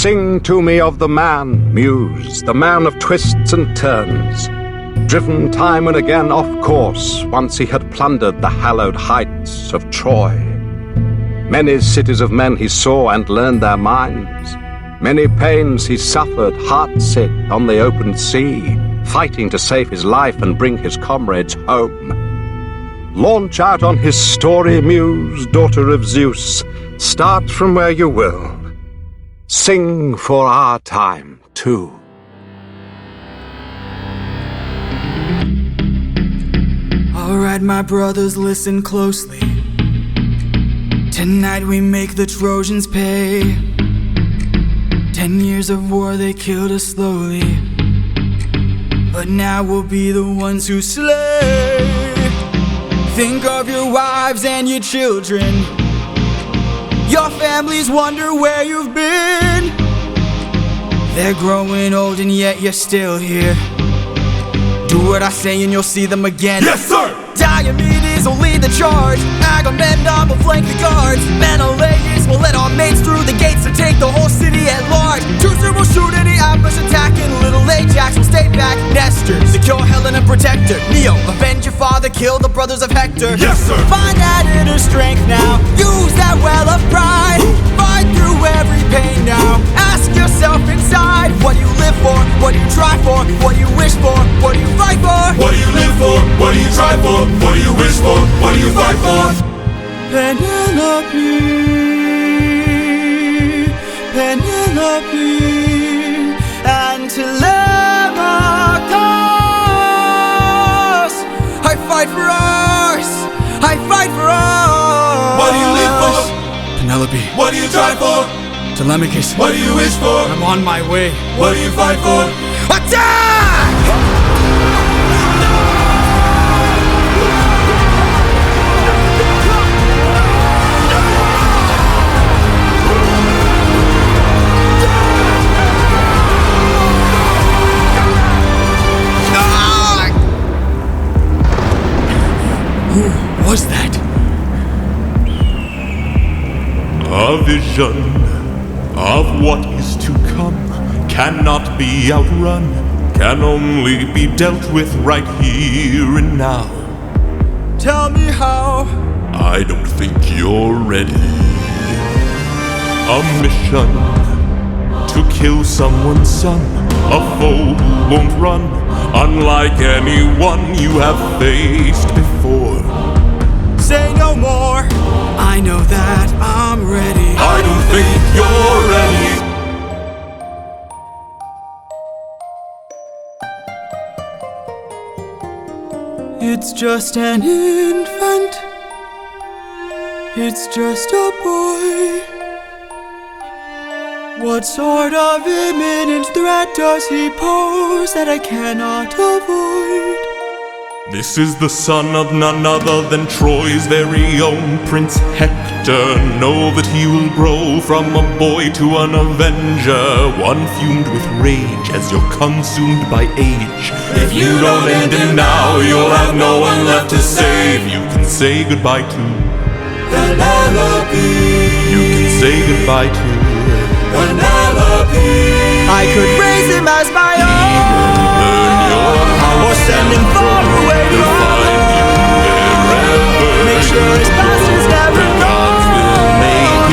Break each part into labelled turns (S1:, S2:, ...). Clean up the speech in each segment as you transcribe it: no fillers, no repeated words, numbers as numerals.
S1: Sing to me of the man, Muse, the man of twists and turns, driven time and again off course once he had plundered the hallowed heights of Troy. Many cities of men he saw and learned their minds. Many pains he suffered, heart-sick, on the open sea, fighting to save his life and bring his comrades home. Launch out on his story, Muse, daughter of Zeus. Start from where you will. Sing for our time, too.
S2: All right, my brothers, listen closely. Tonight we make the Trojans pay. 10 years of war, they killed us slowly, but now we'll be the ones who slay. Think of your wives and your children. Your families wonder where you've been. They're growing old and yet you're still here. Do what I say and you'll see them again.
S3: Yes, sir!
S2: Diomedes will lead the charge. Agamemnon will flank the guards. Menelaus will let our mates through the gates to take the whole city at large. Teucer will shoot any ambush attacking. Little Ajax will stay back. Nestor, secure Helen and protect her. Neo, avenge your father, kill the brothers of Hector.
S3: Yes, sir!
S2: Find that inner strength now. Use that well of pride. Fight through every pain now. Ask yourself inside, what do you live for? What do you try for? What do you wish for? What do you fight for?
S3: What do you live for? What do you try for? What do you wish for? What do you fight for?
S2: Penelope, Penelope, and Telemachus. I fight for us. I fight for us.
S3: What do you live for?
S2: Penelope.
S3: What do you try for?
S2: Telemachus.
S3: What do you wish for?
S2: I'm on my way.
S3: What do you fight for?
S2: Attack! Who was that?
S3: A vision of what is to come cannot be outrun, can only be dealt with right here and now.
S2: Tell me how.
S3: I don't think you're ready. A mission to kill someone's son, a foe who won't run, unlike anyone you have faced before.
S2: Say no more. I know that I'm ready.
S3: I don't think you're ready.
S2: It's just an infant. It's just a boy. What sort of imminent threat does he pose that I cannot avoid?
S3: This is the son of none other than Troy's very own Prince Hector. Know that he will grow from a boy to an avenger, one fumed with rage as you're consumed by age. If you don't end him now, you'll have no one left to save. You can say goodbye to Penelope. You can say goodbye to Penelope.
S2: I could raise him as my own, or send him far away from home. Make sure his past is never known.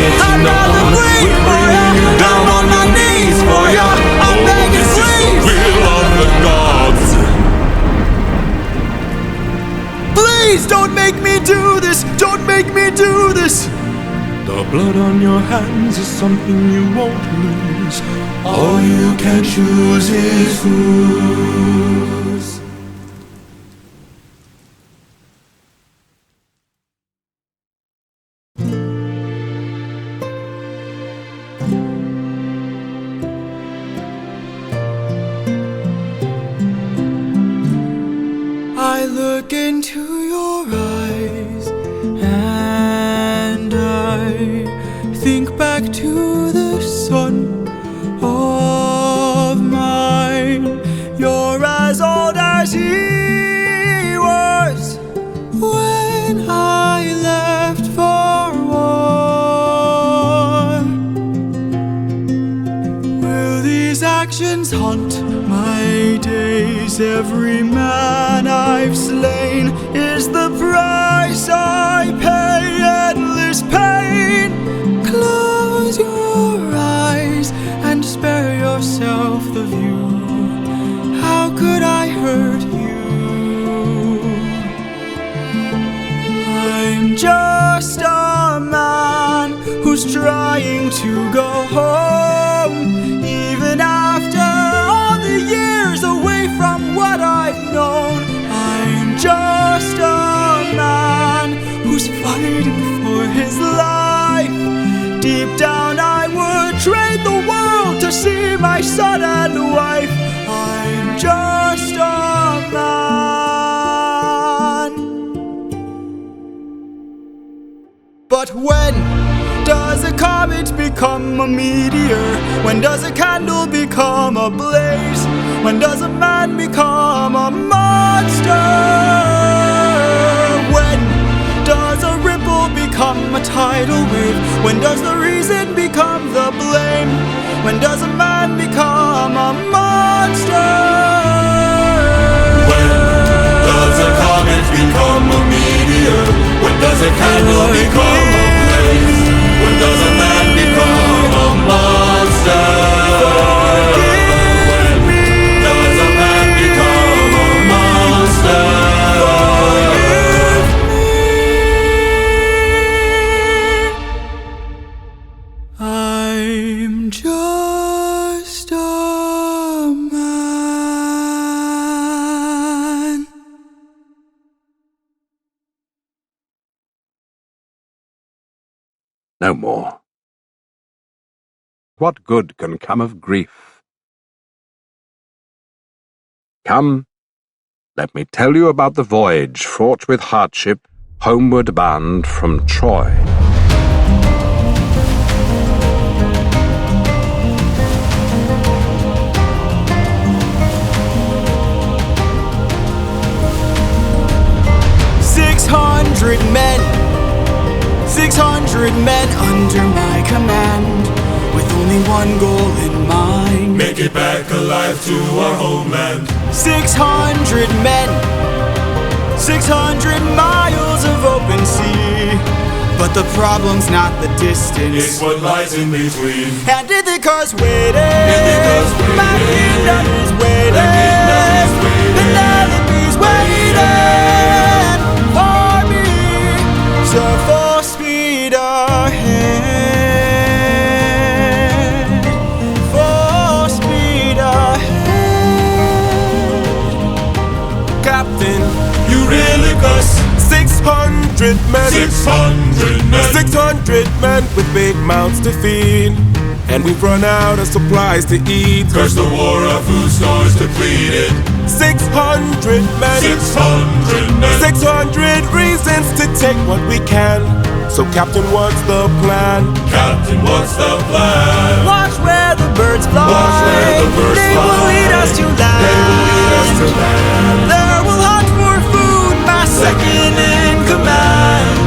S2: I'd rather bleed for ya, down on my knees for ya. I'm begging, please.
S3: Will of the gods.
S2: Please don't make me do this. Don't make me do this.
S3: The blood on your hands is something you won't lose. All you can choose is whose.
S2: I look into your eyes and I think back to the son of mine. You're as old as he was when I left for war. visions haunt my days. Every man I've slain is the price I pay. Endless pain. Close your eyes and spare yourself the view. How could I hurt you? I'm just a man who's trying to go home. Even after all the years away from what I've known, I'm just a man who's fighting for his life. Deep down I would trade the world to see my son and wife. I'm just a man. But when does a comet become a meteor? When does a candle become a blaze? When does a man become a monster? When does a ripple become a tidal wave? When does the reason become the blame? When does a man become a monster?
S3: When does a comet become a meteor? When does a candle become a blaze? When does a man become a monster? When does a man become a monster?
S2: I'm just a man.
S1: No more. What good can come of grief? Come, let me tell you about the voyage fraught with hardship, homeward bound from Troy.
S2: Men, 600 men under my command, with only one goal in mind.
S3: Make it back alive to our homeland.
S2: 600 men, 600 miles of open sea. But the problem's not the distance,
S3: It's what lies in between.
S2: and Ithaca's waiting. My kingdom is waiting. Penelope's waiting for me. So full speed ahead. Full speed ahead.
S4: Captain,
S3: Eurylochus,
S4: 600 men,
S3: 600 men.
S4: 600 men with big mouths to feed, and we've run out of supplies to eat.
S3: Curse the war, our food stores depleted.
S4: 600 men,
S3: 600 men.
S4: 600 reasons to take what we can. So Captain, what's the plan?
S3: Captain, what's the plan?
S2: Watch where the birds fly.
S3: Watch where the birds
S2: they
S3: fly.
S2: will lead us to land.
S3: They will lead us to land.
S2: There will hunt for food, my second in command.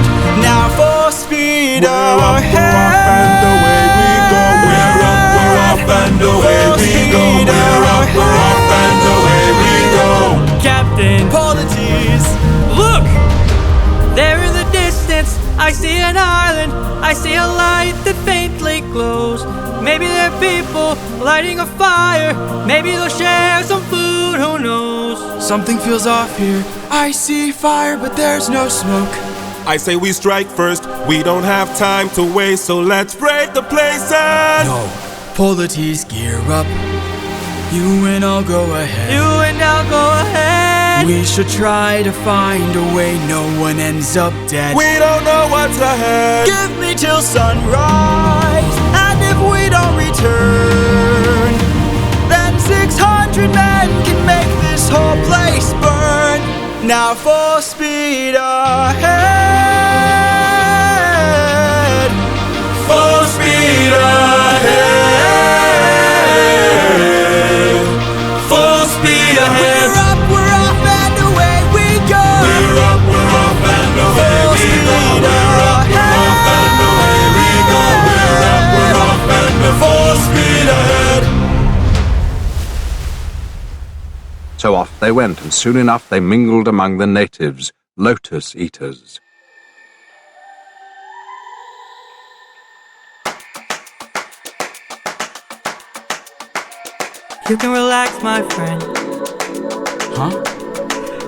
S2: Now full speed
S4: We're up,
S2: ahead.
S4: and away we go.
S3: We're up, and away we go. We're up, and away we go.
S5: Captain,
S2: Polities.
S5: look! There in the distance, I see an island. I see a light that faintly glows. Maybe they're people lighting a fire. Maybe they'll share some food, who knows?
S2: Something feels off here. I see fire, but there's no smoke.
S4: I say we strike first. We don't have time to waste, so let's raid the places.
S2: No. Polities, gear up. You and I'll go ahead.
S5: You and I'll go ahead.
S2: We should try to find a way no one ends up dead.
S4: We don't know what's ahead.
S2: Give me till sunrise, and if we don't return, then 600 men can make this whole place burn. Now full speed ahead.
S3: Full speed ahead. Full speed ahead.
S2: We're off and away we go.
S3: We're up, and away
S2: Full
S3: we go.
S2: speed
S3: We're up, and away we go. We're up, and full speed ahead.
S1: So off they went, and soon enough they mingled among the natives, lotus eaters.
S5: You can relax, my friend.
S2: Huh?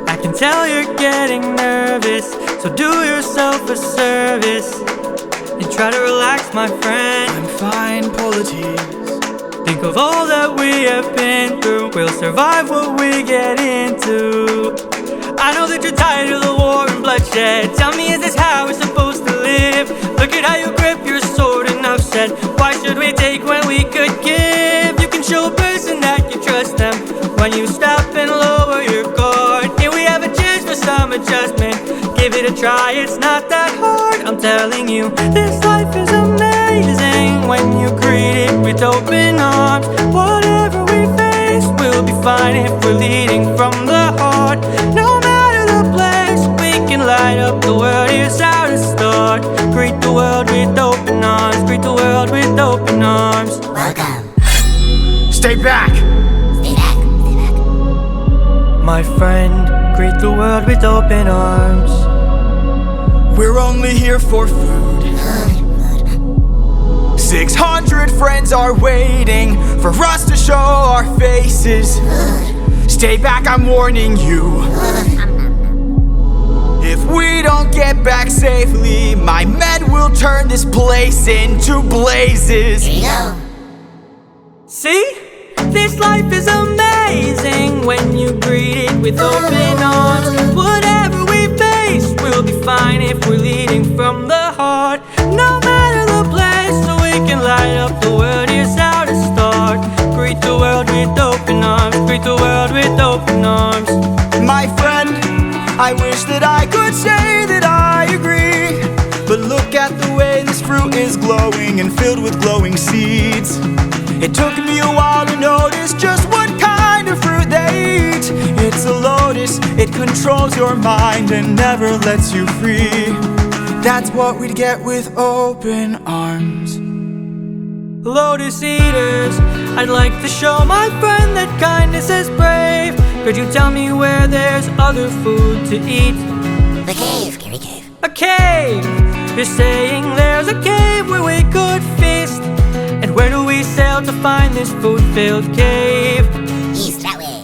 S5: I can tell you're getting nervous, so do yourself a service and try to relax, my friend.
S2: I'm fine, Polites.
S5: Think of all that we have been through. We'll survive what we get into. I know that you're tired of the war and bloodshed. Tell me, is this how we're supposed to live? Look at how you grip your sword, enough said. Why should we take when we could give? You can show a person that you trust them when you stop and lower your guard. Here we have a chance for some adjustment. Give it a try, it's not that hard. I'm telling you, this life is amazing when you greet it with open arms. Whatever we face, we'll be fine if we're leading from the heart. No matter the place, we can light up the world. Here's how to start. Greet the world with open arms. Greet the world with open arms.
S6: Welcome.
S2: Stay back!
S6: Stay back. Stay back.
S5: My friend, greet the world with open arms.
S2: We're only here for food. 600 friends are waiting for us to show our faces. Stay back, I'm warning you. If we don't get back safely, my men will turn this place into blazes.
S6: Here you go.
S5: See? This life is amazing when you greet it with open arms. Whatever we face, we'll be fine if we're leading from the heart. No matter the place, so we can light up the world. Here's how to start. Greet the world with open arms. Greet the world with open arms.
S2: My friend, I wish that I could say that I agree, but look at the way this fruit is glowing and filled with glowing seeds. It took me a while to notice just what kind of fruit they eat. It's a lotus, it controls your mind and never lets you free. That's what we'd get with open arms.
S5: Lotus eaters, I'd like to show my friend that kindness is brave. Could you tell me where there's other food to eat?
S6: The cave, Gary Cave.
S5: A cave! You're saying there's a cave where we could feast. And where do we sail to find this food-filled cave?
S6: East, that way.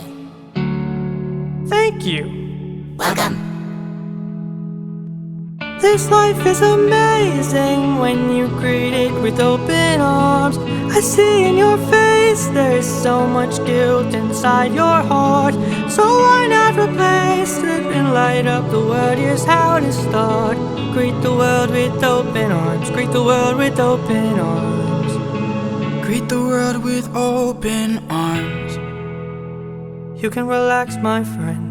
S5: Thank you.
S6: Welcome.
S5: This life is amazing when you greet it with open arms. I see in your face there's so much guilt inside your heart. So why not replace it and light up the world? Here's how to start. Greet the world with open arms. Greet the world with open arms.
S2: Greet the world with open arms.
S5: You can relax, my friend.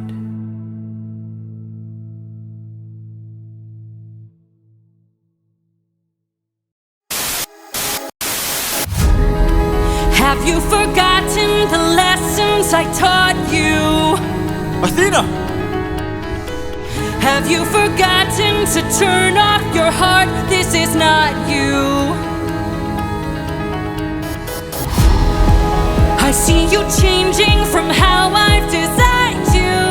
S7: Have you forgotten the lessons I taught you?
S2: Athena!
S7: Have you forgotten to turn off your heart? This is not you. I see you changing from how I've designed you.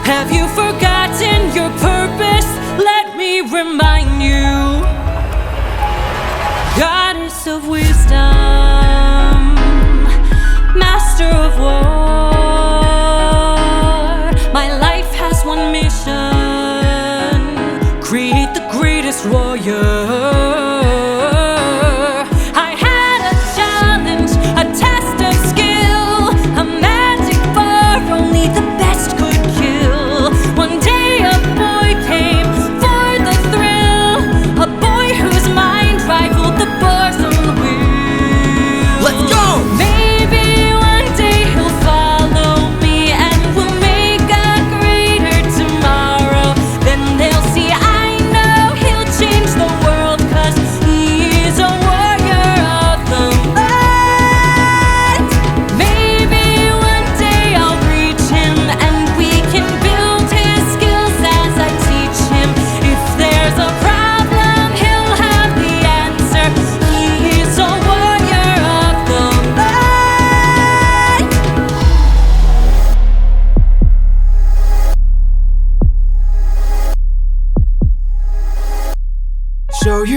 S7: Have you forgotten your purpose? Let me remind you. Goddess of wisdom, master of war, my life has one mission: create the greatest warrior. I had a challenge, a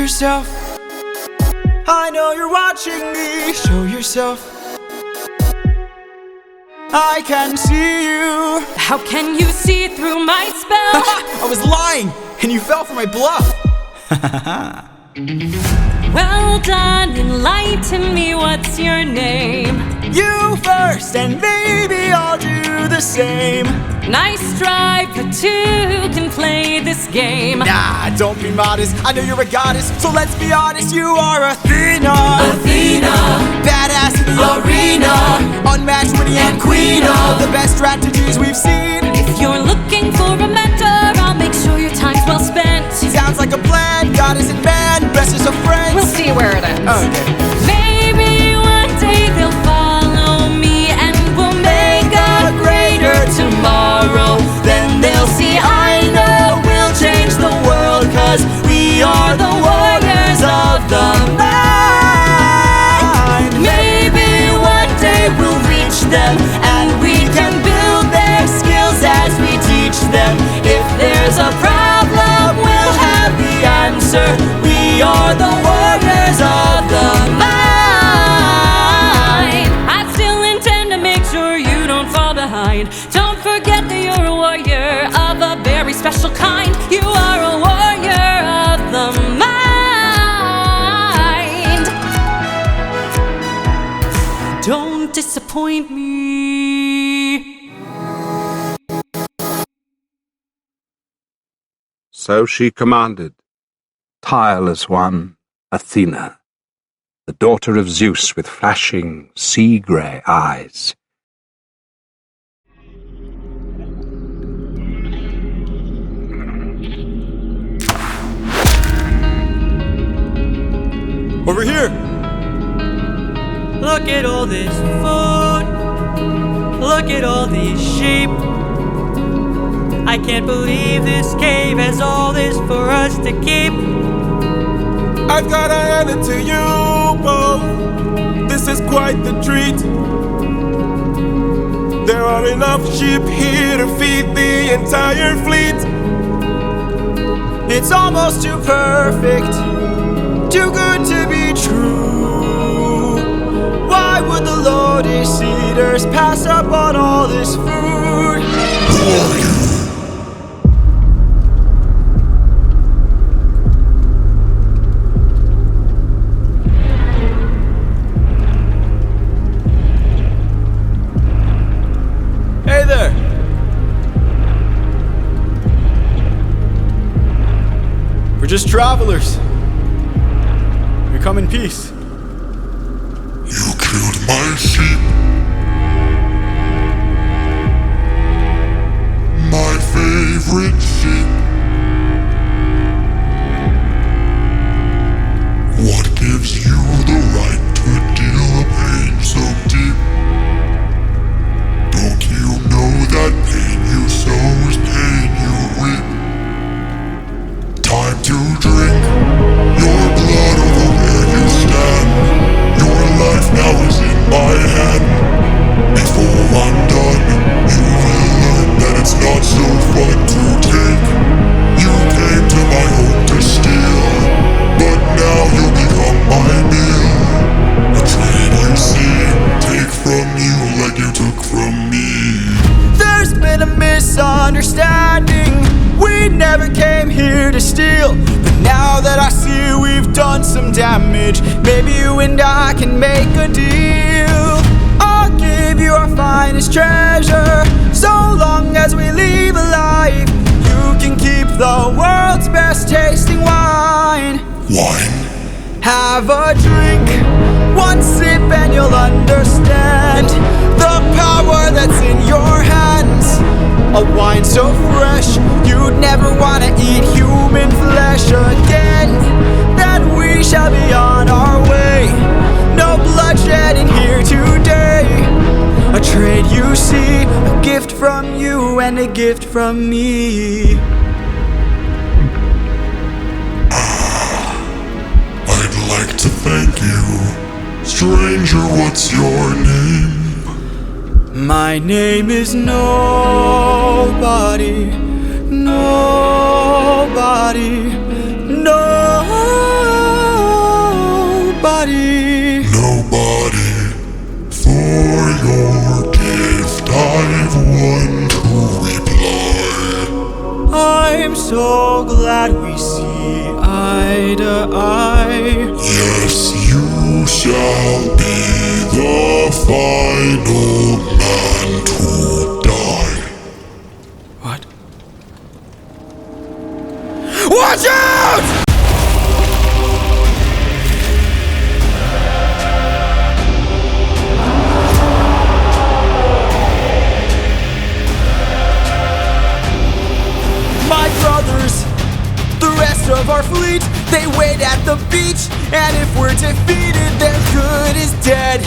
S2: yourself. I know you're watching me. Show yourself. I can see you.
S7: How can you see through my spell?
S2: I was lying, and you fell for my bluff.
S7: Well done, enlighten me, what's your name?
S2: You first, and maybe I'll do the same.
S7: Nice try, but two can play this game.
S2: Nah, don't be modest, I know you're a goddess, so let's be honest, you are Athena.
S7: Athena,
S2: Badass in the arena, unmatched, witty, and queen of the best strategies we've seen.
S7: if you're looking for a mentor, I'll make sure your time's well spent.
S2: Sounds like a plan, goddess and man, bestest of friends.
S7: We'll see where it ends.
S2: Okay.
S7: Maybe one day they'll follow me and we'll make a greater tomorrow. Then they'll see I know we'll change the world, 'cause we are the warriors of the mind. Maybe one day we'll reach them and we can build their skills as we teach them. If there's a problem, we'll have the answer. We are the warriors of the mind. I still intend to make sure you don't fall behind. Don't forget that you're a warrior of a very special kind. You are a warrior of the mind. Don't disappoint me.
S1: So she commanded, tireless one, Athena, the daughter of Zeus with flashing sea-grey eyes.
S2: Over here.
S5: Look at all this food. Look at all these sheep. I can't believe this cave has all this for us to keep.
S4: I've gotta hand it to you both. This is quite the treat. There are enough sheep here to feed the entire fleet.
S2: It's almost too perfect, too good to be true. Why would the lotus eaters pass up on all this food?
S3: Who are you?
S2: Hey there. We're just travelers. We come in peace.
S3: You killed my sheep. My favorite sheep. What gives you the right to deal a pain so deep? Don't you know that pain you sow is pain you reap? Time to drink your blood over where you stand. Your life now is in my hand. Before I'm done, you will learn that it's not so fun to take. You came to my home to steal, but now you'll become my meal. A trade you see, take from you like you took from me.
S2: There's been a misunderstanding. We never came here to steal. But now that I see we've done some damage, maybe you and I can make a deal. I'll give you our finest treasure, so long as we leave alive. You can keep the world's best tasting wine.
S3: Wine?
S2: Have a drink, one sip and you'll understand the power that's in your hands. A wine so fresh, you'd never want to eat human flesh again. Then we shall be on our way. No bloodshed in here today. A trade you see, a gift from you and a gift from me.
S3: I'd like to thank you. Stranger, what's your name?
S2: My name is Nobody, Nobody, Nobody.
S3: final man to die.
S2: What? Watch out! My brothers, the rest of our fleet, they wait at the beach, and if we're defeated, their good is dead.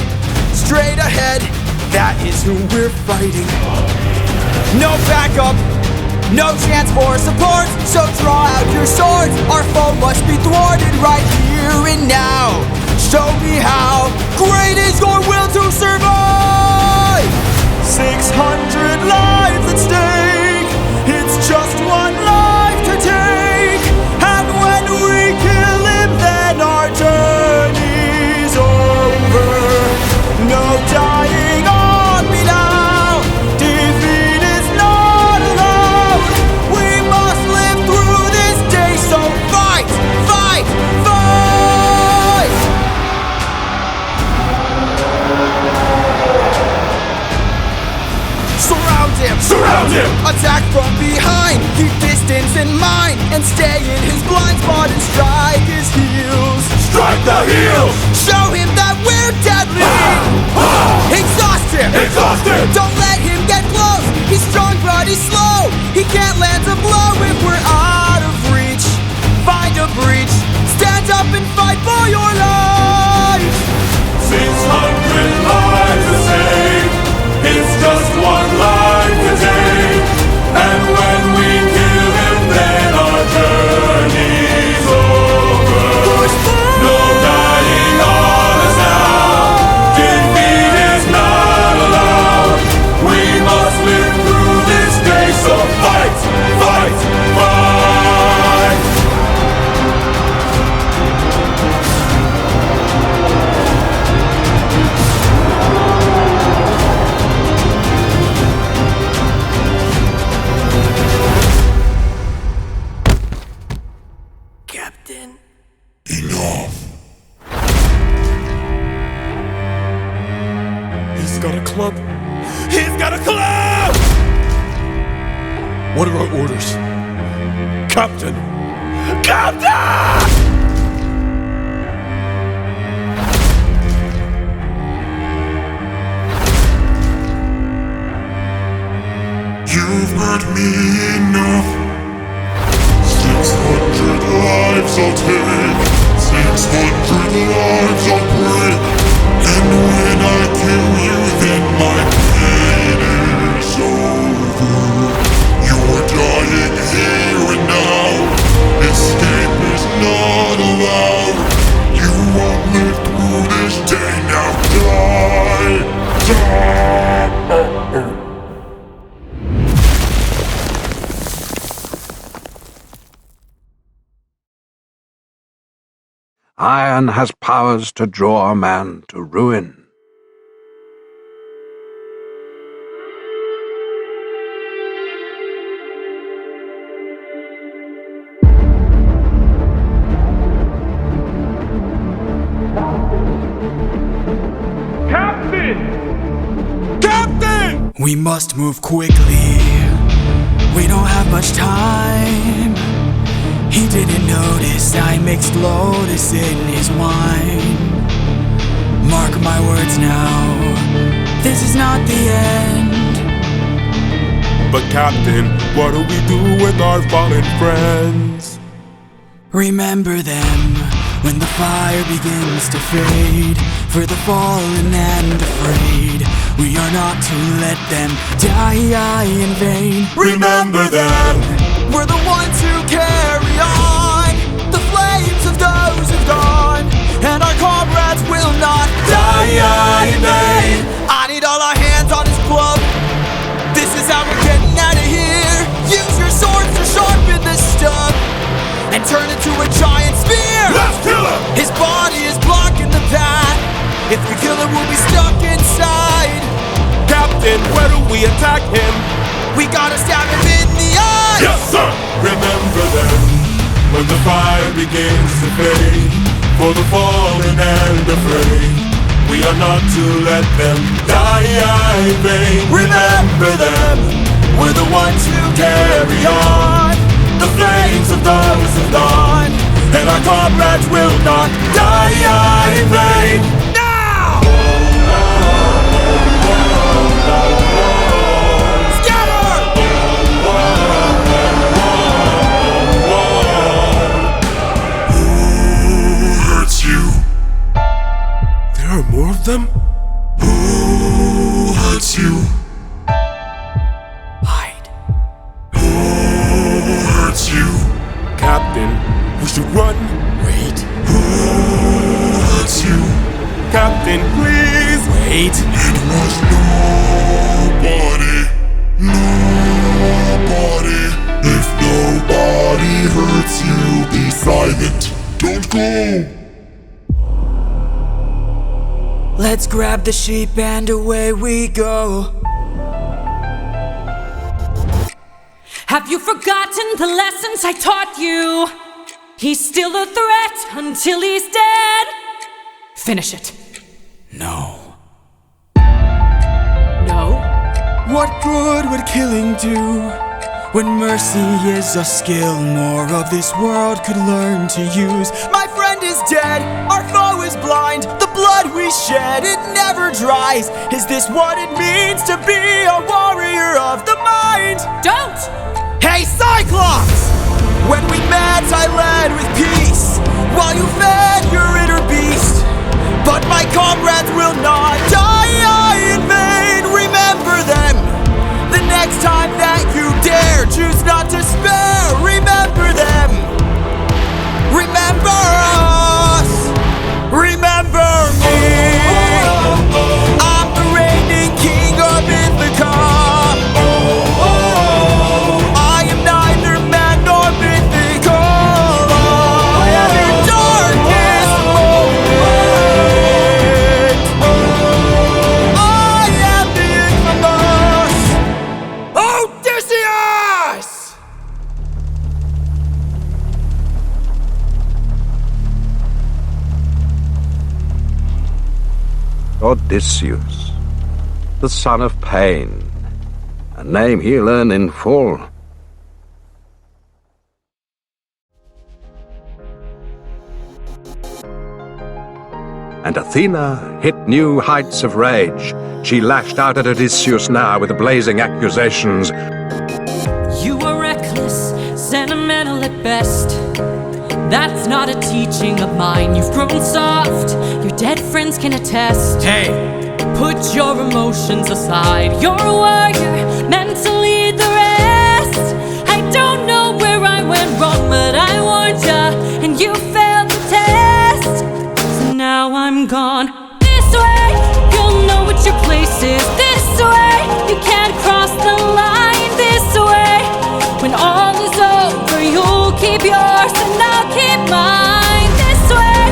S2: Straight ahead, that is who we're fighting. No backup, no chance for support, so draw out your swords. Our foe must be thwarted right here and now. Show me how great is your will to survive. 600 lives at stake, it's just one life to take. And when we kill him, then our journey's over. No dying on me now, defeat is not allowed. We must live through this day, so fight, fight, fight! Surround him!
S3: Surround him!
S2: Attack from behind, keep distance in mind, and stay in his blind spot and strike his heels.
S3: Strike the heels!
S2: Show him that we're deadly! Exhaust him!
S3: Exhaust him!
S2: Don't let him get close! He's strong but he's slow! He can't land a blow if we're out of reach. Find a breach, stand up and fight for your life!
S3: 600 lives to save, it's just one life to take. And when we kill him, then our journey's over. No dying on us now, defeat is not allowed. We must live through this day, so fight, fight, fight.
S2: Captain.
S3: Enough.
S4: He's got a club. He's got a club! What are our orders? Captain! Captain!
S3: You've hurt me enough. 600 lives I'll take, 600 lives I'll break. And when I kill you, then my pain is over. You're dying here and now, escape is not allowed. You won't live through this day, now die, die.
S1: Iron has powers to draw a man to ruin.
S4: Captain!
S2: We must move quickly. We don't have much time. He didn't notice I mixed lotus in his wine. Mark my words now, this is not the end.
S4: But Captain, what do we do with our fallen friends?
S2: Remember them when the fire begins to fade. For the fallen and afraid, we are not to let them die in vain.
S3: Remember them.
S2: We're the ones who carry on the flames of those who've gone, and our comrades will not die in vain. I need all our hands on this club. This is how we're getting out of here. Use your swords to sharpen the stub and turn it to a giant spear.
S3: Let's kill him!
S2: His body is blocking the path. If we kill him, we'll be stuck inside.
S4: Captain, where do we attack him?
S2: We gotta stab him in the eye.
S3: Yes, sir!
S4: Remember them when the fire begins to fade. For the fallen and afraid, We are not to let them die in vain. Remember them, we're the ones who carry on the flames of those who've gone, and our comrades will not die in vain. There are more of them? Who hurts you?
S2: Hide.
S4: Who hurts you? Captain, we should run.
S2: Wait.
S4: Who hurts you? Captain, please.
S2: Wait.
S4: It was nobody. Nobody. If nobody hurts you, be silent. Don't go.
S2: Let's grab the sheep and away we go.
S7: Have you forgotten the lessons I taught you? He's still a threat until he's dead. Finish it.
S2: No.
S7: No?
S2: What good would killing do? When mercy is a skill more of this world could learn to use. My friend is dead, our foe is blind. The blood we shed, it never dries. Is this what it means to be a warrior of the mind?
S7: Don't!
S2: Hey Cyclops! When we met I led with peace, while you fed your inner beast. But my comrades will not die in vain. Remember them. The next time that you dare, choose not to spare. Remember them. Remember us. Remember me. I'm the reigning king of Ithaca. I am neither man nor mythical. I am your darkest moment. I am the infamous Odysseus!
S1: Odysseus, the son of pain, a name he'll earn in full. And Athena hit new heights of rage. She lashed out at Odysseus now with blazing accusations.
S7: You are reckless, sentimental at best. That's not a teaching of mine. You've grown soft, your dead friends can attest.
S2: Hey!
S7: Put your emotions aside. You're a warrior, meant to lead the rest. I don't know where I went wrong, but I warned ya, and you failed the test. So now I'm gone. This way, you'll know what your place is. This way, you can't cross the line. This way, when all is over, you'll keep yours and I'll keep mine. This way,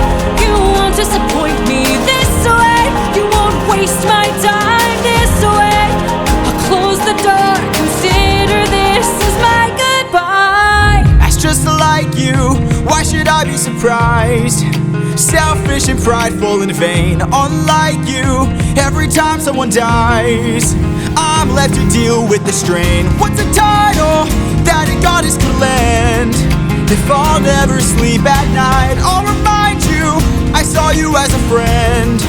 S7: you won't disappoint me. This way, you won't waste my time. This way, I'll close the door. Consider this as my goodbye.
S2: That's just like you, why should I be surprised? Selfish and prideful and vain, unlike you. Every time someone dies, I'm left to deal with the strain. What's a title that a goddess could lend? If I'll never sleep at night, I'll remind you I saw you as a friend.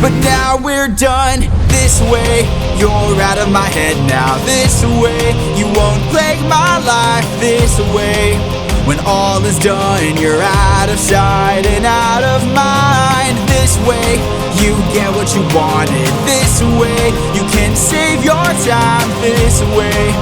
S2: But now we're done. This way, you're out of my head now. This way, you won't plague my life. This way, when all is done, you're out of sight and out of mind. This way, you get what you wanted. This way, you can save your time. This way,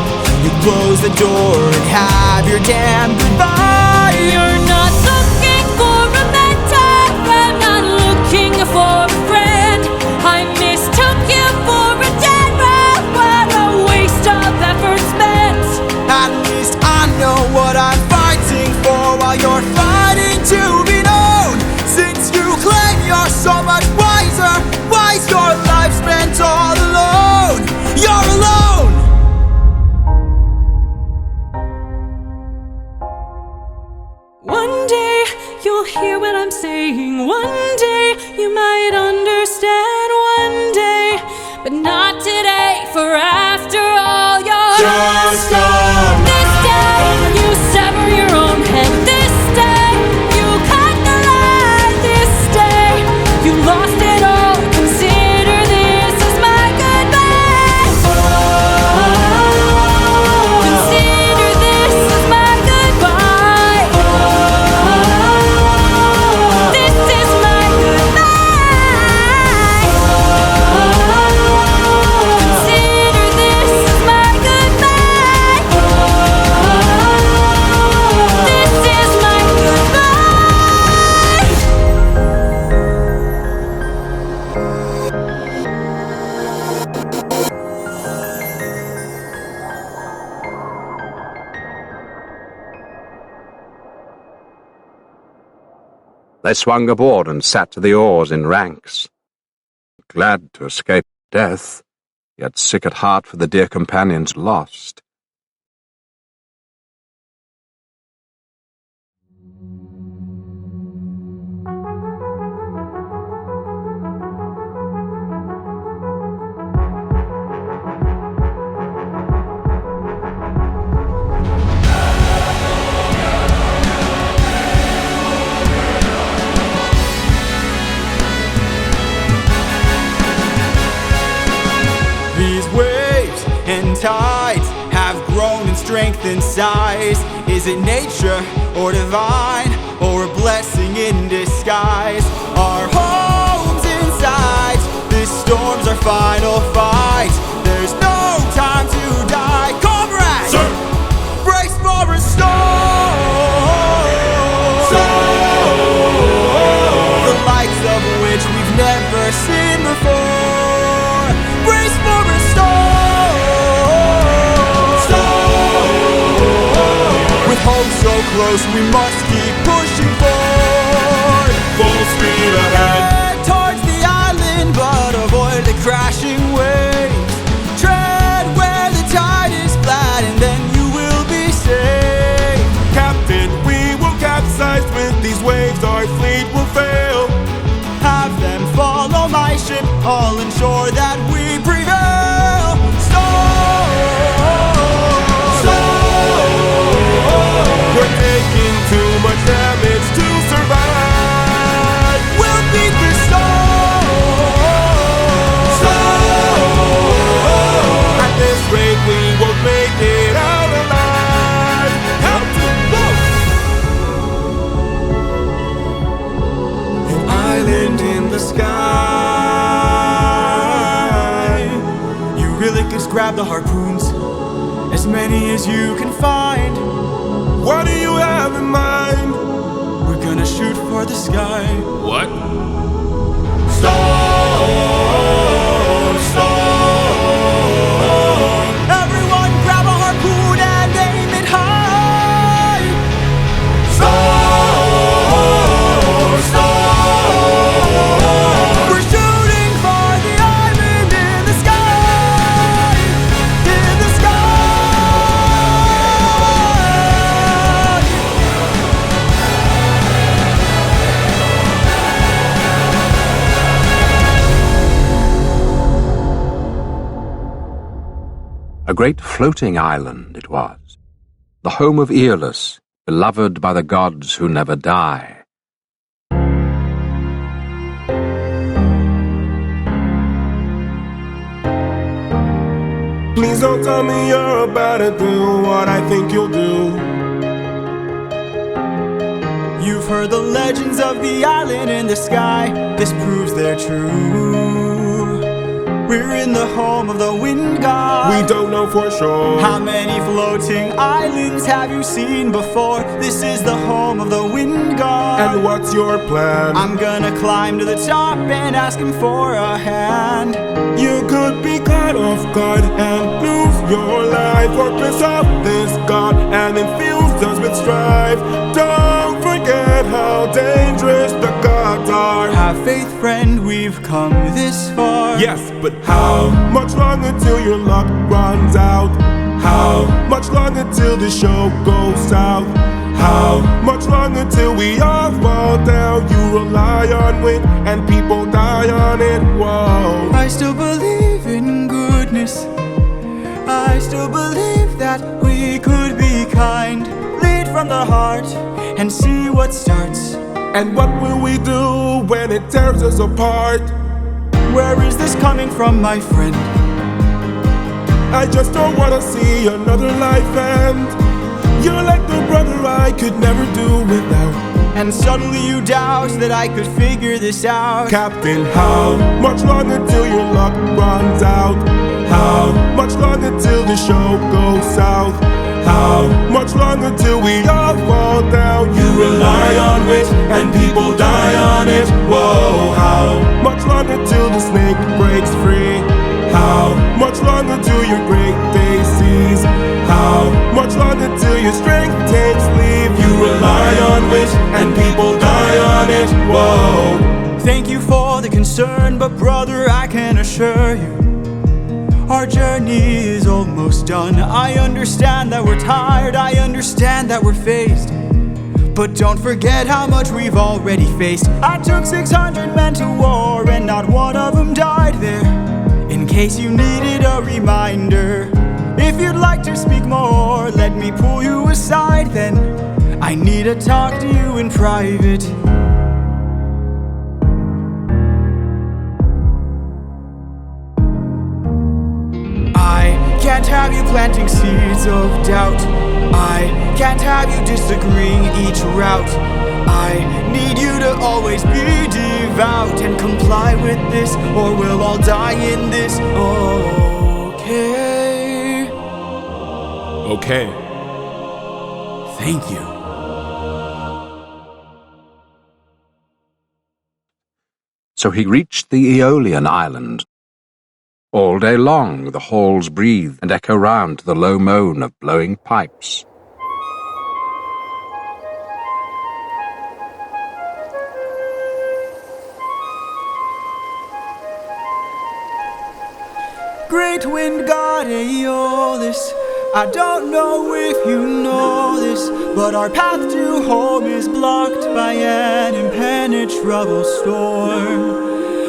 S2: you close the door and have your damn goodbye.
S7: You're not looking for a mentor, I'm not looking for a friend. I mistook you for a dead man. What a waste of effort spent.
S2: At least I know what I'm fighting for, while you're fighting to be known. Since you claim you're so much wiser, why's your life spent all alone?
S7: for after all your
S4: Just come.
S7: This day you sever your own head. This day you cut the line. This day you lost it all. Consider this as my goodbye. Consider this as my goodbye. This is my goodbye. Consider this as my goodbye. This is my goodbye.
S1: They swung aboard and sat to the oars in ranks, glad to escape death, yet sick at heart for the dear companions lost.
S2: These waves and tides have grown in strength and size. Is it nature or divine, or a blessing in disguise? Our homes inside, this storm's our final fight. There's no time to die. Comrades,
S4: Sir.
S2: brace for a storm. The likes of which we've never seen before. Brace for a storm. With hope so close, we must keep pushing forward.
S4: Full speed ahead.
S2: Head towards the island, but avoid the crashing waves. Tread where the tide is flat, and then you will be safe.
S4: Captain, we will capsize with these waves. Our fleet will fail.
S2: Have them follow my ship, all ensure that we prevail.
S4: We're taking too much damage to survive.
S2: We'll beat the storm.
S4: At this rate, we won't make it out alive. Captain,
S2: An island in the sky. You really could grab the harpoons, as many as you can find.
S4: what do you have in mind?
S2: We're gonna shoot for the sky.
S3: What?
S4: Storm, storm.
S2: Everyone grab a harpoon and aim it high.
S4: Storm, storm.
S2: We're shooting for the island in the sky. In the sky.
S1: A great floating island it was, the home of Aeolus, beloved by the gods who never die.
S4: Please don't tell me you're about to do what I think you'll do.
S2: You've heard the legends of the island in the sky. This proves they're true. We're in the home of the wind god.
S4: We don't know for sure.
S2: How many floating islands have you seen before? This is the home of the wind god.
S4: And what's your plan?
S2: I'm gonna climb to the top and ask him for a hand.
S4: You could be caught off guard and lose your life, or piss off this god and infuse us with strife. Don't forget how dangerous the gods are.
S2: Have faith, friend, we've come this far.
S4: Yes, but how much longer till your luck runs out? How much longer till the show goes south? How much longer till we all fall down? You rely on wind and people die on it. Whoa.
S2: I still believe in goodness. still believe that we could be kind. Lead from the heart and see what starts.
S4: And what will we do when it tears us apart?
S2: Where is this coming from, my friend?
S4: I just don't wanna see another life end. You're like the brother I could never do without.
S2: And suddenly you doubt that I could figure this out.
S4: Captain, how much longer till your luck runs out? How much longer till the show goes south? How much longer till we all fall down? You rely on wit and people die on it. Whoa, how much longer till the snake breaks free? How much longer till your great day sees? How much longer till your strength takes leave? You rely on wit and people die on it. Whoa.
S2: Thank you for the concern, but brother, I can assure you our journey is almost done. I understand that we're tired, I understand that we're phased, but don't forget how much we've already faced. I took 600 men to war and not one of them died there. In case you needed a reminder, if you'd like to speak more, let me pull you aside then. I need to talk to you in private. Can't have you planting seeds of doubt. I can't have you disagreeing each route. I need you to always be devout and comply with this, or we'll all die in this. Okay.
S4: Okay.
S2: Thank you.
S1: So he reached the Aeolian island. All day long the halls breathe and echo round to the low moan of blowing pipes.
S2: Great wind god Aeolus, I don't know if you know this, but our path to home is blocked by an impenetrable storm.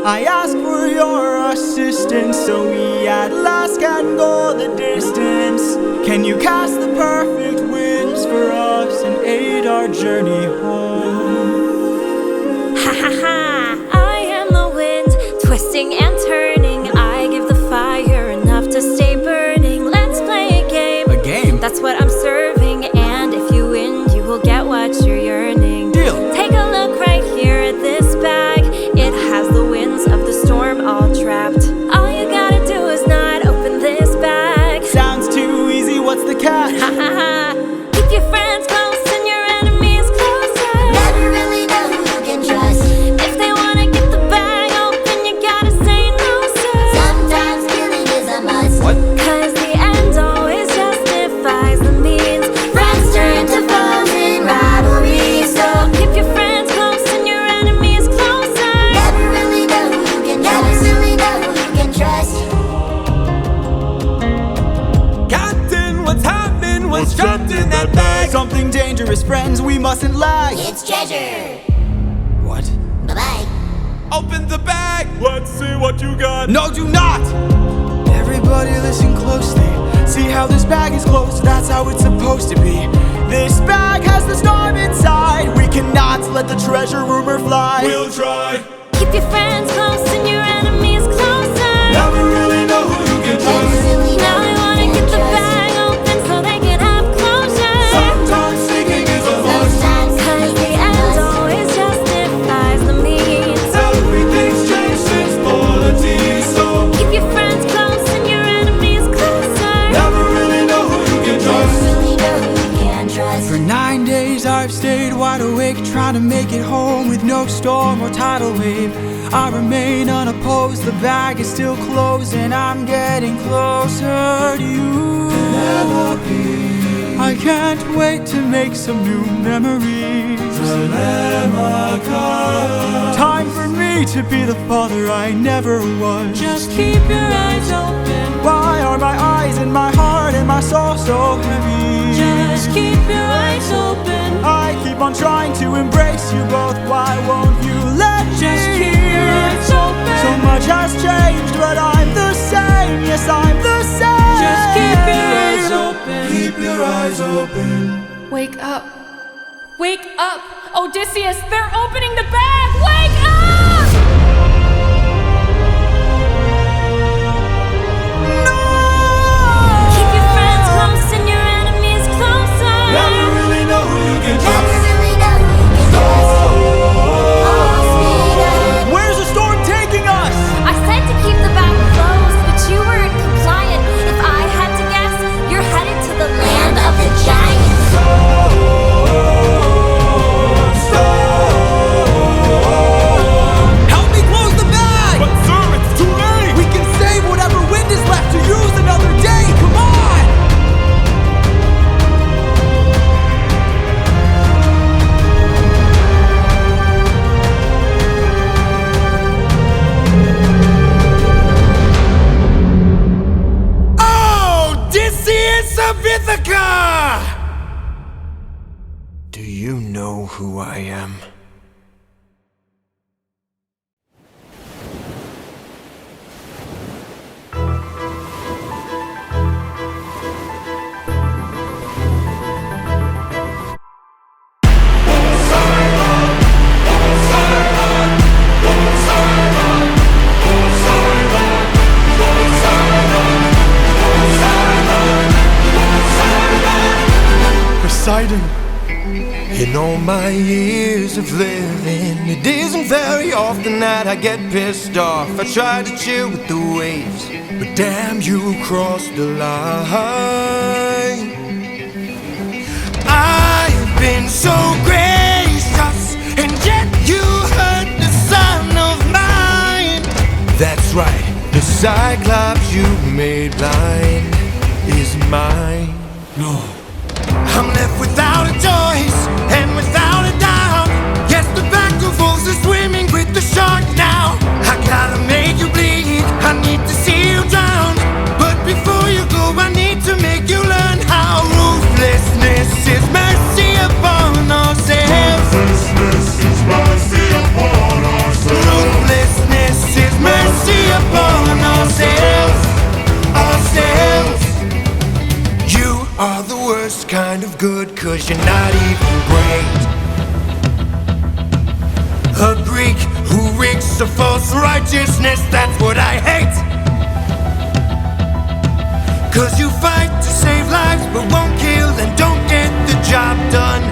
S2: I ask for your assistance so we at last can go the distance. Can you cast the perfect winds for us and aid our journey home?
S8: Ha ha ha! I am the wind, twisting and turning. I give the fire enough to stay burning. Let's play a game.
S2: A game?
S8: That's what I'm serving, and if you win, you will get what you're yearning.
S2: Deal.
S8: Take a look right here at this bag. It has the winds of the storm all trapped. All you gotta do is not open this bag.
S2: Sounds too easy, what's the catch?
S8: Ha ha ha! Keep your friends close and your enemies closer.
S6: Never really know who you can trust.
S8: If they wanna get the bag open, you gotta say no, sir.
S6: Sometimes killing is a must.
S2: What?
S8: Cause the end always justifies the means.
S6: Friends turn to foes in rivalry, so
S8: Keep your friends close and your enemies closer.
S6: never really know who you can trust. Never really know who you can trust.
S5: Captain, what's happening? What's trapped in that bag?
S2: Something dangerous, friends, we mustn't lag.
S6: It's treasure.
S2: What?
S6: Bye-bye.
S5: Open the bag!
S4: Let's see what you got.
S2: No, do not! Everybody listen closely. See how this bag is closed, that's how it's supposed to be. This bag has the storm inside. We cannot let the treasure rumor fly.
S4: We'll try.
S8: Keep your friends close and your enemies closer.
S4: Never really know who you can
S6: Never
S4: trust.
S6: really know
S8: Now
S6: who
S8: I
S6: you
S8: wanna
S6: can
S8: get the
S6: trust.
S8: bag open so they can have closure.
S4: Sometimes seeking is a must.
S6: Sometimes
S8: Cause the
S6: killing is a
S8: end
S6: must.
S8: always justifies the means.
S4: Everything's changed since polity, so
S8: Keep your friends close and your enemies closer.
S4: never really know who you can
S6: Never
S4: trust.
S6: really know who you can trust.
S2: For 9 days I've stayed wide awake, trying to make it home with no storm or tidal wave. I remain unopposed, the bag is still closed, and I'm getting closer to you. I can't wait to make some new memories. Time for me to be the father I never was.
S7: Just keep your eyes open.
S2: Why are my eyes and my heart and my soul so heavy?
S7: Just keep your eyes open.
S2: I keep on trying to embrace you both. Why won't you let me?
S7: Just keep your eyes open.
S2: So much has changed, but I'm the same. Yes, I'm the same.
S7: Just keep your
S4: open.
S9: Wake up. Wake up! Odysseus, they're opening the bag! Wake up!
S7: No! Keep your friends close and your enemies closer.
S4: Never really know who you can
S6: Never
S4: trust.
S6: really know who you can trust.
S2: Where's the storm taking us?
S8: I said to keep the bag closed, but you weren't compliant. If I had to guess, you're headed to the land of the giants.
S2: Help me close the bag!
S3: But sir, it's too late!
S2: We can save whatever wind is left to use another day! Come on!
S4: Odysseus of Ithaca! Do you know who I am?
S2: Poseidon.
S4: In all my years of living, it isn't very often that I get pissed off. I try to chill with the waves, but damn, you crossed the line. I've been so gracious, and yet you hurt the son of mine. That's right, the Cyclops you made blind is mine.
S2: No.
S4: I'm left without a choice and without a doubt. Yes, the pack of wolves are swimming with the shark now. I gotta make you bleed, I need to see you drown. But before you go, I need to make you learn how ruthlessness is mercy upon ourselves. Ruthlessness is mercy upon ourselves. Ruthlessness is mercy upon ourselves. Ourselves. You are the worst kind of good, 'cause you're not even great. A Greek who reeks of false righteousness, that's what I hate. 'Cause you fight to save lives but won't kill and don't get the job done.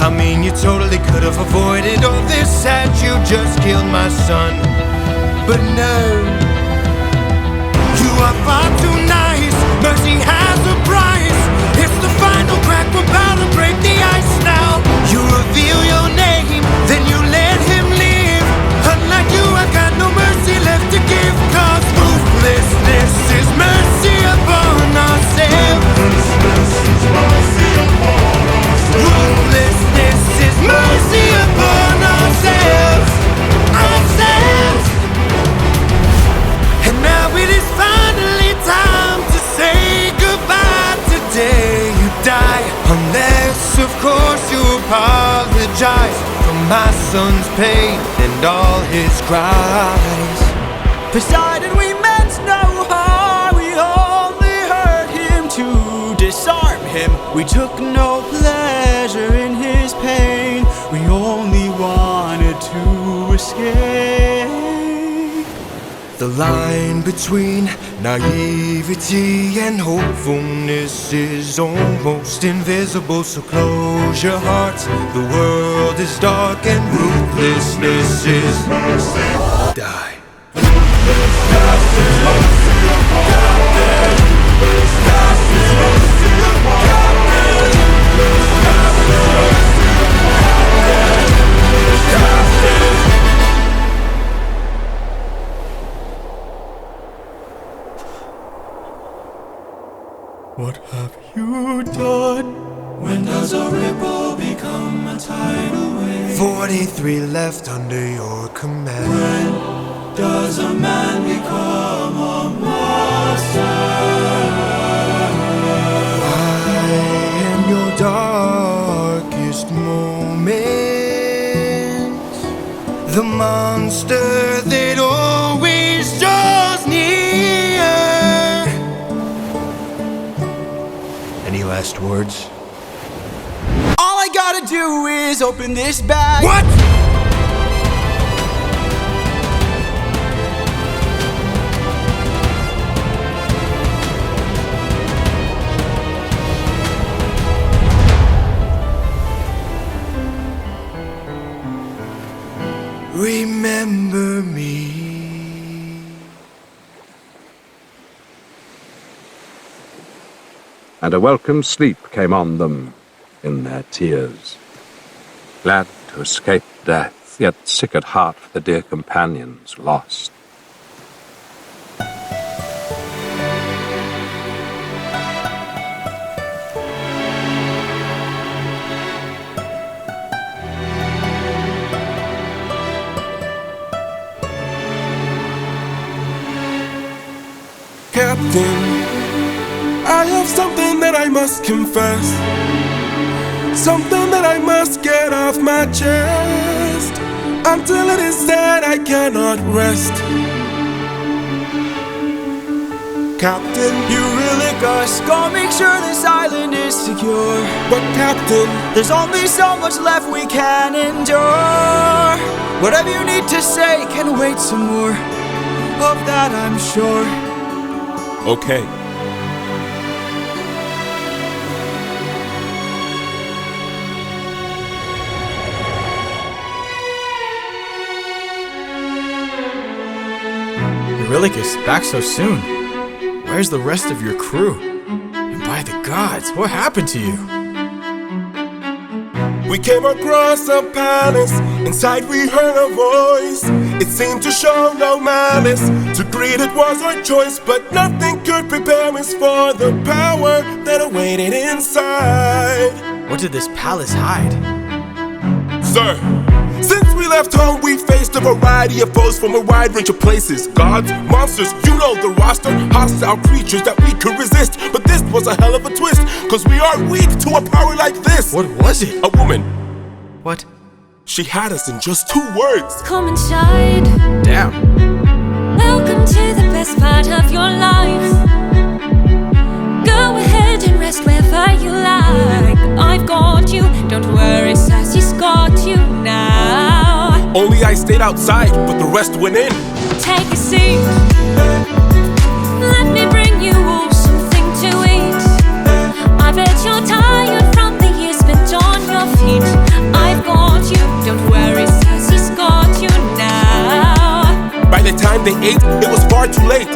S4: I mean, you totally could have avoided all this had you just killed my son. But no, you are far too nice. Mercy has a price. It's the final crack, we're about to break the ice now. You reveal your name, then you let him live. Unlike you, I've got no mercy left to give. 'Cause ruthlessness is mercy upon ourselves. Ruthlessness is mercy upon ourselves. Ourselves. And now it is finally time to say goodbye. Today you die, unless of course you apologize for my son's pain and all his cries.
S2: Poseidon, we meant no harm. We only hurt him to disarm him. We took no pleasure in his pain. We only wanted to escape.
S4: The line between naivety and hopefulness is almost invisible. So close your heart, the world is dark and ruthlessness is die.
S2: What have you done?
S4: When does a ripple become a tidal wave? 43 left under your command. When does a man become a monster? Why in your darkest moments, the monster that always draws near
S2: last words? All I gotta do is open this bag.
S4: What?
S2: Remember me.
S1: And a welcome sleep came on them in their tears. Glad to escape death, yet sick at heart for the dear companions lost.
S4: Captain, I have something that I must confess. Something that I must get off my chest. Until it is said, I cannot rest. Captain,
S2: You really go make sure this island is secure.
S4: but Captain,
S2: There's only so much left we can endure. Whatever you need to say can wait some more. Of that I'm sure.
S4: okay.
S2: Eurylicus, back so soon. Where's the rest of your crew? And by the gods, what happened to you?
S4: We came across a palace. Inside we heard a voice. It seemed to show no malice. To greet it was our choice, but nothing could prepare us for the power that awaited inside.
S2: What did this palace hide?
S4: Sir, since we left home, we faced a variety of foes from a wide range of places. Gods, monsters, you know the roster. Hostile creatures that we could resist. But this was a hell of a twist, cause we are weak to a power like this.
S2: What was it?
S4: A woman.
S2: What?
S4: She had us in just 2 words.
S8: Come inside.
S2: Damn.
S8: Welcome to the best part of your life. Go ahead and rest wherever you like. I've got you. Don't worry, Sassy's got you now.
S4: Only I stayed outside, but the rest went in.
S8: Take a seat. Let me bring you all something to eat. I bet you're tired from the years spent on your feet. I've got you. Don't worry, Sassy's got you now.
S4: By the time they ate, it was far too late.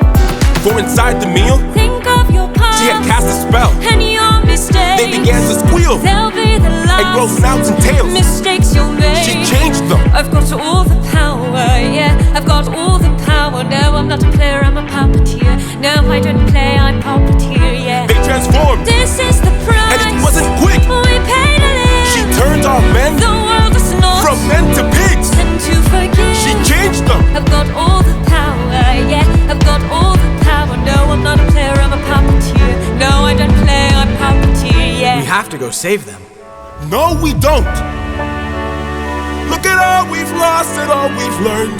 S4: For inside the meal,
S8: Think of your past.
S4: she had cast a spell.
S8: And your mistakes.
S4: They began to squeal
S8: They'll be the last.
S4: and grow snouts and tails.
S8: Mistakes you'll make.
S4: She changed them.
S8: I've got all the power, yeah. I've got all the power. No, I'm not a player, I'm a puppeteer. No, I don't play, I'm puppeteer, yeah.
S4: They transformed,
S8: This is the price.
S4: and it wasn't quick.
S8: We paid to live.
S4: She turned our men
S8: The world is not
S4: from men to pigs.
S8: and to forgive.
S4: She changed them.
S8: I've got all the power, yeah. I've got all the power. No, I'm not a player, I'm a puppeteer. No, I don't play, I'm puppeteer, yeah.
S2: We have to go save them.
S4: No, we don't. Look at all we've lost and all we've learned.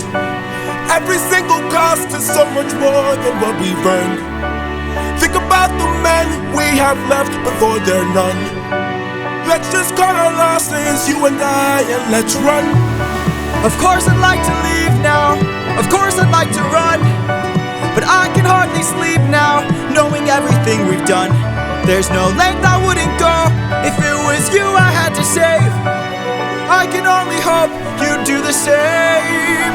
S4: Every single cost is so much more than what we've earned. Think about the men we have left before they're none. Let's just cut our losses, you and I, and let's run.
S2: Of course I'd like to leave now. Of course I'd like to run. But I can hardly sleep now, knowing everything we've done. There's no length I wouldn't go if it was you I had to save. I can only hope you'd do the same.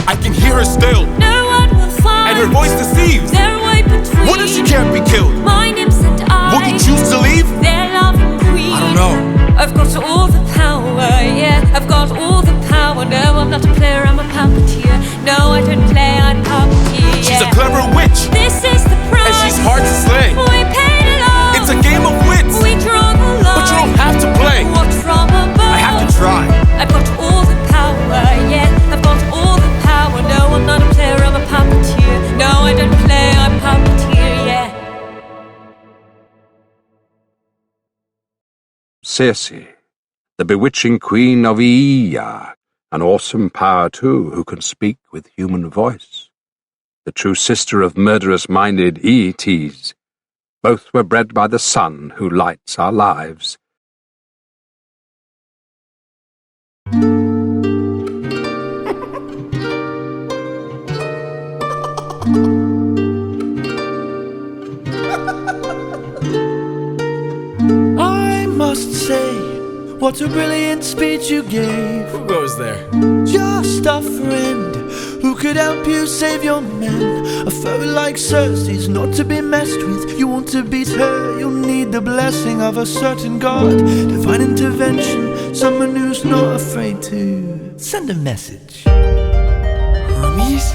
S4: I can hear her still,
S8: No one will find
S4: and her voice deceives.
S8: their way between.
S4: What if she can't be killed?
S8: My nymphs and I.
S4: Will you choose to leave?
S8: Their loving queen.
S2: I don't know.
S8: I've got all the power, yeah. I've got all the power. No, I'm not a player, I'm a puppeteer. No, I don't play, I'm puppeteer, yeah.
S4: She's a clever witch,
S8: This is the price.
S4: and she's hard to slay.
S8: We paid it all.
S4: It's a game of wits,
S8: We draw the line.
S4: but you don't have to play.
S8: Watch from above.
S2: I have to try.
S8: I've got all the power, yeah. I've got all the power. No, I'm not a player, I'm a puppeteer. No, I don't play, I'm puppeteer, yeah.
S1: Circe, the bewitching queen of Aeaea, an awesome power too, who can speak with human voice. The true sister of murderous-minded Aeetes, Both were bred by the sun who lights our lives.
S10: I must say, what a brilliant speech you gave.
S2: Who goes there?
S10: Just a friend who could help you save your men. A foe like Cersei's not to be messed with. You want to beat her, you'll need the blessing of a certain god. Divine intervention, someone who's not afraid to send a message.
S2: Hermes?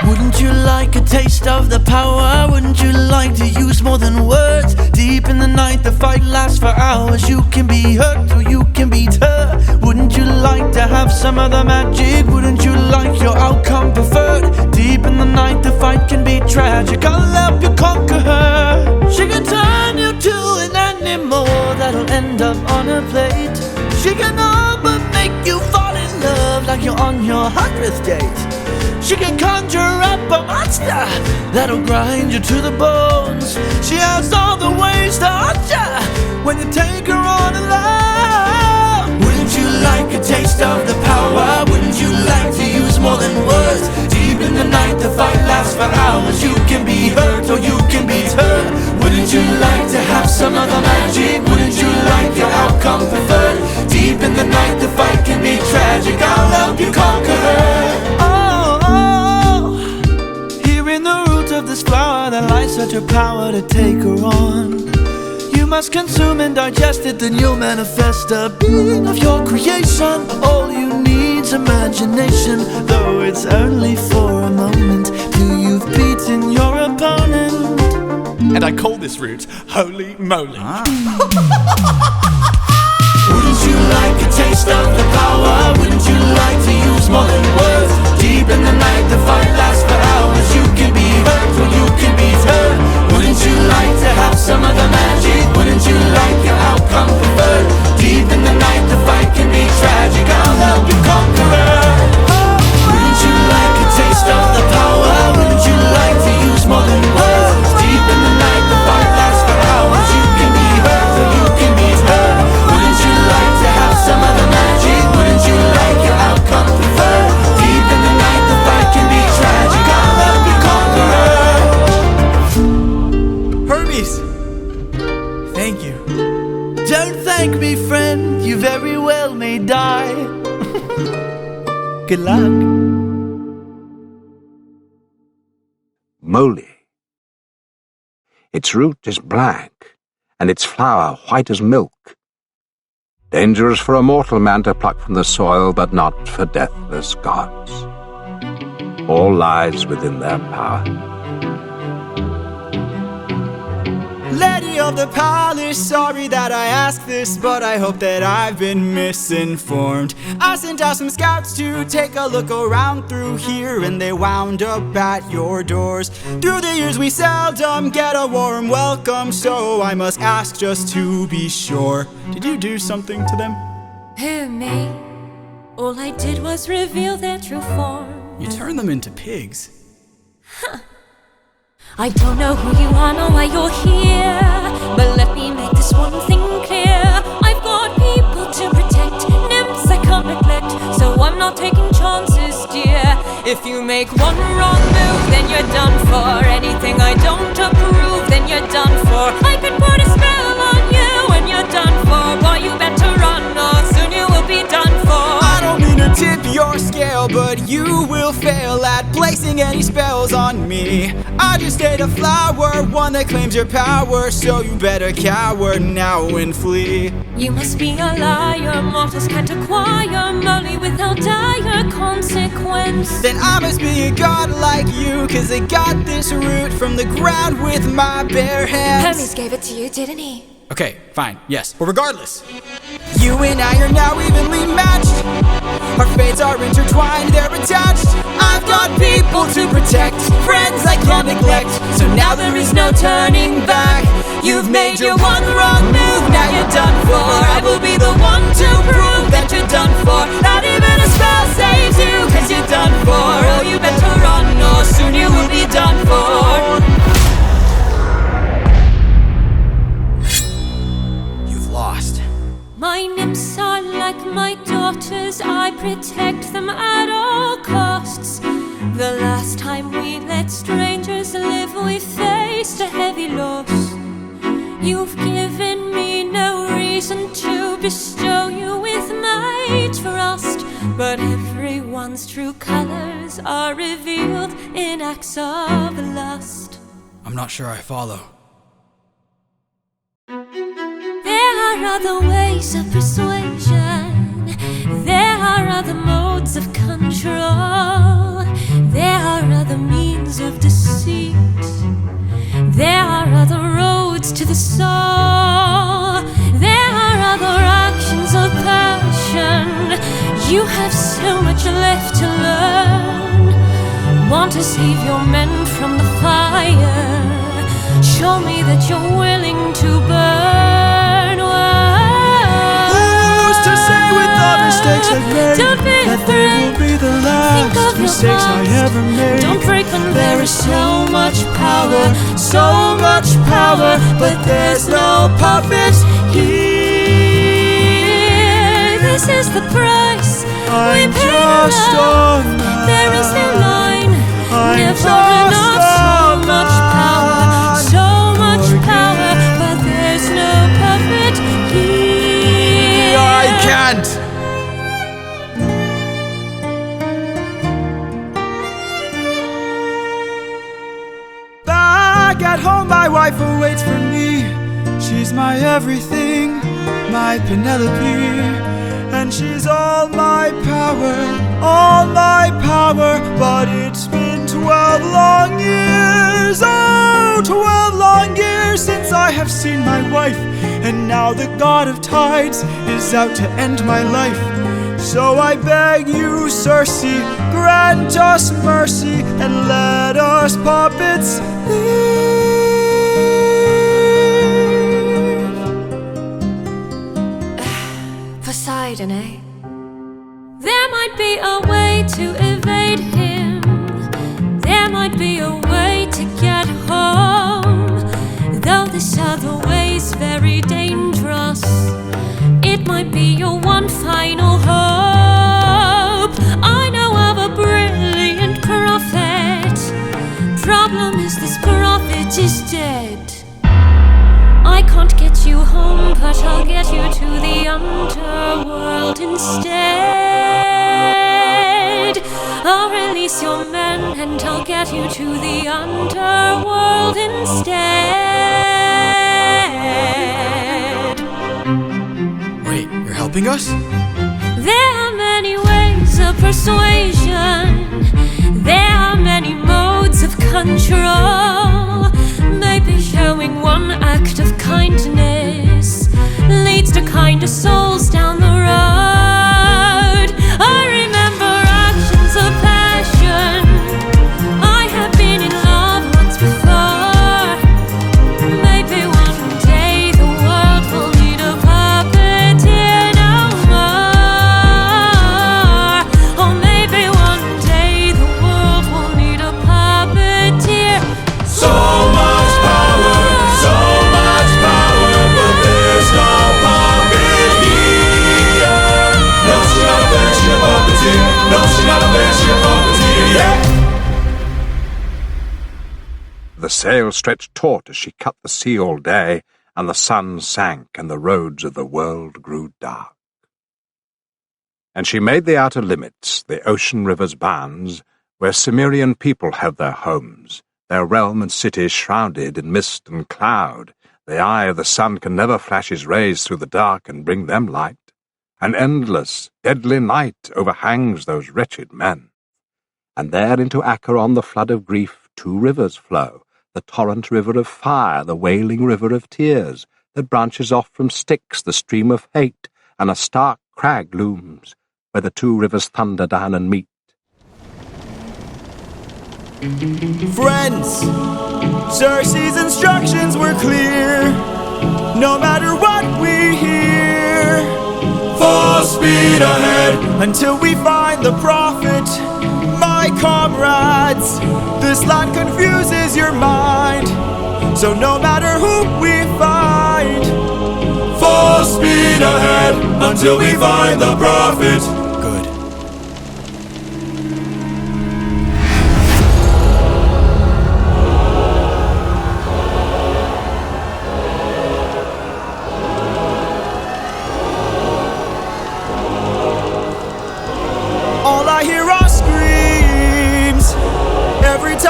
S10: Wouldn't you like a taste of the power? Wouldn't you like to use more than words? Deep in the night, the fight lasts for hours. You can be hurt or you can beat her. Wouldn't you like to have some other magic? Wouldn't you like your outcome preferred? Deep in the night, the fight can be tragic. I'll help you conquer her. She can turn you to an animal that'll end up on a plate. She can all but make you fall in love like you're on your 100th date. She can conjure up a monster that'll grind you to the bones. She has all the ways to haunt ya when you take her on alone. Wouldn't you like a taste of the power? Wouldn't you like to use more than words? Deep in the night, the fight lasts for hours. You can be hurt or you can beat her. Wouldn't you like to have some other magic? Wouldn't you like your outcome preferred? Deep in the night, the fight can be tragic. I'll help you conquer her. Of this flower that lies such a power to take her on. You must consume and digest it, then you'll manifest a being of your creation. All you need's imagination, though it's only for a moment till you've beaten your opponent.
S2: And I call this route Holy Moly.
S10: Wouldn't you like a taste of the power? Wouldn't you like to use more than words? Deep in the night, the fight lasts for hours. You can be hurt or you can beat her. Wouldn't you like to have some other magic? Wouldn't you like your outcome preferred? Deep in the night, the fight can be tragic. I'll help you conquer her. Wouldn't you like a taste of the power? Wouldn't you like to use more than words? Deep in the night, the fight lasts for hours. You can be hurt or you can beat her. Wouldn't you like to have some other magic? Wouldn't you like your outcome preferred? Deep in the night, the fight can be tragic. I'll help you conquer her.
S2: Hermes! Thank you.
S10: Don't thank me, friend. You very well may die. Good luck.
S1: Moly. Its root is black, and its flower white as milk. Dangerous for a mortal man to pluck from the soil, but not for deathless gods. All lies within their power.
S2: Lady of the palace, sorry that I ask this, but I hope that I've been misinformed. I sent out some scouts to take a look around through here, and they wound up at your doors. Through the years we seldom get a warm welcome, so I must ask just to be sure. Did you do something to them?
S8: Who, me? All I did was reveal their true form.
S2: You turned them into pigs.
S8: I don't know who you are nor why you're here, but let me make this one thing clear. I've got people to protect, nymphs I can't neglect, so I'm not taking chances, dear. If you make one wrong move, then you're done for. Anything I don't approve, then you're done for. I could put a spell on you and you're done for. Boy, you better run or soon you will be done for.
S2: I don't mean to tip your scale, but you will fail at placing any spells on me. I just ate a flower, one that claims your power, so you better cower now and flee.
S8: You must be a liar, mortals can't acquire Moly without dire consequence.
S2: Then I must be a god like you, cause I got this root from the ground with my bare hands.
S8: Hermes gave it to you, didn't he?
S2: Okay, fine, yes. Well, regardless, you and I are now evenly matched. Our fates are intertwined, they're attached. I've got people to protect, friends I can't neglect, so now there is no turning back. You've made your one wrong move, now you're done for. I will be the one to prove that you're done for. Not even a spell saves you, cause you're done for. Oh, you better run or soon you will be done for.
S8: costs. The last time we let strangers live, we faced a heavy loss. You've given me no reason to bestow you with my trust, but everyone's true colors are revealed in acts of lust.
S2: I'm not sure I follow.
S8: There are other ways of persuasion. There are other modes of control. There are other means of deceit. There are other roads to the soul. There are other actions of passion. You have so much left to learn. Want to save your men from the fire? Show me that you're willing to burn.
S10: Who's to say with all mistakes I've made
S8: Don't be
S10: that they will be the
S8: Think
S10: last
S8: of your
S10: mistakes I
S8: past.
S10: ever made?
S8: Don't break when
S10: There is so much power, but there's no puppet here.
S8: This is the price we
S10: I'm
S8: pay
S10: just
S8: love.
S10: a man.
S8: There is no line,
S10: I'm
S8: never
S10: just
S8: enough. So much power, but there's no puppet here.
S10: I can't. Back at home, my wife awaits for me. She's my everything, my Penelope. And she's all my power. But it's been 12 long years, 12 long years since I have seen my wife. And now the god of tides is out to end my life. So I beg you, Circe, grant us mercy and let us puppets leave.
S8: Poseidon, eh? There might be a way to evade him. There might be a way to get home. Though this other way's very dangerous, it might be your one final hope. I know of a brilliant prophet. Problem is this prophet is dead. I can't get you home, but I'll get you to the underworld instead. I'll release your men and I'll get you to the underworld instead.
S2: Wait, you're helping us?
S8: There are many ways of persuasion. There are many modes of control. Maybe showing one act of kindness leads to kinder souls down the road. I remember actions of passion. I have been in love once before. Maybe one day the world will need a puppeteer no more. Or maybe one day the world will need a puppeteer.
S4: So much power, but there's no puppet here. No, she's not a bitch, she's a puppeteer. No, she's not a bitch, she's a puppeteer, yeah.
S1: The sail stretched taut as she cut the sea all day, and the sun sank, and the roads of the world grew dark. And she made the outer limits, the ocean river's bounds, where Cimmerian people have their homes, their realm and cities shrouded in mist and cloud. The eye of the sun can never flash his rays through the dark and bring them light. An endless, deadly night overhangs those wretched men. And there into Acheron the flood of grief 2 rivers flow, the torrent river of fire, the wailing river of tears, that branches off from Styx, the stream of hate, and a stark crag looms, where the 2 rivers thunder down and meet.
S10: Friends, Circe's instructions were clear. No matter what we hear,
S4: Full speed ahead
S10: until we find the prophet. My comrades, this land confuses your mind. So no matter who we find,
S4: full speed ahead until we find the prophet.
S2: Good.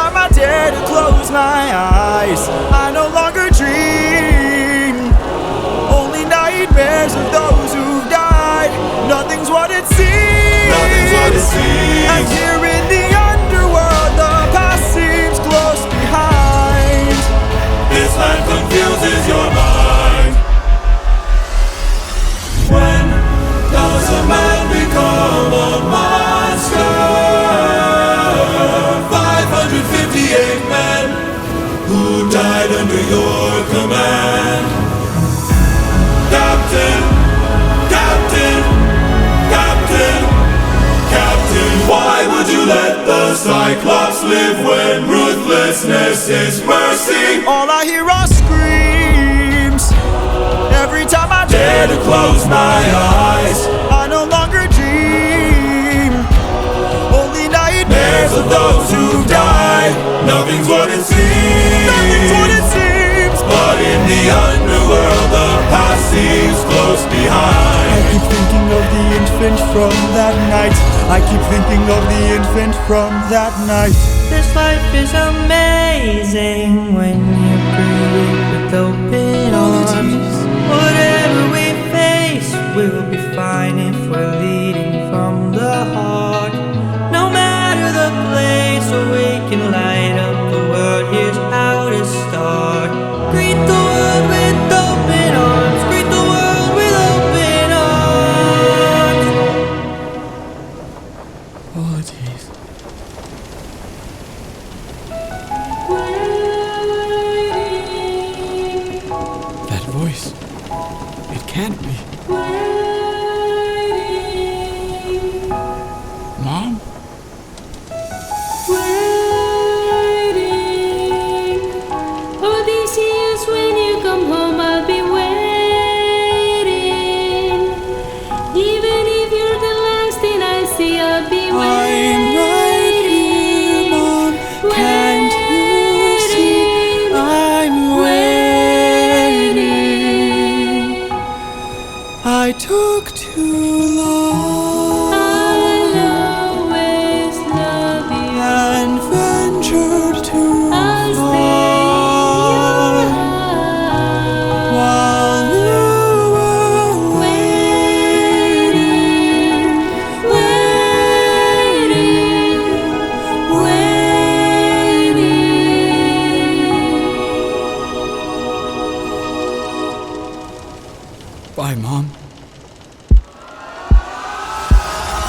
S2: time I dare to close my eyes, I no longer dream. Only nightmares of those who've died. Nothing's what it seems.
S4: Nothing's what it seems.
S2: And here in the underworld, the past seems close behind.
S4: This land confuses your mind. When does a man become a monster? 558 men who died under your command. Captain, Captain, Captain, Captain, why would you let the Cyclops live when ruthlessness is mercy?
S2: All I hear are screams. Every time I dare to close my eyes, I no longer dream. Only nightmares of those who've died.
S4: Nothing's what it seems.
S2: Nothing's what it seems.
S4: But in the underworld, the past seems close behind.
S2: I keep thinking of the infant from that night. I keep thinking of the infant from that night.
S5: This life is amazing when you greet it with open arms. Whatever we face, we'll be fine if we're leading from the heart. No matter the place where we can light up the world, here's how to start. Greet the world with open arms. Greet the world with open arms.
S2: Apologies. That voice. It can't be. Mom?
S8: Odysseus, when you come home, I'll be waiting. Even if you're the last thing I see, I'll be waiting.
S2: I'm right here, Mom. Can't you see? I'm waiting. I took too long
S8: I'll always love you.
S2: and ventured too
S8: I'll
S2: far
S8: stay
S2: while you were
S8: waiting, waiting.
S2: Bye, Mom.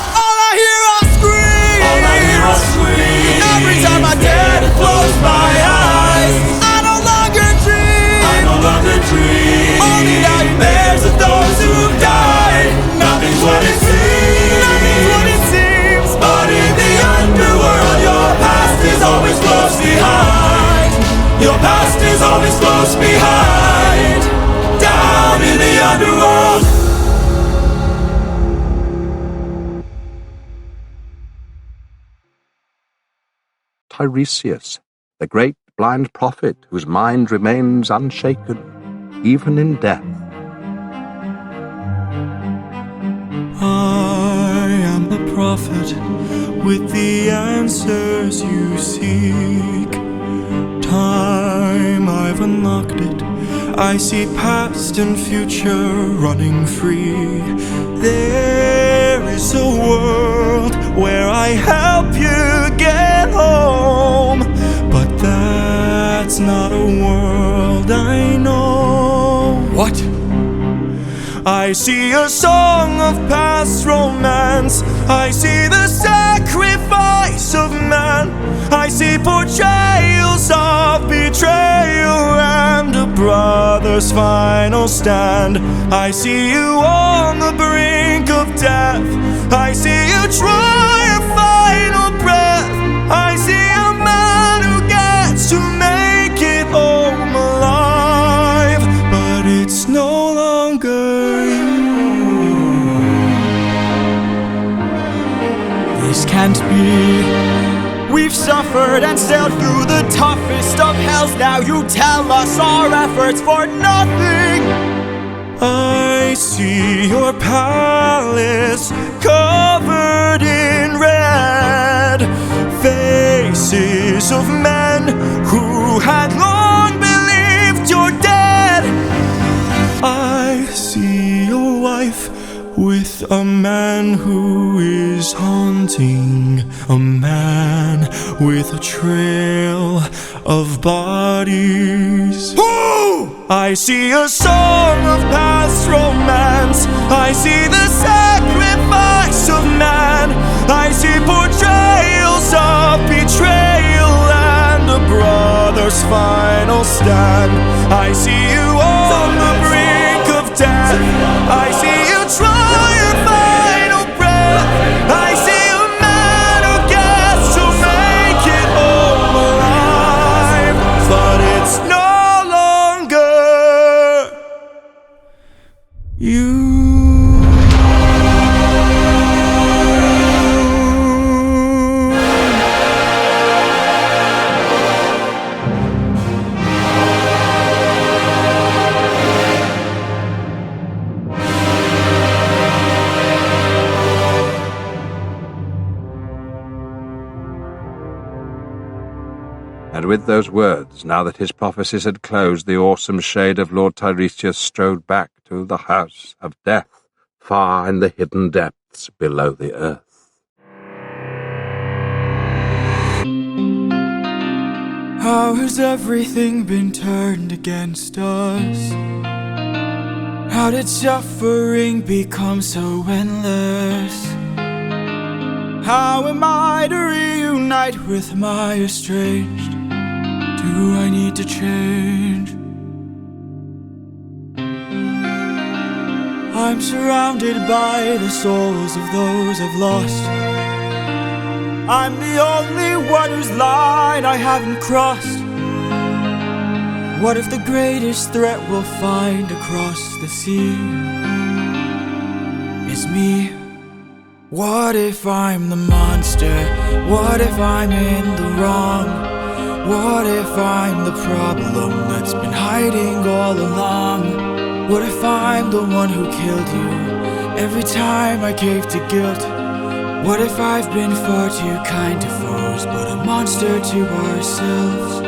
S2: All I hear are screams.
S4: All I hear are screams.
S2: Every time I dare to close my eyes, I no longer dream.
S4: I no longer dream.
S2: Only nightmares of those who've died.
S4: Nothing's what it seems.
S2: Nothing's what it seems.
S4: But in the underworld, your past is always close behind. Your past is always close behind. Down in the underworld.
S1: Tiresias, the great blind prophet whose mind remains unshaken, even in death.
S2: I am the prophet with the answers you seek. Time, I've unlocked it. I see past and future running free. There is a world where I help you get home, but that's not a world I know. What? I see a song of past romance. I see the sacrifice of man. I see portrayals of betrayal and a brother's final stand. I see you on the brink of death. I see you try a final breath. I see a man who gets to make it home alive, but it's no longer you. This can't be. We've suffered and sailed through the toughest of hells. Now you tell us our efforts for nothing. I see your palace covered in red, faces
S4: faces of men who had long believed you're dead. I see your wife with a man who is haunting, a man with a trail of bodies. Ooh! I see a song of past romance. I see the sacrifice of man. I see portrayals of betrayal and a brother's final stand. I see you on the brink of death. I see you try your final breath. I see a man who gets to make it all alive, but it's no longer you.
S1: And with those words, now that his prophecies had closed, the awesome shade of Lord Tiresias strode back to the house of death, far in the hidden depths below the earth.
S2: How has everything been turned against us? How did suffering become so endless? How am I to reunite with my estranged? Do I need to change? I'm surrounded by the souls of those I've lost. I'm the only one whose line I haven't crossed. What if the greatest threat we'll find across the sea is me? What if I'm the monster? What if I'm in the wrong? What if I'm the problem that's been hiding all along? What if I'm the one who killed you every time I gave to guilt? What if I've been far too kind to foes, but a monster to ourselves?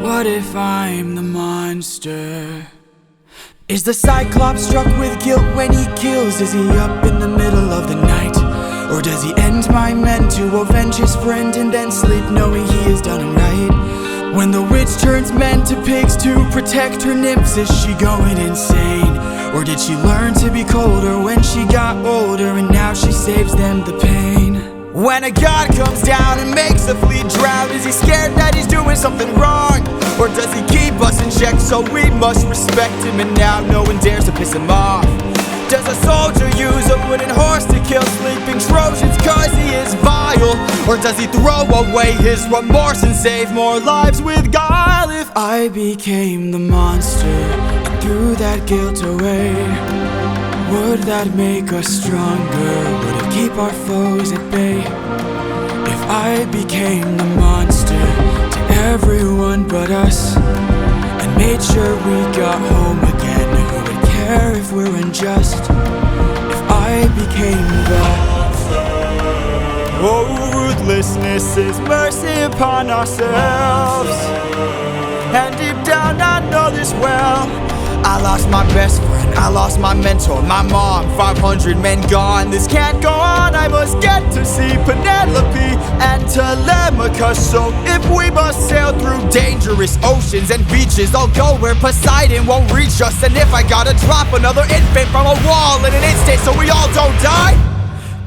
S2: What if I'm the monster? Is the Cyclops struck with guilt when he kills? Is he up in the middle of the night? Or does he end my men to avenge his friend and then sleep knowing he has done him right? When the witch turns men to pigs to protect her nymphs, is she going insane? Or did she learn to be colder when she got older and now she saves them the pain? When a god comes down and makes a fleet drown, is he scared that he's doing something wrong? Or does he keep us in check so we must respect him and now no one dares to piss him off? Does a soldier use a wooden horse to kill sleeping Trojans cause he is vile? Or does he throw away his remorse and save more lives with guile? If I became the monster and threw that guilt away, would that make us stronger? Would it keep our foes at bay? If I became the monster to everyone but us and made sure we got home again, who would care if we're unjust? If I became the ruthlessness is mercy upon ourselves. And deep down I know this well. I lost my best friend, I lost my mentor, my mom, 500 men gone. This can't go on, I must get to see Penelope and Telemachus. So if we must sail through dangerous oceans and beaches, I'll go where Poseidon won't reach us. And if I gotta drop another infant from a wall in an instant so we all don't die,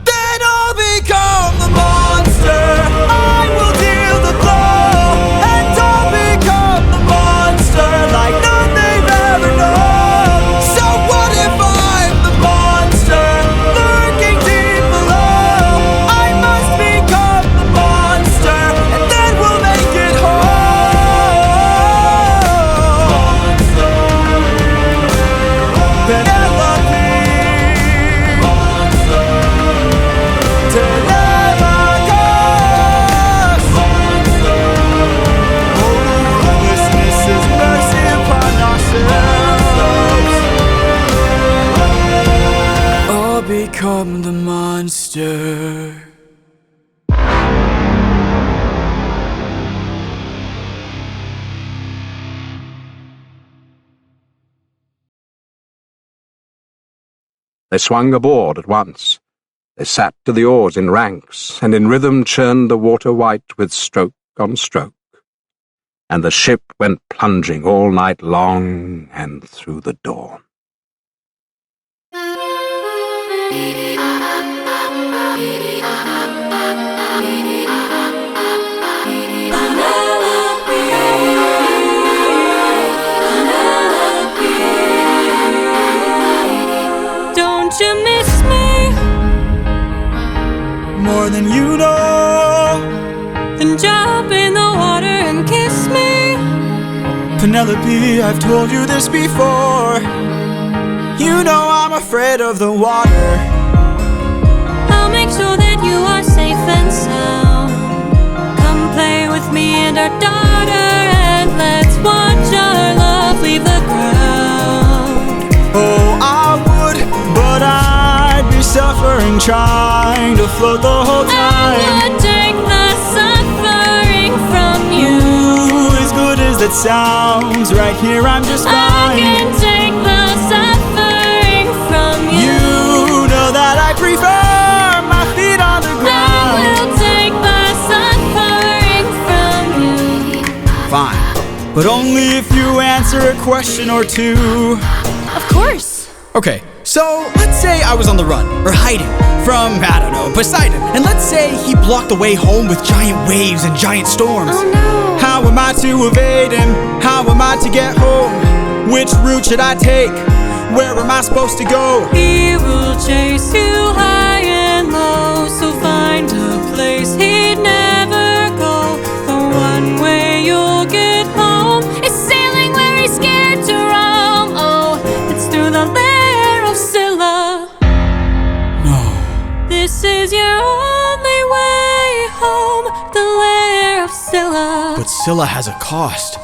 S2: then I'll become the monster. I will deal the blow, and I'll become the monster like none they've ever known. So what if I'm the monster lurking deep below? I must become the monster, and then we'll make it whole. Penelope, Telemachus.
S1: They swung aboard at once. They sat to the oars in ranks, and in rhythm churned the water white with stroke on stroke. And the ship went plunging all night long and through the dawn.
S5: Don't you miss me
S2: more than you know?
S5: Then jump in the water and kiss me.
S2: Penelope, I've told you this before. You know I'm afraid of the water.
S8: I'll make sure that you are safe and sound. Come play with me and our daughter, and let's watch our love leave the ground.
S2: Oh, I would, but I'd be suffering trying to float the whole time.
S8: I would take the suffering from you.
S2: As good as that sounds, right here I'm just fine.
S8: I can take the suffering from you.
S2: You know that I prefer my feet on the ground.
S8: I will take the suffering from you.
S2: Fine, but only if you answer a question or two.
S9: Of course.
S2: Okay, so let's say I was on the run, or hiding, from, I don't know, Poseidon. And let's say he blocked the way home with giant waves and giant storms.
S8: Oh no.
S2: How am I to evade him? How am I to get home? Which route should I take? Where am I supposed to go?
S5: He will chase you high and low, so find a place he'd never go. The one way you'll get home
S8: Is sailing where he's scared to roam. Oh,
S5: it's through the lair of Scylla.
S2: No.
S5: This is your only way home, the lair of Scylla.
S2: But Scylla has a cost.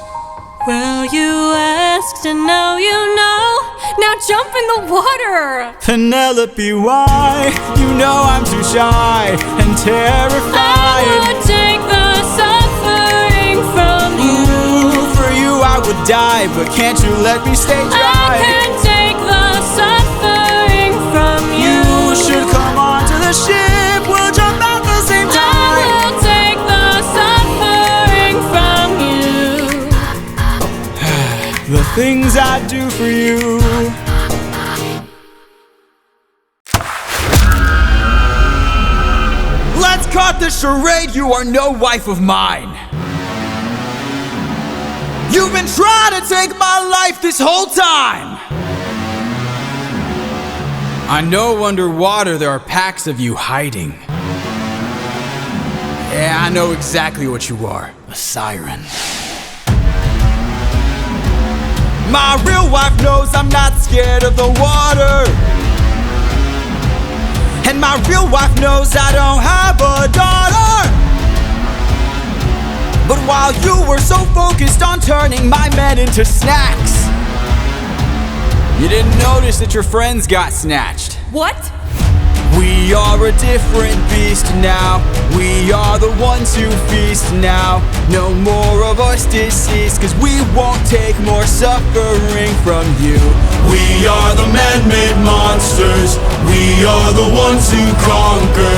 S5: Well, you asked and now you know.
S9: Now jump in the water.
S2: Penelope, why? You know I'm too shy and terrified.
S5: I would take the suffering from you.
S2: Ooh, for you I would die, but can't you let me stay dry?
S5: I can take the suffering from you.
S2: You should come onto the ship. We'll jump at the same
S5: I
S2: time.
S5: will take the suffering from you.
S2: The things I do for you. Let's cut the charade. You are no wife of mine. You've been trying to take my life this whole time. I know underwater there are packs of you hiding. Yeah, I know exactly what you are. A siren. My real wife knows I'm not scared of the water. And my real wife knows I don't have a daughter. But while you were so focused on turning my men into snacks, you didn't notice that your friends got snatched.
S9: What?
S2: We are a different beast now. We are the ones who feast now. No more of us deceased, 'cause we won't take more suffering from you.
S4: We are the man-made monsters. We are the ones who conquer.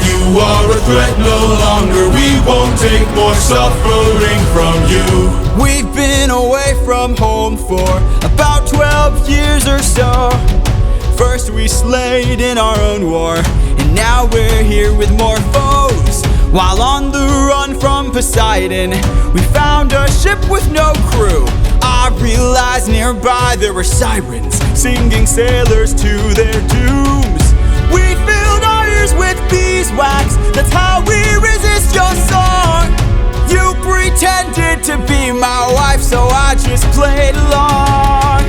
S4: You are a threat no longer. We won't take more suffering from you.
S2: We've been away from home for about 12 years or so. First we slayed in our own war, and now we're here with more foes. While on the run from Poseidon, we found a ship with no crew. I realized nearby there were sirens, singing sailors to their dooms. We filled our ears with beeswax, that's how we resist your song. You pretended to be my wife, so I just played along.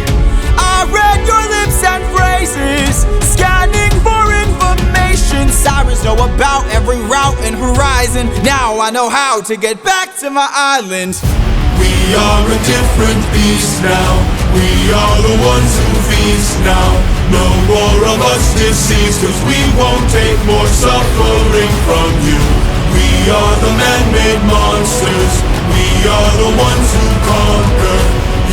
S2: I read your lips and phrases, scanning for information. Sirens know about every route and horizon. Now I know how to get back to my island.
S4: We are a different beast now. We are the ones who feast now. No more of us deceased, 'cause we won't take more suffering from you. We are the man-made monsters. We are the ones who conquer.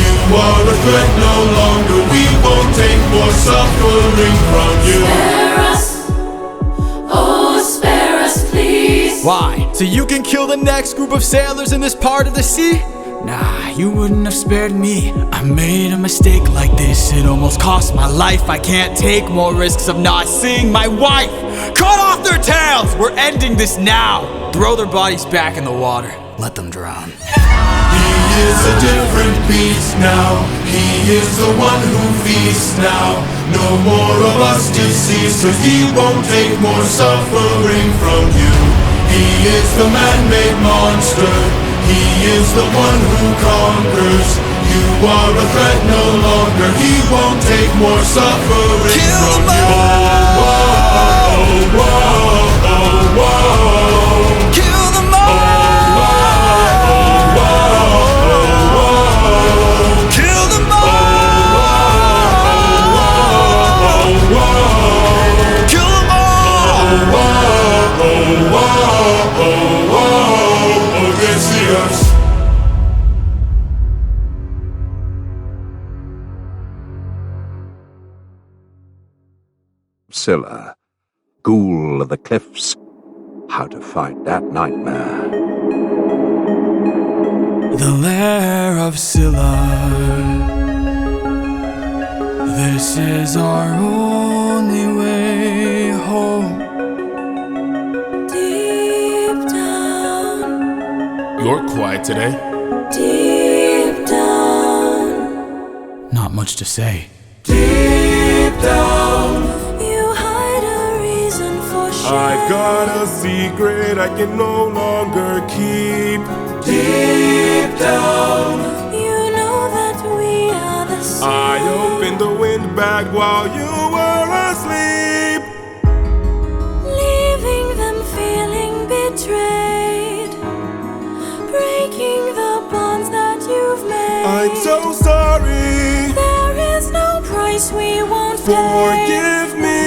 S4: You are a threat no longer. We won't take more suffering from you.
S9: Spare us, oh spare us please.
S2: Why? So you can kill the next group of sailors in this part of the sea? Nah, you wouldn't have spared me. I made a mistake like this, it almost cost my life. I can't take more risks of not seeing my wife. Cut off their tails! We're ending this now. Throw their bodies back in the water. Let them drown.
S4: He is a different beast now. He is the one who feasts now. No more of us deceased, 'cause he won't take more suffering from you. He is the man-made monster. He is the one who conquers. You are a threat no longer. He won't take more suffering from you. Oh, oh, oh, oh, oh.
S2: Kill them all!
S1: Scylla, ghoul of the cliffs, how to fight that nightmare.
S2: The lair of Scylla. This is our only way home.
S8: Deep down,
S3: You're quiet today.
S8: deep down,
S2: Not much to say.
S4: Deep down,
S8: you hide a reason for shame.
S3: I've got a secret I can no longer keep.
S4: deep down,
S8: You know that we are the same.
S3: I opened the windbag while you were asleep.
S8: Leaving them feeling betrayed, breaking the bonds that you've made.
S3: I'm so sorry.
S8: There is no price we won't pay.
S3: Forgive me.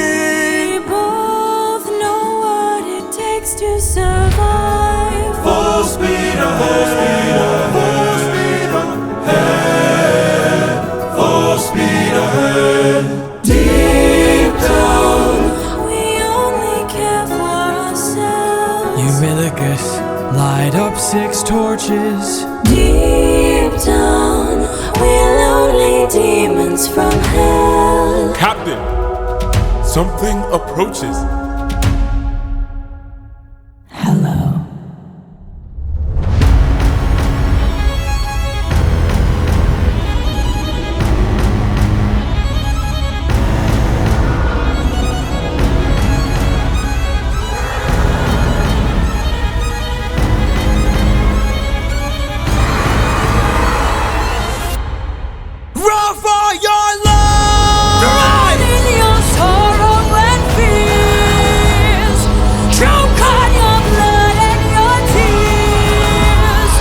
S8: We both know what it takes to survive.
S4: full speed ahead, full speed ahead, full speed ahead. Deep down,
S8: We only care for ourselves.
S2: Eurylochus, light up 6 torches.
S8: Deep down, we're lonely demons from hell.
S3: Captain, something approaches.
S8: Hello.
S2: Run for your life! Run in your sorrow and fears. Choke on your blood and your tears.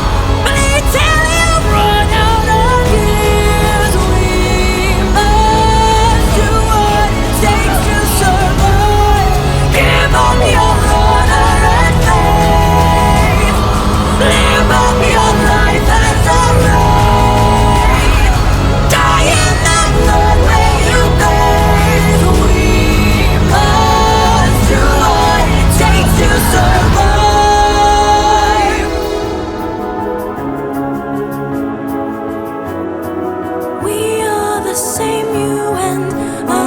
S2: Bleed till you run out of years. We must do what it takes to survive. Give up your honor and faith. Live up your life as a right. Die in the blood where you bathe. We must do what it takes to survive. We are the same, you and I.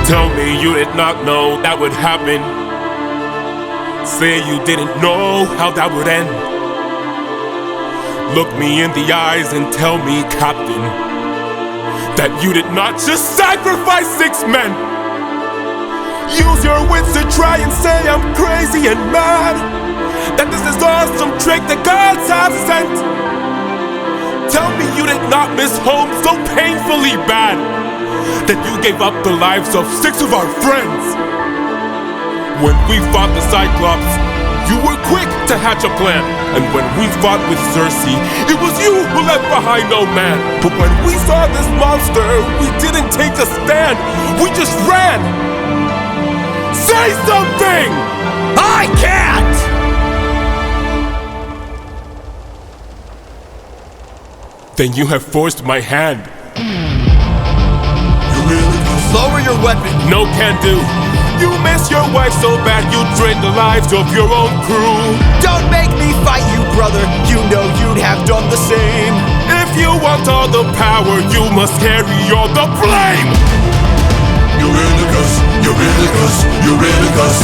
S3: Tell me you did not know that would happen. Say you didn't know how that would end. Look me in the eyes and tell me, Captain, that you did not just sacrifice 6 men. Use your wits to try and say I'm crazy and mad, that this is all some trick the gods have sent. Tell me you did not miss home so painfully bad that you gave up the lives of 6 of our friends? When we fought the Cyclops, you were quick to hatch a plan. And when we fought with Circe, it was you who left behind no man. But when we saw this monster, we didn't take a stand. We just ran. Say something!
S10: I can't!
S3: Then you have forced my hand.
S10: You really can lower your weapon.
S3: No can do. You miss your wife so bad you drained the lives of your own crew.
S10: Don't make me fight you, brother. You know you'd have done the same.
S3: If you want all the power, you must carry all the blame.
S4: Eurylochus, Eurylochus, Eurylochus.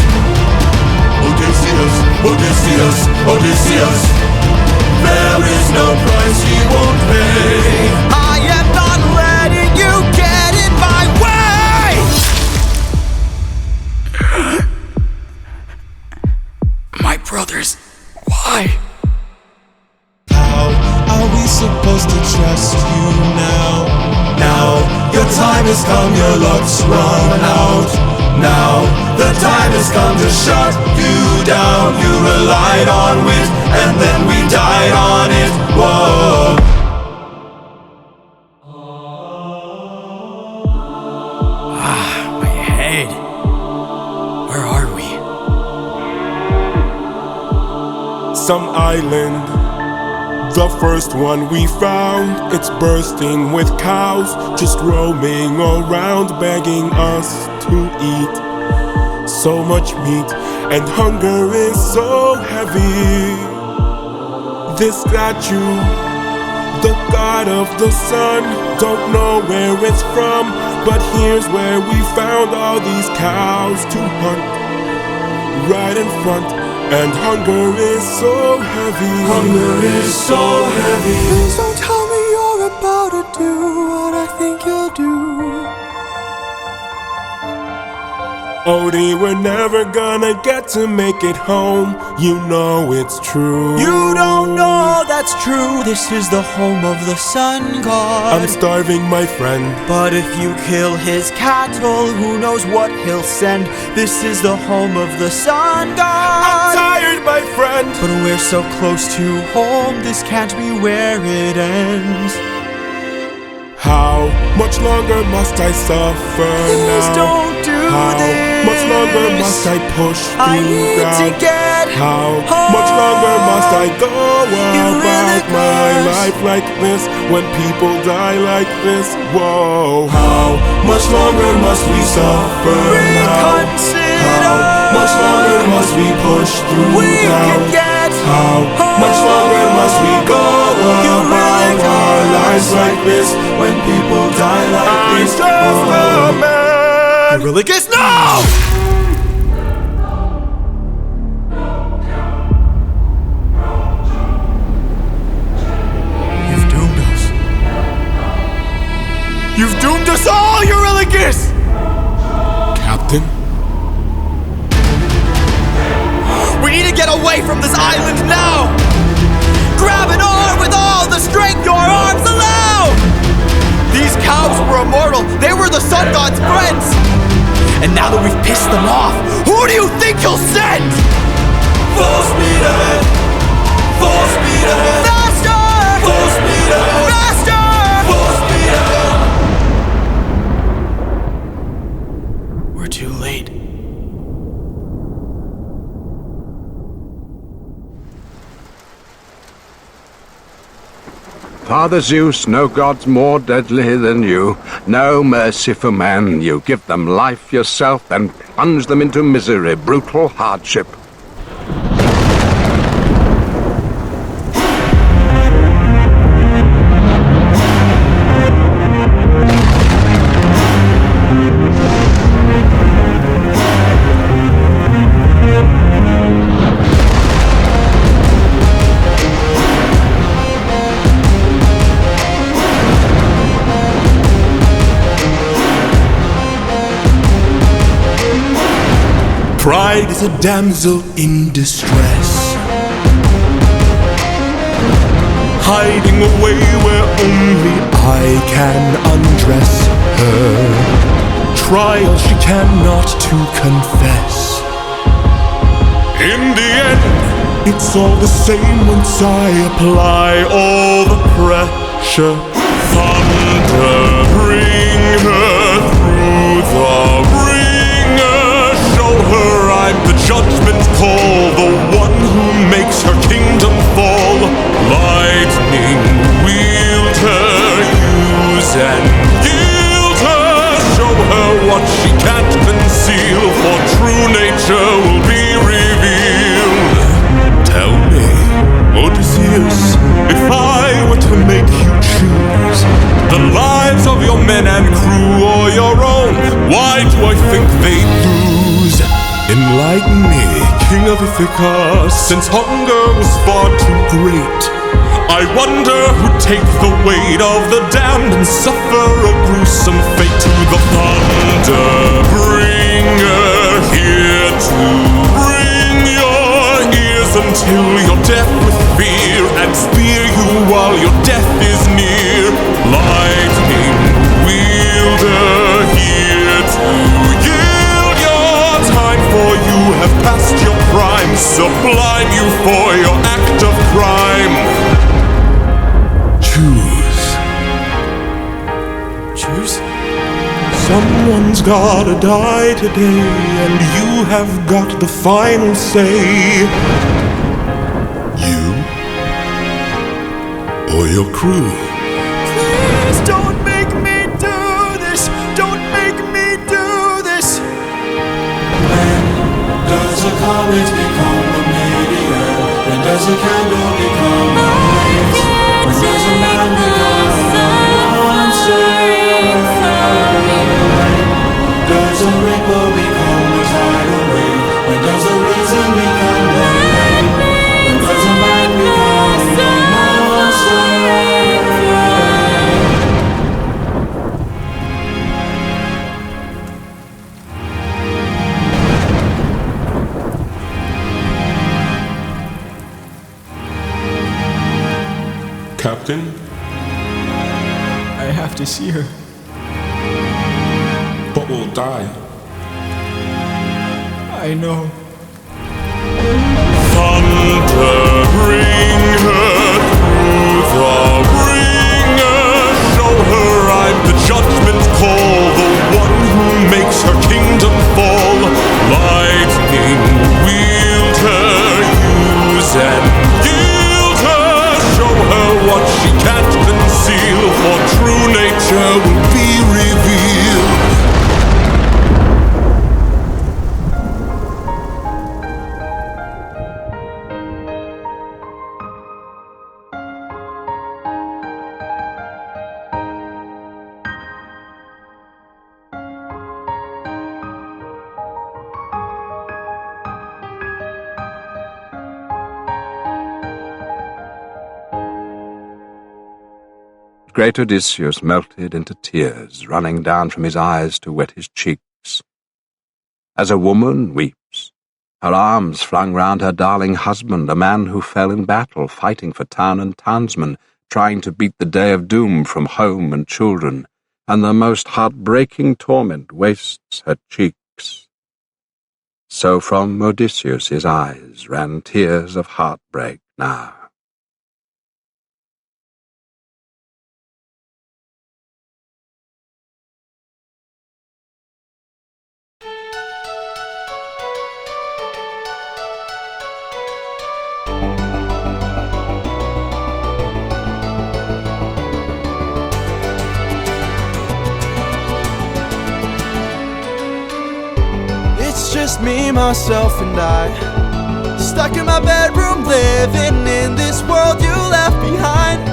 S4: Odysseus, Odysseus, Odysseus. There is no price he won't pay.
S10: I am not letting you get in my way! My brothers, why?
S4: How are we supposed to trust you now? Now, your time has come, your luck's run out. Now, the time has come to shut you down. You relied on wit, and then we died on it. Whoa.
S10: My head. Where are we?
S3: Some island, the first one we found. It's bursting with cows, just roaming around, begging us to eat. So much meat, and hunger is so heavy. This statue, the god of the sun, don't know where it's from, but here's where we found all these cows to hunt. Right in front, and hunger is so heavy.
S4: Hunger is so heavy.
S10: Please don't tell me you're about to do what I think you'll do.
S3: Odie, we're never gonna get to make it home. You know it's true.
S10: You don't know that's true. This is the home of the sun god.
S3: I'm starving, my friend.
S10: But if you kill his cattle, who knows what he'll send. This is the home of the sun god.
S3: I'm tired, my friend.
S10: But we're so close to home, this can't be where it ends.
S3: How much longer must I suffer
S10: Please
S3: now?
S10: don't do
S3: How
S10: this.
S3: much longer must I push through
S10: I need
S3: doubt?
S10: to get
S3: How
S10: home.
S3: much longer must I go about my
S10: Eurylochus.
S3: life like this? When people die like this? Whoa.
S4: How much longer must we suffer now?
S10: Reconsider.
S4: How much longer must we push through
S10: We can
S4: doubt?
S10: get
S4: How much longer must we go about our lives like this? When people die like
S3: I'm
S4: this?
S3: just a man.
S10: Eurylochus, no! You've doomed us. You've doomed us all, Eurylochus!
S3: Captain?
S10: We need to get away from this island now! Grab an arm with all the strength your arms allow! These cows were immortal, they were the sun god's friends! And now that we've pissed them off, who do you think he'll send?
S4: Full speed ahead! Full speed ahead!
S10: Faster!
S4: Full speed ahead!
S10: Faster!
S4: Full speed ahead!
S10: We're too late.
S1: Father Zeus, no god's more deadly than you. No mercy for man. You give them life yourself, then plunge them into misery, brutal hardship.
S3: Pride is a damsel in distress. hiding away where only I can undress her. Trial she cannot to confess. In the end, it's all the same once I apply all the pressure. Thunder, bring her through the ringer. Show her I'm the judgment call, the one who makes her kingdom fall. Lightning, wield her, use and yield her. Show her what she can't conceal, for true nature will be revealed. Tell me, Odysseus, if I were to make you choose the lives of your men and crew or your own, why do I think they'd lose? Enlighten me, king of Ithaca, since hunger was far too great. I wonder who'd take the weight of the damned and suffer a gruesome fate. To the thunder bringer, here to bring your ears until you're deaf with fear, and spear you while your death is near. Lightning wielder, here to yield your time, for you have passed your prime. Sublime you for your act of crime. Choose. Someone's gotta die today, and you have got the final say. You or your crew.
S10: Please don't make me do this. Don't make me do this.
S4: When does a comet become a meteor? When does a candle become a blaze? When does a man become a monster? Does a ripple become a tidal wave? When does a reason become a name? When does a man become a monster?
S3: Captain?
S2: I have to see her.
S3: But we'll die.
S2: I know.
S3: Thunder, bring her through the ringer. Show her I'm the judgment call, the one who makes her kingdom fall. Lightning, wield her, use and yield her. Show her what she can't conceal, for true nature will be revealed.
S1: Great Odysseus melted into tears, running down from his eyes to wet his cheeks. As a woman weeps, her arms flung round her darling husband, a man who fell in battle, fighting for town and townsmen, trying to beat the day of doom from home and children, and the most heartbreaking torment wastes her cheeks. So from Odysseus's eyes ran tears of heartbreak now.
S10: Just me, myself, and I, stuck in my bedroom, living in this world you left behind,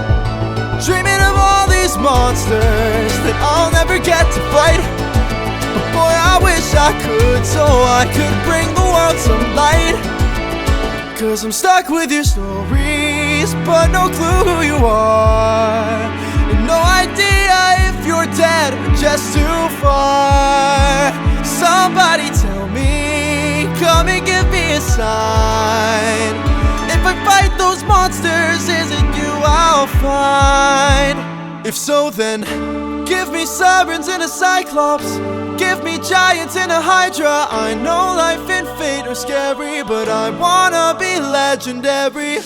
S10: dreaming of all these monsters that I'll never get to fight. But boy, I wish I could, so I could bring the world some light. 'Cause I'm stuck with your stories, but no clue who you are, and no idea if you're dead or just too far. Somebody tell me, come and give me a sign. If I fight those monsters, is it you I'll find. If so, then give me sirens and a cyclops, give me giants and a hydra. I know life and fate are scary, but I wanna be legendary.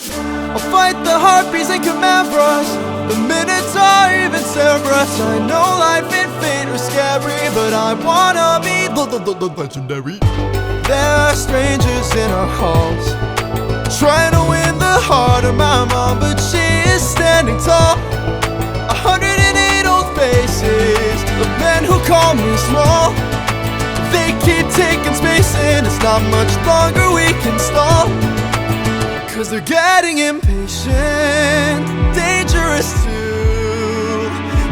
S10: I'll fight the harpies and chimera's, the minotaur, even Cerberus. I know life and fate are scary, but I wanna be legendary. There are strangers in our halls, trying to win the heart of my mom, but she is standing tall. 108 old faces of men who call me small. They keep taking space and it's not much longer we can stall. Cause they're getting impatient, dangerous too.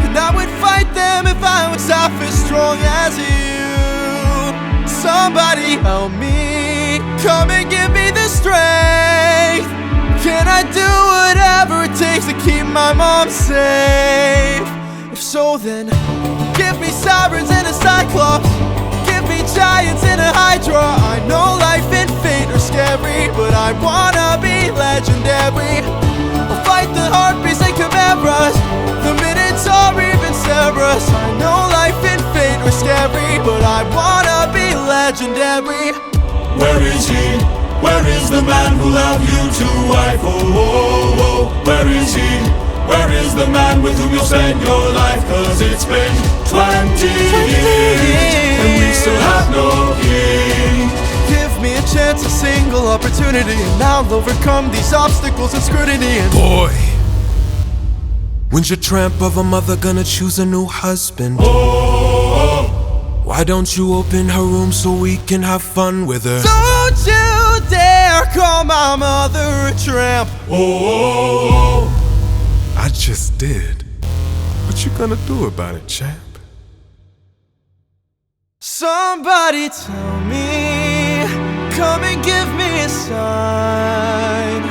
S10: And I would fight them if I was half as strong as you. Somebody help me, come and give me the strength. Can I do whatever it takes to keep my mom safe? If so, then give me sirens and a cyclops, give me giants and a hydra. I know life and fate are scary, but I wanna be legendary. I'll fight the harpies and chimeras, the minotaur, even Cerberus. I know life and fate are scary, but I wanna be legendary.
S4: Where is he? Where is the man who loved you to wife? Oh, oh, oh. Where is he? Where is the man with whom you'll spend your life? Cause it's been 20 years and we still have no king.
S10: Give me a chance, a single opportunity, and I'll overcome these obstacles and scrutiny. And
S11: boy, when's your tramp of a mother gonna choose a new husband?
S4: Oh,
S11: why don't you open her room so we can have fun with her?
S10: Don't you dare call my mother a tramp.
S4: oh,
S11: I just did. What you gonna do about it, champ?
S10: Somebody tell me, come and give me a sign.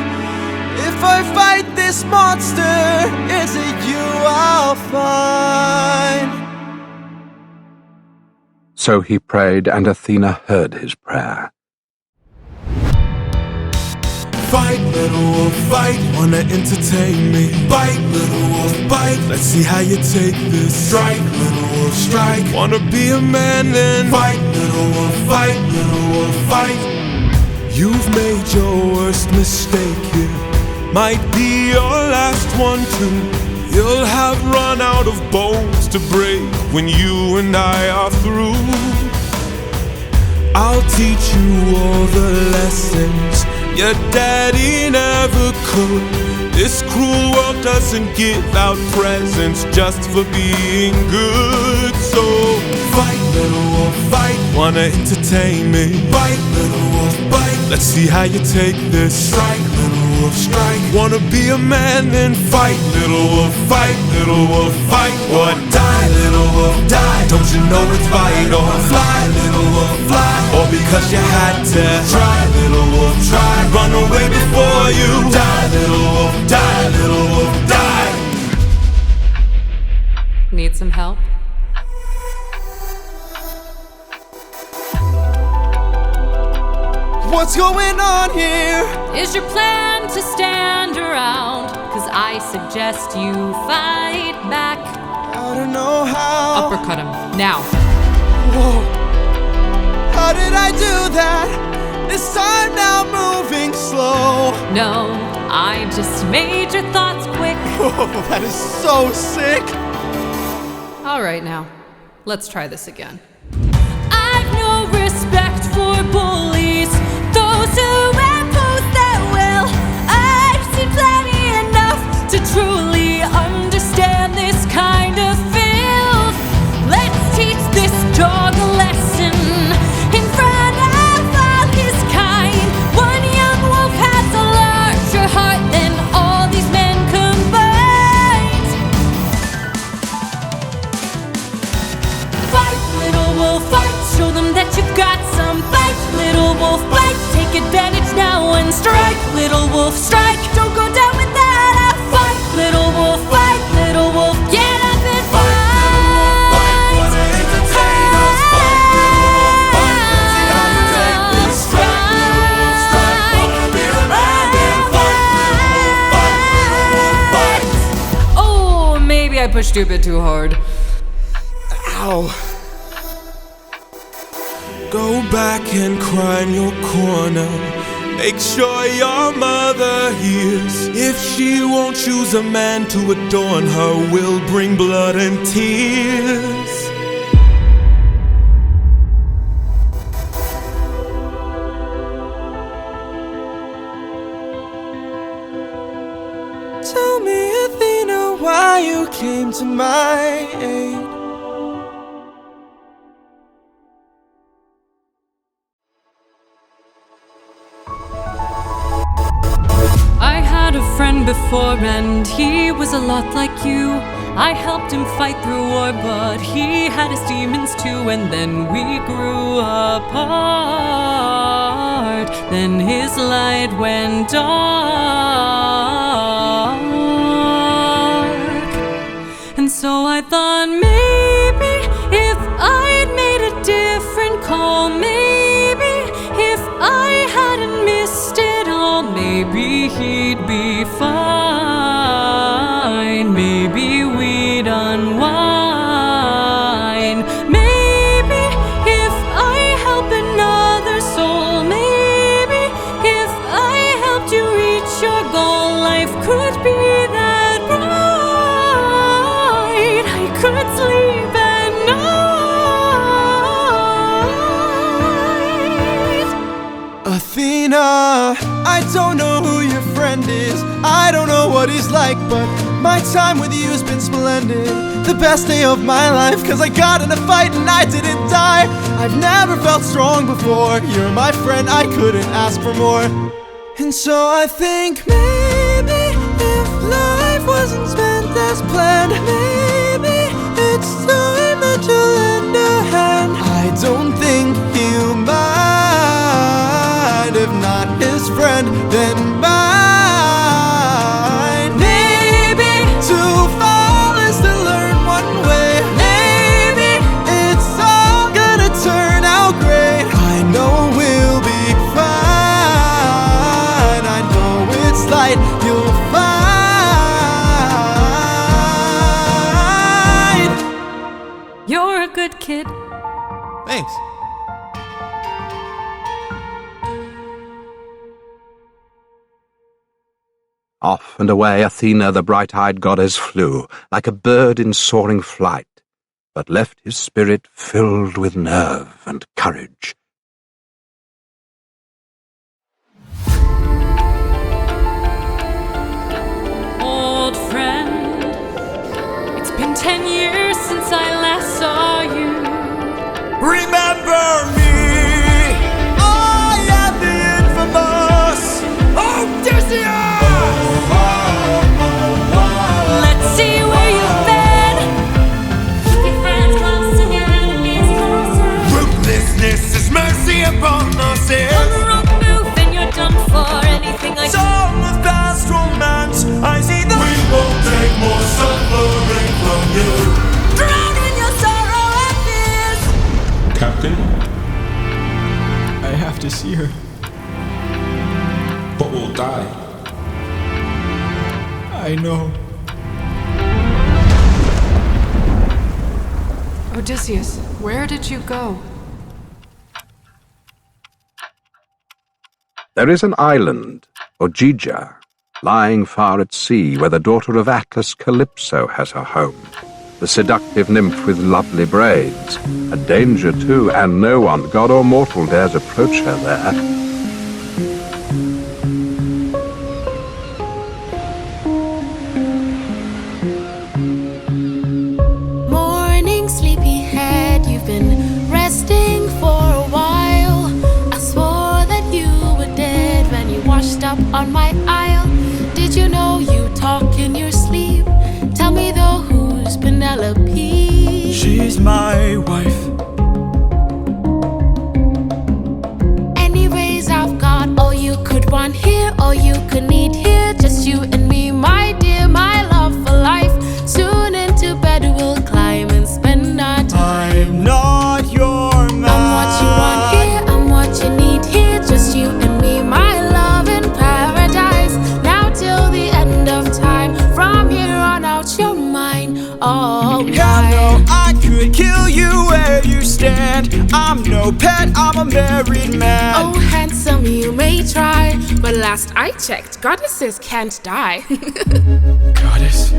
S10: If I fight this monster, is it you I'll find?
S1: So he prayed, and Athena heard his prayer.
S11: Fight, little wolf, fight. Wanna entertain me? Bite, little wolf, bite. Let's see how you take this. Strike, little wolf, strike. Wanna be a man then? Fight, little wolf, fight. Little wolf, fight. You've made your worst mistake here. Might be your last one too. You'll have run out of bones to break when you and I are through. I'll teach you all the lessons your daddy never could. This cruel world doesn't give out presents just for being good. So fight, little wolf, fight. Wanna entertain me? Bite, little wolf, bite. Let's see how you take this. Strike, little wolf, strike. Wanna be a man? Then fight, little wolf, fight. Little wolf, fight. Or die, little wolf, die. Don't you know it's fight or fly, little wolf, fly. Or because you had to try, little wolf, try. Run away before you die, little wolf, die, little wolf, die.
S9: Need some help?
S10: What's going on here?
S9: Is your plan to stand around? Cause I suggest you fight back.
S10: I don't know how.
S9: Uppercut him, now.
S10: Whoa. How did I do that? This time now moving slow.
S9: No, I just made your thoughts quick.
S10: Whoa, that is so sick.
S9: Alright now, let's try this again. I've no respect for bullies, those who impose their will. I've seen plenty enough to truly understand this kind of filth. Let's teach this dog a lesson in front of all his kind. One young wolf has a larger heart than all these men combined. Fight, little wolf, fight. Show them that you've got some fight. Little wolf, bite. Take advantage now and strike. Little wolf, strike. Don't go down without a fight. Little wolf, fight. Little wolf, get up and fight.
S4: wanna entertain us? Fight, little wolf, fight. Let's see how you take this. Strike, little wolf, strike. Wanna be a man, then fight, little wolf, fight. Little wolf, fight.
S9: maybe I pushed you a bit too hard.
S11: Ow. Go back and cry in your corner. Make sure your mother hears. If she won't choose a man to adorn her, we'll bring blood and tears. Tell me, Athena, why you came to my aid.
S9: I had a friend before and he was a lot like you. I helped him fight through war, but he had his demons too. And then we grew apart. Then his light went dark. And so I thought maybe if I'd made a different call, maybe if I hadn't missed it all, maybe he'd be fine. Maybe we'd unwind. Maybe if I help another soul, maybe if I helped you reach your goal, life could be that bright. I could sleep at night.
S10: Athena, I don't know who your friend is. I don't know what he's like, but my time with you's been splendid. The best day of my life, 'cause I got in a fight and I didn't die. I've never felt strong before. You're my friend, I couldn't ask for more. And so I think maybe if life wasn't spent as planned, maybe it's time that you lend a hand. I don't think he'll mind. If not his friend, then mine. Maybe to fall is to learn one way. Maybe it's all gonna turn out great. I know we'll be fine. I know it's light you'll find.
S9: You're a good kid.
S10: Thanks.
S1: Off and away Athena, the bright-eyed goddess, flew, like a bird in soaring flight, but left his spirit filled with nerve and courage.
S9: Old friend, it's been 10 years since I last saw you.
S4: Remember me? I am the infamous Odyssey!
S8: Let's see where you've been. Keep your friends close and your enemies closer.
S4: Ruthlessness is mercy upon us.
S8: On the wrong move and you're done for. Anything like
S4: Song of past romance, I see that we won't take more suffering from you.
S8: drown in your sorrow and fears.
S3: Captain,
S10: I have to see her.
S3: but we'll die.
S10: I know.
S9: Odysseus, where did you go?
S1: There is an island, Ogygia, lying far at sea, where the daughter of Atlas, Calypso, has her home. The seductive nymph with lovely braids, a danger too, and no one, god or mortal, dares approach her there.
S6: Morning, sleepyhead, you've been resting for a while. I swore that you were dead when you washed up on my aisle. Did you know you talk in your sleep? Tell me though, who's Penelope?
S2: She's my wife.
S6: Anyways, I've got all you could want here, all you could need here. Just you and me, my dear, my love for life. Soon into bed we'll climb and spend our time.
S2: I'm not your man.
S6: I'm what you want here, I'm what you need here. Just you and me, my love in paradise. Now till the end of time, from here on out you're mine.
S2: all mine. Hell no, I could kill you where you stand. I'm no pet, I'm a married man.
S6: Oh, handsome, you may try, but last I checked, goddesses can't die.
S2: Goddess?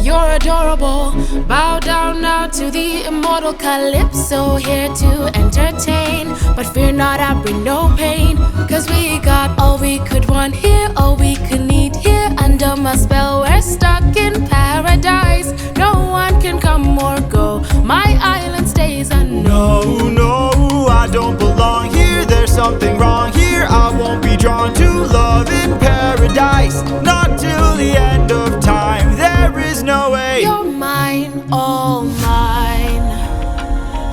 S6: You're adorable. Bow down now to the immortal Calypso, here to entertain. But fear not, I bring no pain, 'cause we got all we could want here, all we could need here. Under my spell, we're stuck in paradise. No one can come or go. My island stays unknown.
S2: No, no, I don't belong here. There's something wrong here. I won't be drawn to love in paradise. Not till the end of time. There is no way.
S6: You're mine, all mine.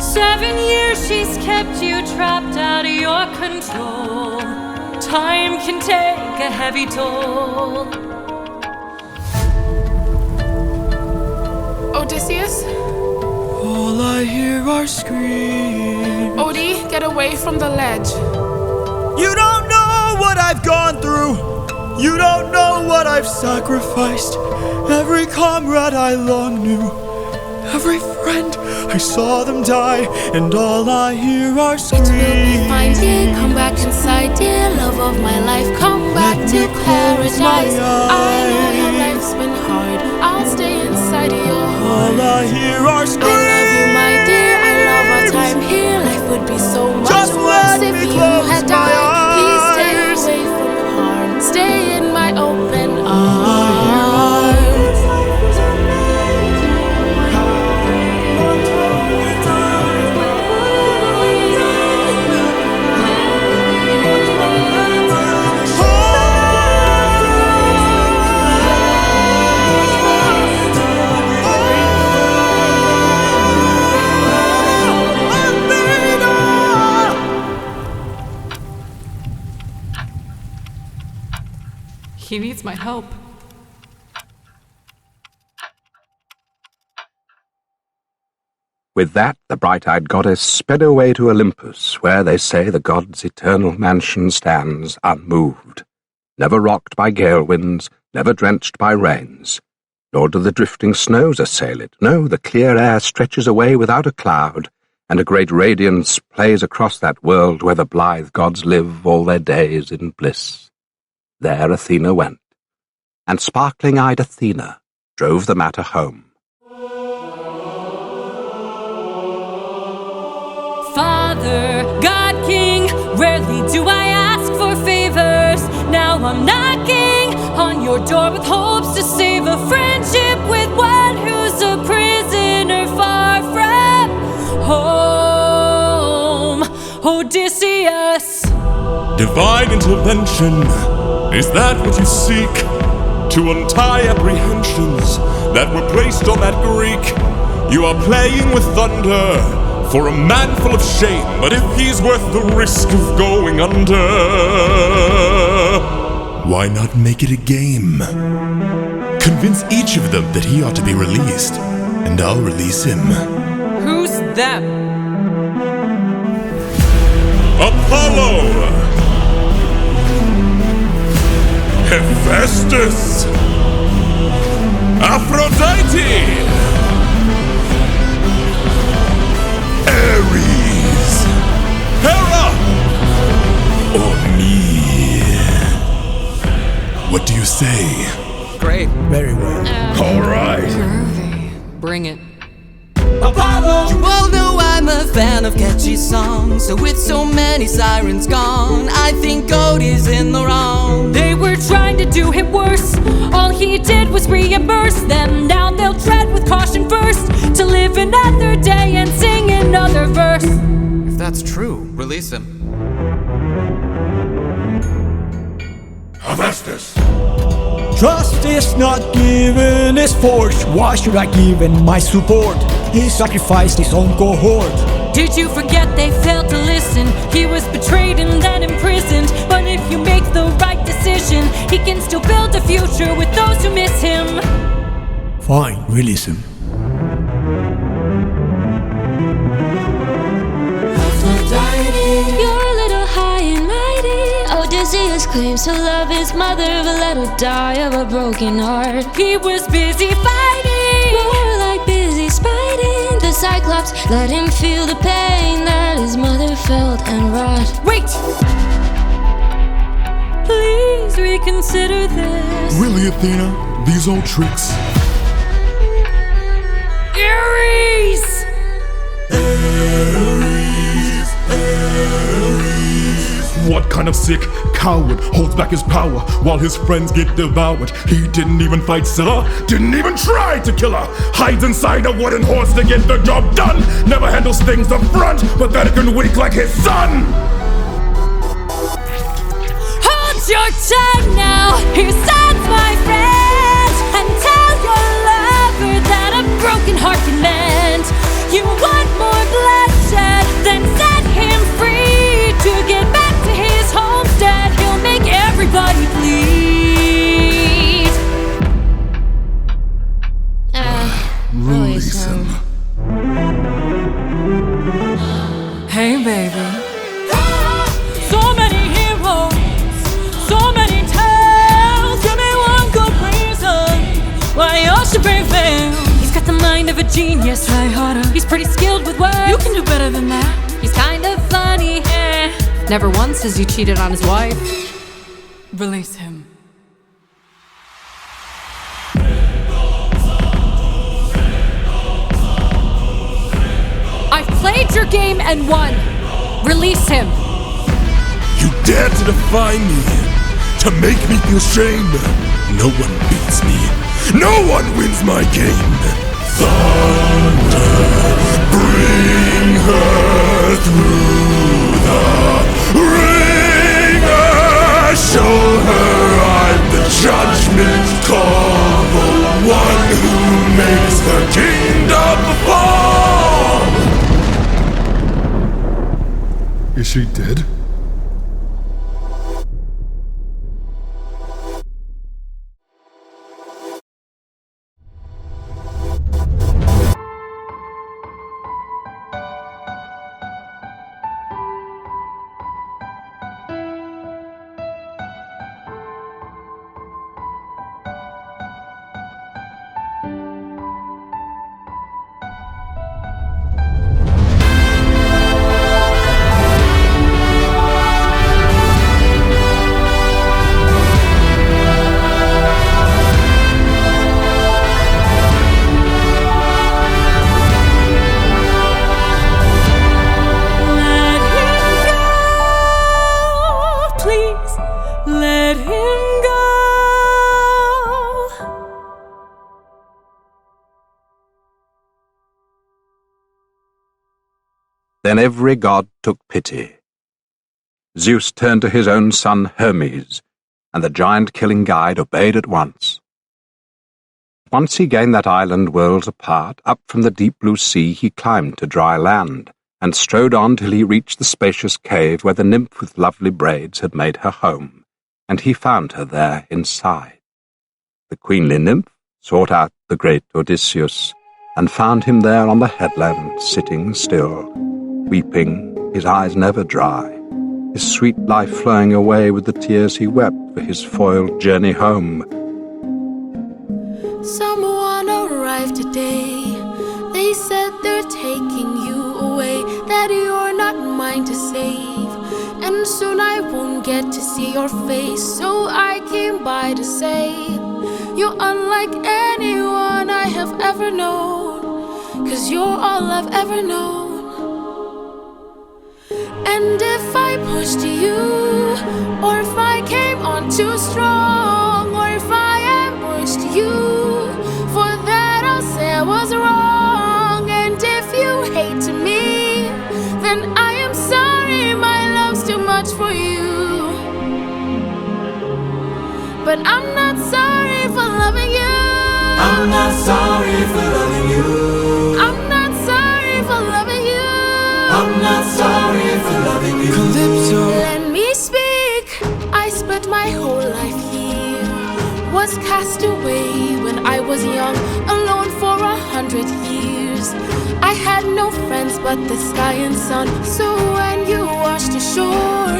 S8: 7 years she's kept you trapped out of your control. Time can take a heavy toll.
S6: Odysseus?
S2: All I hear are screams.
S6: Odie, get away from the ledge.
S2: You don't know what I've gone through. You don't know what I've sacrificed. Every comrade I long knew, every friend, I saw them die, and all I hear are screams.
S6: It will be fine, dear, come back inside, dear. Love of my life, come back to paradise. I know your life's been hard, I'll stay inside your heart.
S2: All I hear are screams.
S6: I love you, my dear, I love our time here. Life would be so much worse if you had died. Please stay away from harm, stay in my open arms.
S9: He needs my help.
S1: With that, the bright-eyed goddess sped away to Olympus, where they say the god's eternal mansion stands unmoved, never rocked by gale winds, never drenched by rains. Nor do the drifting snows assail it. No, the clear air stretches away without a cloud, and a great radiance plays across that world where the blithe gods live all their days in bliss. There Athena went, and sparkling-eyed Athena drove the matter home.
S8: Father, God King, rarely do I ask for favors. Now I'm knocking on your door with hopes to save a friendship with one who's a prisoner far from home. Odysseus.
S3: Divine intervention, is that what you seek? To untie apprehensions that were placed on that Greek? You are playing with thunder for a man full of shame, but if he's worth the risk of going under, why not make it a game? Convince each of them that he ought to be released, and I'll release him.
S9: Who's them?
S3: Apollo! Hephaestus! Aphrodite! Ares! Hera! Or me? What do you say?
S9: Great.
S2: Very well.
S3: All right.
S9: Groovy. Bring it.
S2: Apollo!
S7: You all know I'm a fan of catchy songs, so with so many sirens gone, I think Cody's in the wrong.
S8: They were trying to do him worse. All he did was reimburse them. Now they'll tread with caution first to live another day and sing another verse.
S12: If that's true, release him.
S3: Hephaestus!
S13: Justice not given is forced. Why should I give in my support? He sacrificed his own cohort.
S8: Did you forget they failed to listen? He was betrayed and then imprisoned. But if you make the right decision, he can still build a future with those who miss him.
S13: Fine, release him.
S8: You're a little high and mighty. Odysseus claims to love his mother, but let her die of a broken heart. He was busy fighting, more like busy trapped. Let him feel the pain that his mother felt and rot.
S9: Wait! Please reconsider this.
S4: Really, Athena? These old tricks?
S9: Ares!
S4: What kind of sick coward holds back his power while his friends get devoured? He didn't even fight Scylla, didn't even try to kill her. Hides inside a wooden horse to get the job done. Never handles things up front, pathetic and weak like his son.
S8: Hold your tongue now, hear signs, my friend, and tell your lover that a broken heart can mend. You want more bloodshed, then set him free to get back to his homestead. He'll make everybody bleed.
S4: Release him.
S9: Hey, baby. So many heroes, so many tales. Give me one good reason why you should prevail. He's got the mind of a genius. Try harder. He's pretty skilled with words. You can do better than that. He's kind of funny. Never once has he cheated on his wife. Release him. I've played your game and won. Release him.
S4: You dare to defy me, to make me feel shame. No one beats me, no one wins my game. Thunder, bring her through the ringer. Show her I'm the judgment call, the one who makes the kingdom fall. Is she dead?
S9: Let him go.
S1: Then every god took pity. Zeus turned to his own son Hermes, and the giant-killing guide obeyed at once. Once he gained that island worlds apart, up from the deep blue sea he climbed to dry land, and strode on till he reached the spacious cave where the nymph with lovely braids had made her home, and he found her there inside. The queenly nymph sought out the great Odysseus, and found him there on the headland, sitting still, weeping, his eyes never dry, his sweet life flowing away with the tears he wept for his foiled journey home.
S6: Someone arrived today. They said they're taking you away, that you're not mine to save, and soon I won't get to see your face. So I came by to say, you're unlike anyone I have ever known, 'cause you're all I've ever known. And if I pushed you, or if I came on too strong, or if I ambushed you, for that I'll say I was wrong. And if you hate me, then I am sorry, my love's too much for you. But I'm not sorry for loving you.
S4: I'm not sorry for loving you.
S6: I'm not sorry for loving you.
S4: I'm not sorry for loving you.
S2: Calypso.
S6: Let me speak. I spent my whole life here, was cast away when I was young, alone for 100 years. I had no friends but the sky and sun. So when you washed ashore,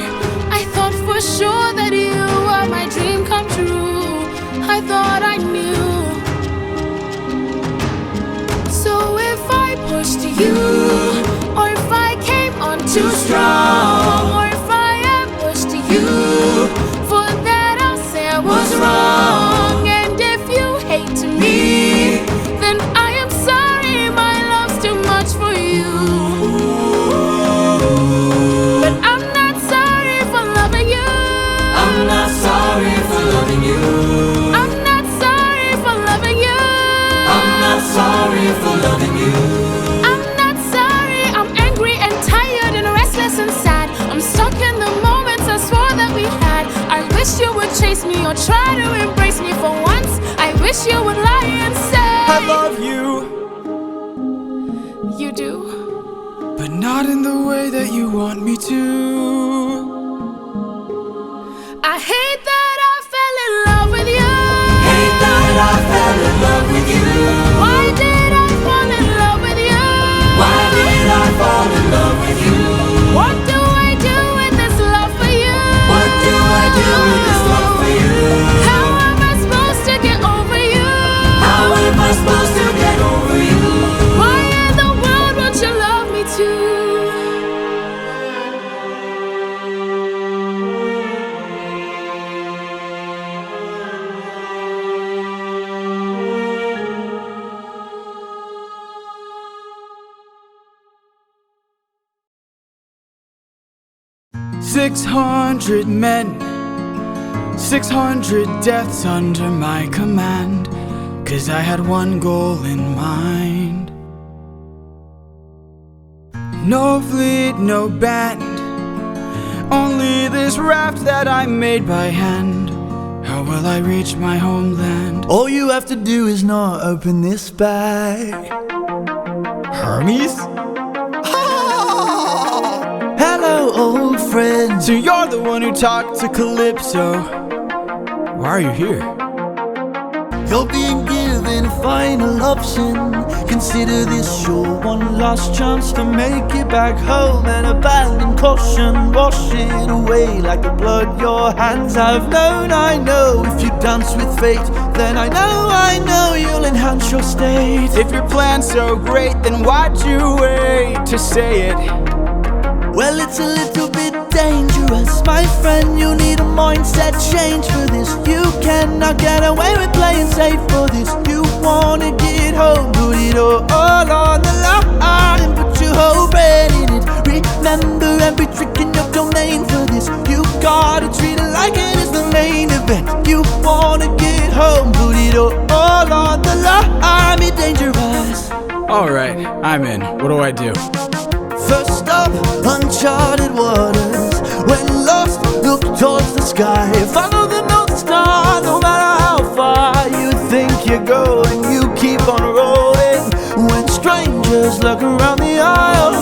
S6: I thought for sure that you were my dream come true. I thought I knew. So if I pushed you, would chase me or try to embrace me for once. I wish you would lie and say
S2: I love you.
S6: You do?
S2: But not in the way that you want me to.
S6: I hate that I fell in love with you.
S7: Hate that I fell in love with you.
S6: Why did I fall in love with you?
S7: Why did I fall in love with you?
S6: What do I do with this love for you?
S7: What do I do with this love for you?
S6: How am I supposed to get over you?
S7: How am I supposed to get over you?
S6: Why in the world won't you love me too?
S2: 600 men, 600 deaths under my command, 'cause I had one goal in mind. No fleet, no band, only this raft that I made by hand. How will I reach my homeland?
S10: All you have to do is not open this bag.
S2: Hermes?
S10: Hello, old friend.
S2: So you're the one who talked to Calypso. Why are you here?
S10: You're being given a final option. Consider this your one last chance to make it back home and abandon caution. Wash it away like the blood your hands have known. I know if you dance with fate, then I know you'll enhance your state.
S2: If your plan's so great, then why'd you wait to say it?
S10: Well, it's a little bit dangerous, my friend. You need a mindset change for this. You cannot get away with playing safe for this. You wanna get home, put it all on the line and put your whole brain in it. Remember every trick in your domain for this. You gotta treat it like it is the main event. You wanna get home, put it all on the line. Be dangerous.
S2: Alright, I'm in. What do I do?
S10: First up, uncharted waters. When lost, look towards the sky. Follow the North Star, no matter how far you think you're going. You keep on rolling. When strangers look around the aisle,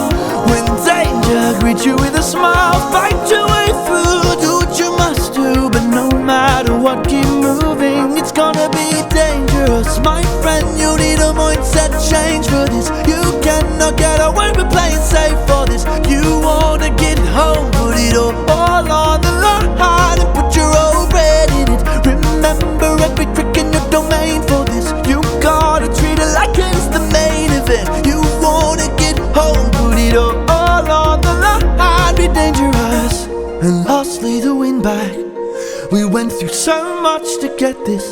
S10: when danger greets you with a smile, fight your way through. Do what you must do, but no matter what, keep moving. It's gonna be dangerous, my friend. You need a mindset change for this. You cannot get away with playing safe for this. You wanna get home, put it all on the line and put your whole bread in it. Remember every trick in your domain for this. You gotta treat it like it's the main event. You wanna get home, put it all on the line, be dangerous. And lastly, the win back. We went through so much to get this.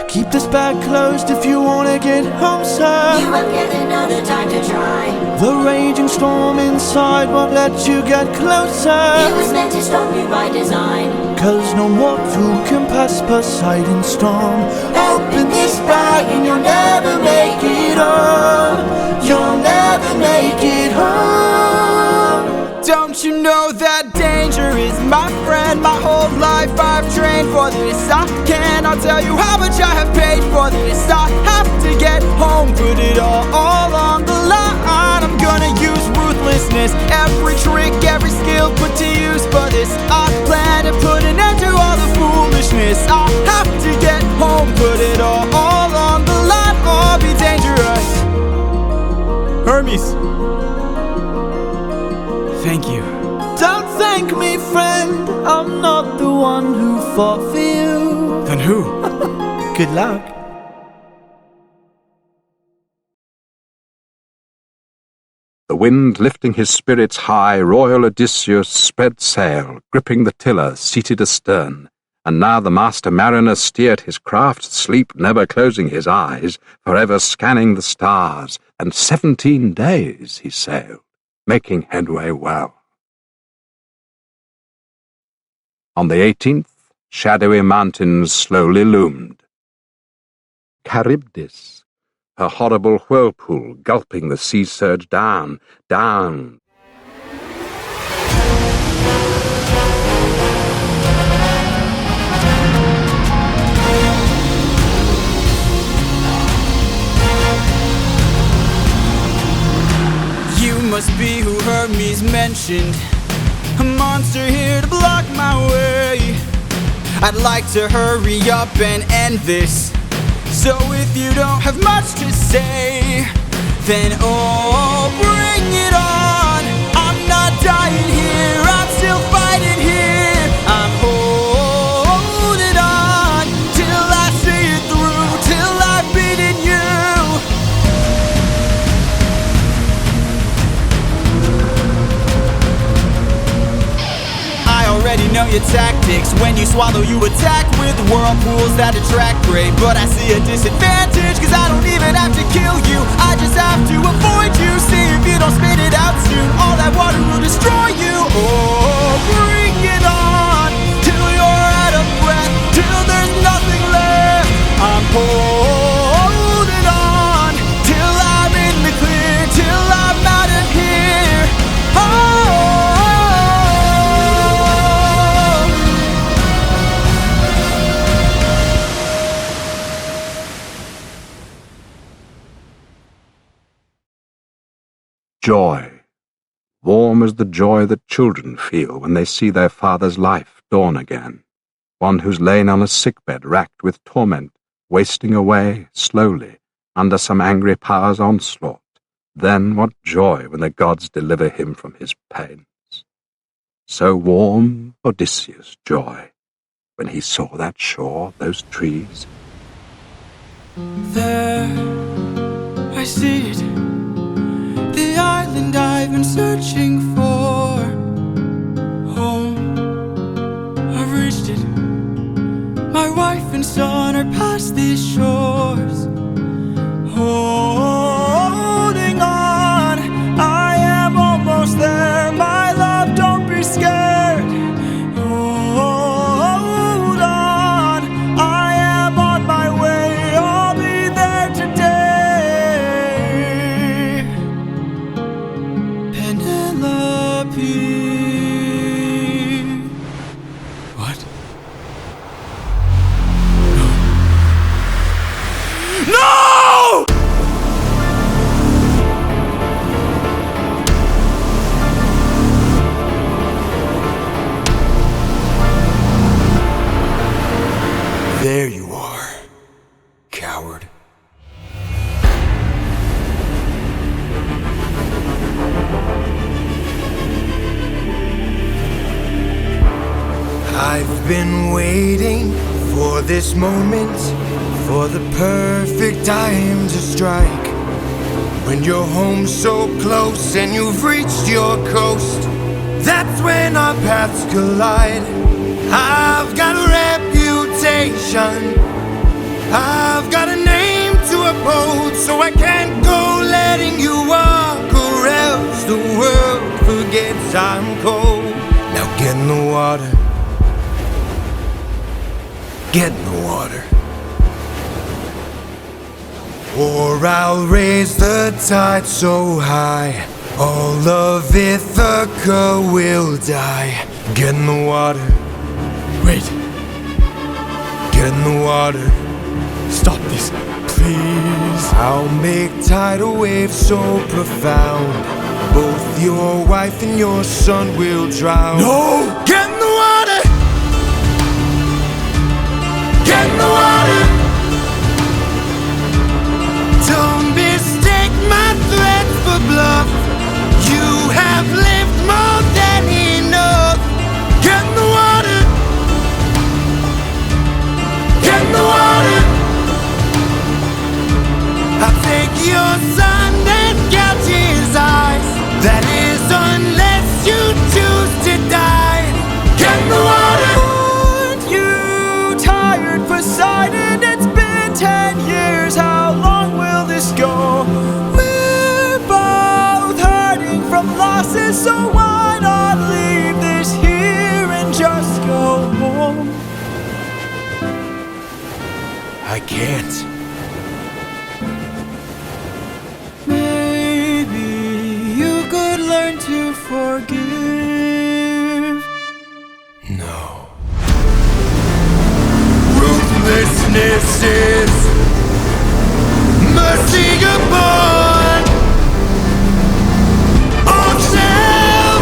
S10: Keep this bag closed if you wanna get home, sir.
S7: You won't get another time to try.
S10: The raging storm inside won't let you get closer.
S7: It was meant to stop you by design.
S10: 'Cause no mortal can pass Poseidon's storm. Open this bag and you'll never make it home. You'll never make it home.
S2: Don't you know that danger is my friend? My whole life I've trained for this. I cannot tell you how much I have paid for this. I have to get home, put it all on the line. I'm gonna use ruthlessness, every trick, every skill put to use for this. I plan to put an end to all the foolishness. I have to get home, put it all on the line, or be dangerous. Hermes, thank you.
S10: Don't thank me, friend. I'm not the one who fought for you.
S2: Then who?
S10: Good luck.
S1: The wind lifting his spirits high, royal Odysseus spread sail, gripping the tiller, seated astern. And now the master mariner steered his craft, sleep never closing his eyes, forever scanning the stars, and 17 days he sailed, making headway well. On the 18th, shadowy mountains slowly loomed. Charybdis, her horrible whirlpool gulping the sea surge down, down.
S2: always mentioned a monster here to block my way. I'd like to hurry up and end this. So if you don't have much to say, then oh, bring it on. I'm not dying here, I'm still fighting here. I'm holding on till I see it through, till I've beaten you. I already know your tactics. When you swallow, you attack with whirlpools that attract prey. But I see a disadvantage, cause I don't even have to kill you. I just have to avoid you. See if you don't spit it out soon, all that water will destroy you. Oh, bring it on till you're out of breath, till there's nothing left. I'm holding on till I'm in the clear, till I'm out of here. Oh,
S1: joy. Warm as the joy that children feel when they see their father's life dawn again. One who's lain on a sickbed racked with torment, wasting away slowly under some angry power's onslaught. Then what joy when the gods deliver him from his pains. So warm Odysseus' joy when he saw that shore, those trees.
S2: there, I see it. The island I've been searching for. Home, I've reached it. My wife and son are past these shores. Holding on, I am almost there. My love, don't be scared. Hold on, I am on my way. I'll be there today. Penelope. What? No!
S4: There you are, coward. I've been waiting for this moment, for the perfect time to strike. When you're home so close and you've reached your coast, that's when our paths collide. I've got a reputation, I've got a name to uphold, so I can't go letting you walk, or else the world forgets I'm cold. Now get in the water, get in the water, or I'll raise the tide so high, all of Ithaca will die. Get in the water.
S2: Wait.
S4: Get in the water.
S2: Stop this, please.
S4: I'll make tidal waves so profound, both your wife and your son will drown.
S2: No!
S4: Get in the water! Get in the water! Don't mistake my threats for bluff. You have lived more than enough. Get in the water! Get in the water! I'll take your son and gouge his eyes. That is, unless you choose to die. Get in the water!
S2: Aren't you tired, Poseidon? It's been 10 years. How long will this go? We're both hurting from losses, so why not leave this here and just go home?
S4: I can't.
S2: Maybe you could learn to forgive.
S4: No. Ruthlessness is mercy upon all shall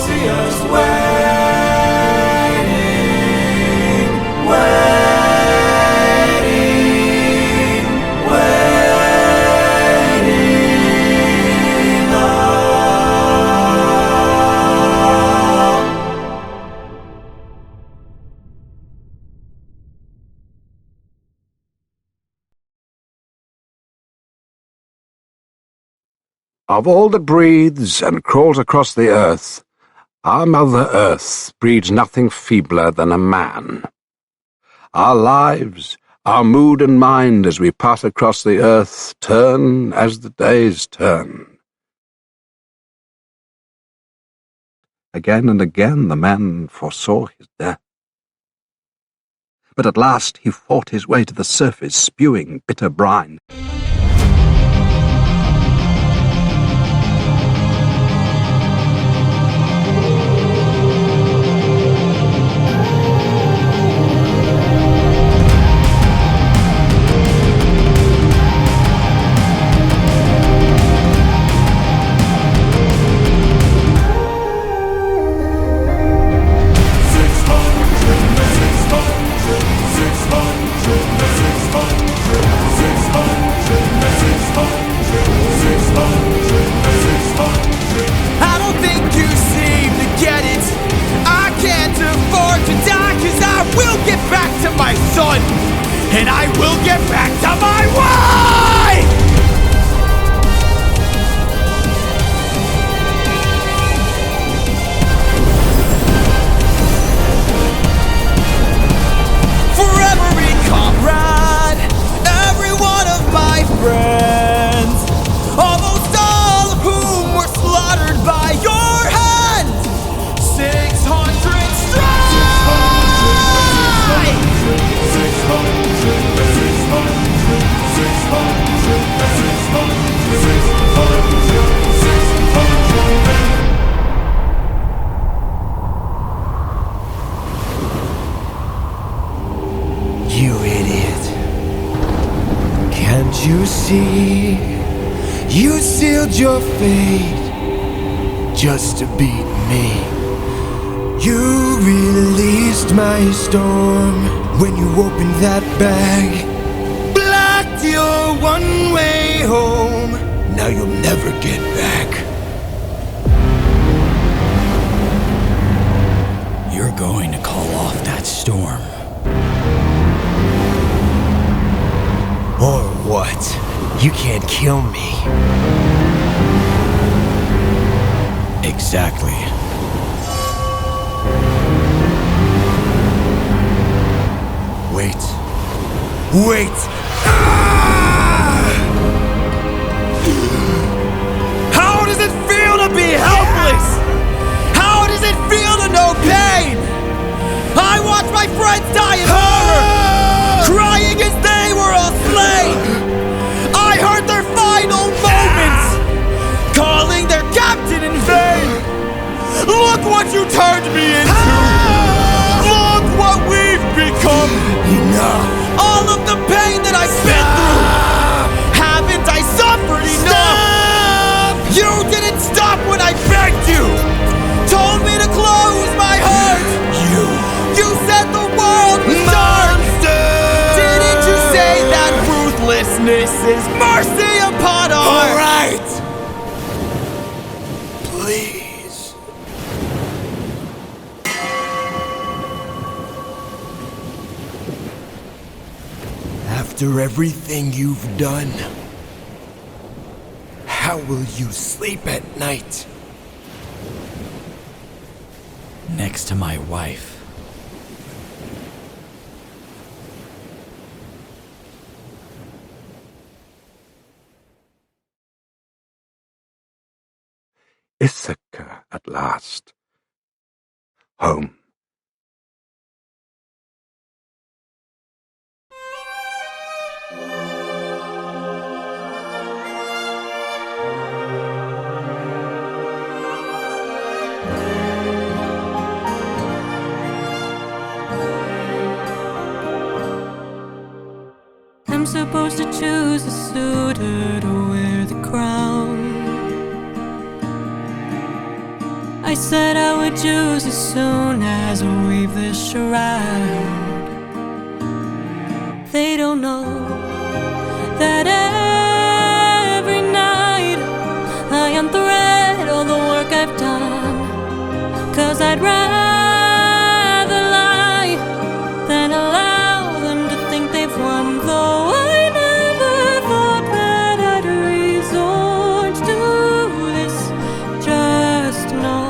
S4: see us waiting, waiting, waiting up.
S1: Of all that breathes and crawls across the earth, our Mother Earth breeds nothing feebler than a man. Our lives, our mood and mind as we pass across the earth turn as the days turn. Again and again the man foresaw his death. But at last he fought his way to the surface, spewing bitter brine.
S10: And I will get back to my wife! For every comrade, every one of my friends, almost all of whom were slaughtered by your hand, 600 strike! 600. You idiot. Can't you see? You sealed your fate just to beat me. You released my storm when you opened that bag. Blocked your one-way home. Now you'll never get back.
S13: You're going to call off that storm.
S10: Or what? You can't kill me.
S13: Exactly.
S10: Wait. Wait! Ah! How does it feel to be helpless? How does it feel to know pain? I watched my friends die in horror, crying as they were all slain. I heard their final moments, calling their captain in vain. Look what you turned me into! Look what we've become! Enough! All of the pain that I've been through! Haven't I suffered enough? You didn't stop when I begged you! Told me to close my heart! You said the world was dark! Didn't you say that ruthlessness is mercy upon our... Alright! Please. After everything you've done, how will you sleep at night?
S13: Next to my wife.
S1: Ithaca at last. Home.
S8: I'm supposed to choose a suitor to wear the crown.
S5: I said I would choose as soon as we weave this shroud. They don't know that every night I unthread all the work I've done, 'cause I'd rather lie than allow them to think they've won. Though I never thought that I'd resort to this, just know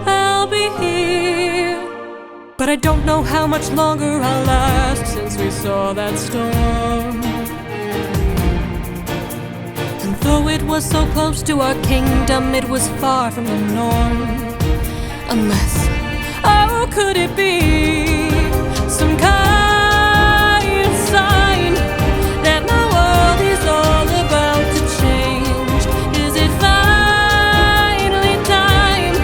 S5: I'll be here. But I don't know how much longer I'll last since we saw that storm. And though it was so close to our kingdom, it was far from the norm. Unless, oh, could it be some kind of sign that my world is all about to change? Is it finally time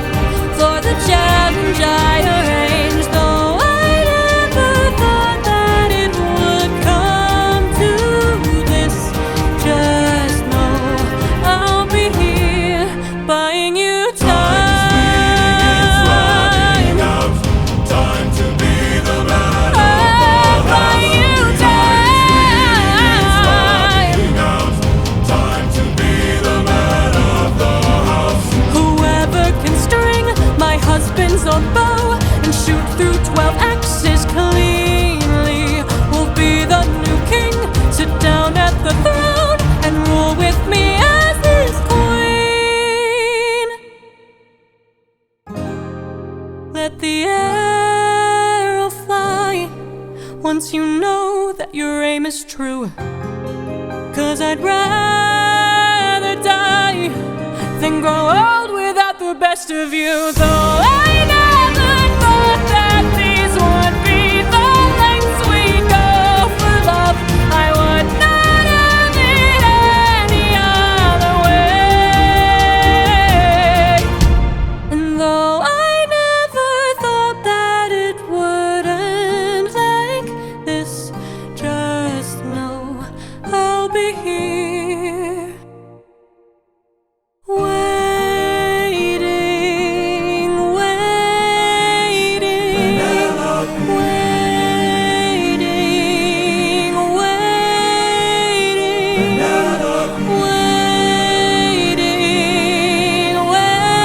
S5: for the challenge I arranged? Though I never thought that it would come to this, just know I'll be here buying you time. Old bow and shoot through 12 axes cleanly will be the new king. Sit down at the throne and rule with me as his queen. Let the arrow fly once you know that your aim is true, 'cause I'd rather die than grow old without the best of you. Though I never thought that these would be the lengths we go for love, I would not have it any other way. And though I never thought that it would end like this, just know I'll be here waiting, waiting, waiting, waiting, waiting, waiting.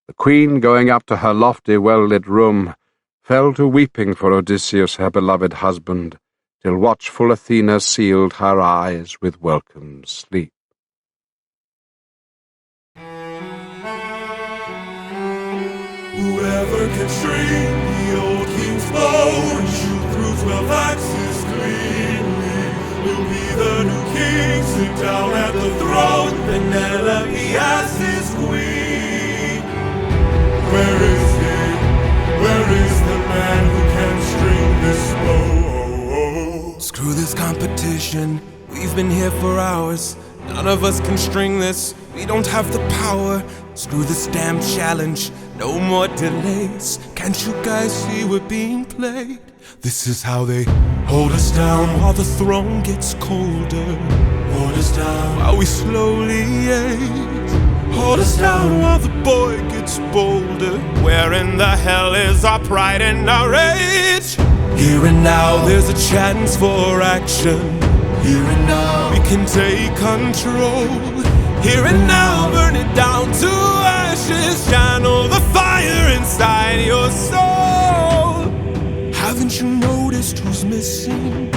S1: The queen, going up to her lofty, well-lit room, fell to weeping for Odysseus, her beloved husband, till watchful Athena sealed her eyes with welcome sleep.
S4: Whoever can string the old king's bow and shoot through 12 axes cleanly will be the new king. Sit down at the throne, Penelope as his queen. Where is he? Where is the man who can string this bow?
S11: Screw this competition, we've been here for hours. None of us can string this, we don't have the power. Screw this damn challenge, no more delays. Can't you guys see we're being played? This is how they hold us down while the throne gets colder. Hold us down while we slowly age. Hold us down while the boy gets bolder. Where in the hell is our pride and our rage? Here and now there's a chance for action. Here and now we can take control. Here and now burn it down to ashes. Channel the fire inside your soul. Haven't you noticed who's missing?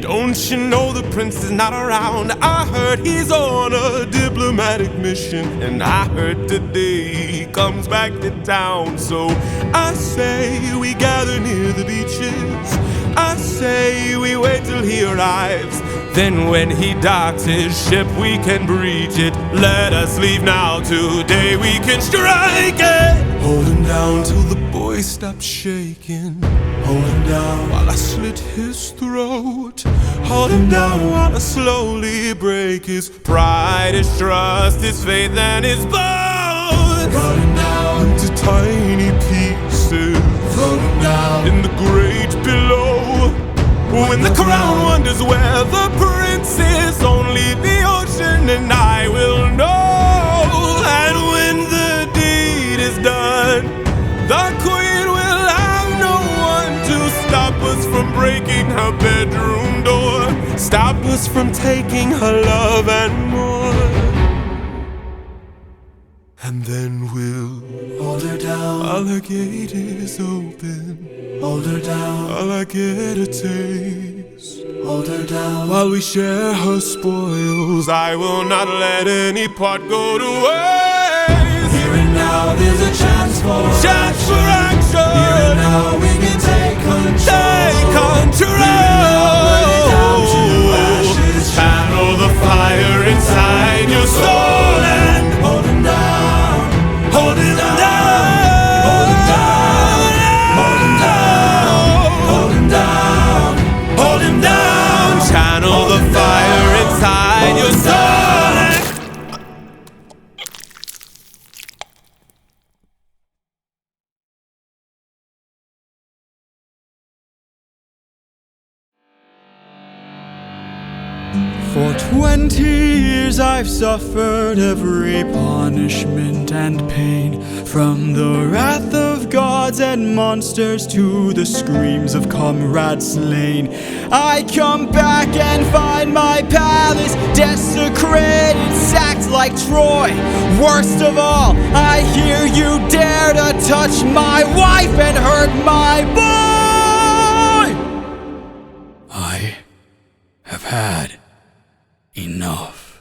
S11: Don't you know the prince is not around? I heard he's on a diplomatic mission, and I heard today he comes back to town. So I say we gather near the beaches. I say we wait till he arrives. Then when he docks his ship we can breach it. Let us leave now, today we can strike it. Hold him down till the boy stops shaking. Hold him down while I slit his throat. Hold him down while I slowly break his pride, his trust, his faith and his bones. Got him down to around wonders where the prince is. Only the ocean and I will know. And when the deed is done, the queen will have no one to stop us from breaking her bedroom door, stop us from taking her love and more. And then we'll
S4: hold her down.
S11: While her gate is open,
S4: hold her down.
S11: While I get a taste,
S4: hold her down.
S11: While we share her spoils, I will not let any part go to waste.
S4: Here and now there's a chance for
S11: action.
S4: Here and now we can take control.
S11: Take control. Channel the fire inside your soul and
S4: hold him down.
S11: Hold him down.
S4: Hold him down. Hold him down. Hold him down.
S11: Hold him down. Channel the fire inside your soul.
S2: For 20 years I've suffered every punishment and pain, from the wrath of gods and monsters to the screams of comrades slain. I come back and find my palace desecrated, sacked like Troy. Worst of all, I hear you dare to touch my wife and hurt my boy. I have had enough.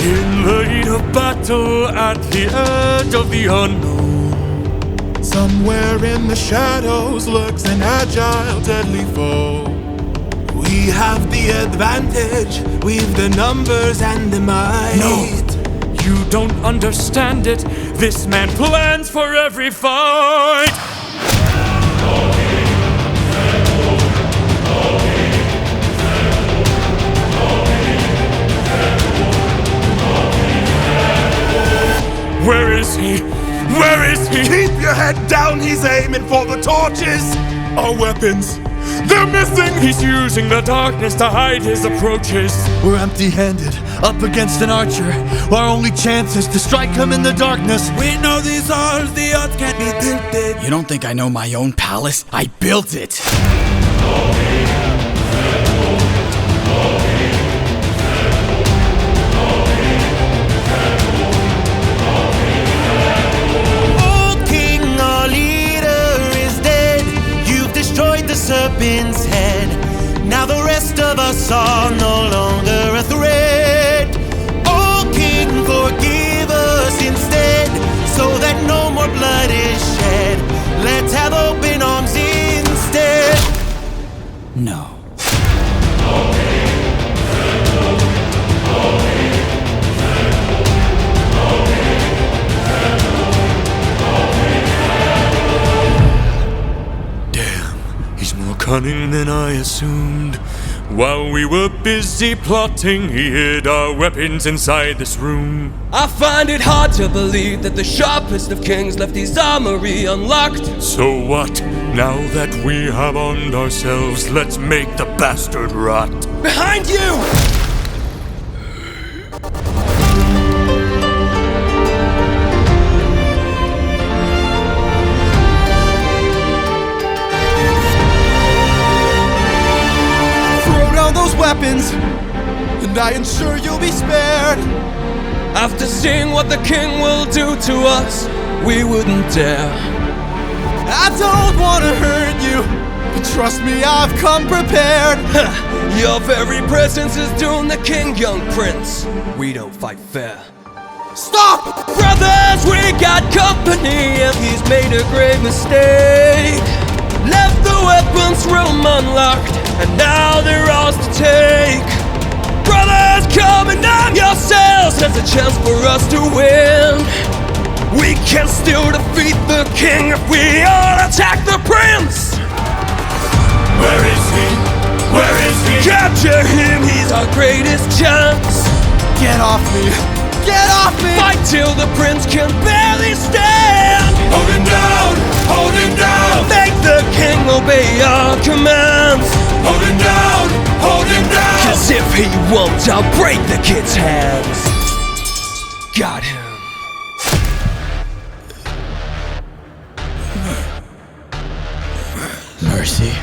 S11: In the heat of battle, at the edge of the unknown, somewhere in the shadows lurks an agile, deadly foe. We have the advantage, we've the numbers and the might.
S3: No, you don't understand it. This man plans for every fight. Where is he? Where is he?
S11: Keep your head down, he's aiming for the torches. Our weapons, they're missing.
S3: He's using the darkness to hide his approaches.
S10: We're empty-handed, up against an archer. Our only chance is to strike him in the darkness.
S2: We know these odds, the odds can't be tilted. You don't think I know my own palace? I built it.
S10: Serpent's head. Now the rest of us are no longer a threat. Oh King, forgive us instead, so that no more blood is shed. Let's have open arms instead.
S2: No.
S3: Cunning than I assumed. While we were busy plotting, he hid our weapons inside this room.
S14: I find it hard to believe that the sharpest of kings left his armory unlocked.
S3: So what? Now that we have armed ourselves, let's make the bastard rot.
S14: Behind you!
S2: Those weapons, and I ensure you'll be spared.
S14: After seeing what the king will do to us, we wouldn't dare.
S2: I don't want to hurt you, but trust me, I've come prepared.
S14: Your very presence is doomed the king, young prince. We don't fight fair.
S2: Stop!
S14: Brothers, we got company, and he's made a grave mistake. Left the weapons room unlocked, and now they're ours to take. Brothers, come and arm yourselves. There's a chance for us to win. We can still defeat the king if we all attack the prince!
S4: Where is he? Where is he?
S14: Capture him, he's our greatest chance!
S10: Get off me! Get off me!
S14: Fight till the prince can barely stand!
S4: Hold him down! Hold him down!
S14: Make the king obey our commands!
S4: Hold him down! Hold him down!
S14: 'Cause if he won't, I'll break the kid's hands! Got him.
S13: Mercy.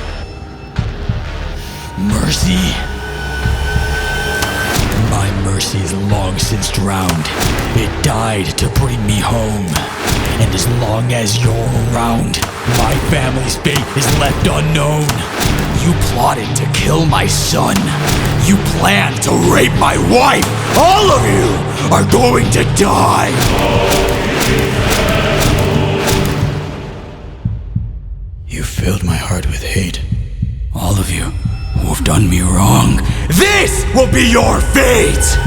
S13: Mercy. My mercy is long since drowned. It died to bring me home. And as long as you're around, my family's fate is left unknown. You plotted to kill my son. You planned to rape my wife. All of you are going to die. You filled my heart with hate. All of you who have done me wrong. This will be your fate!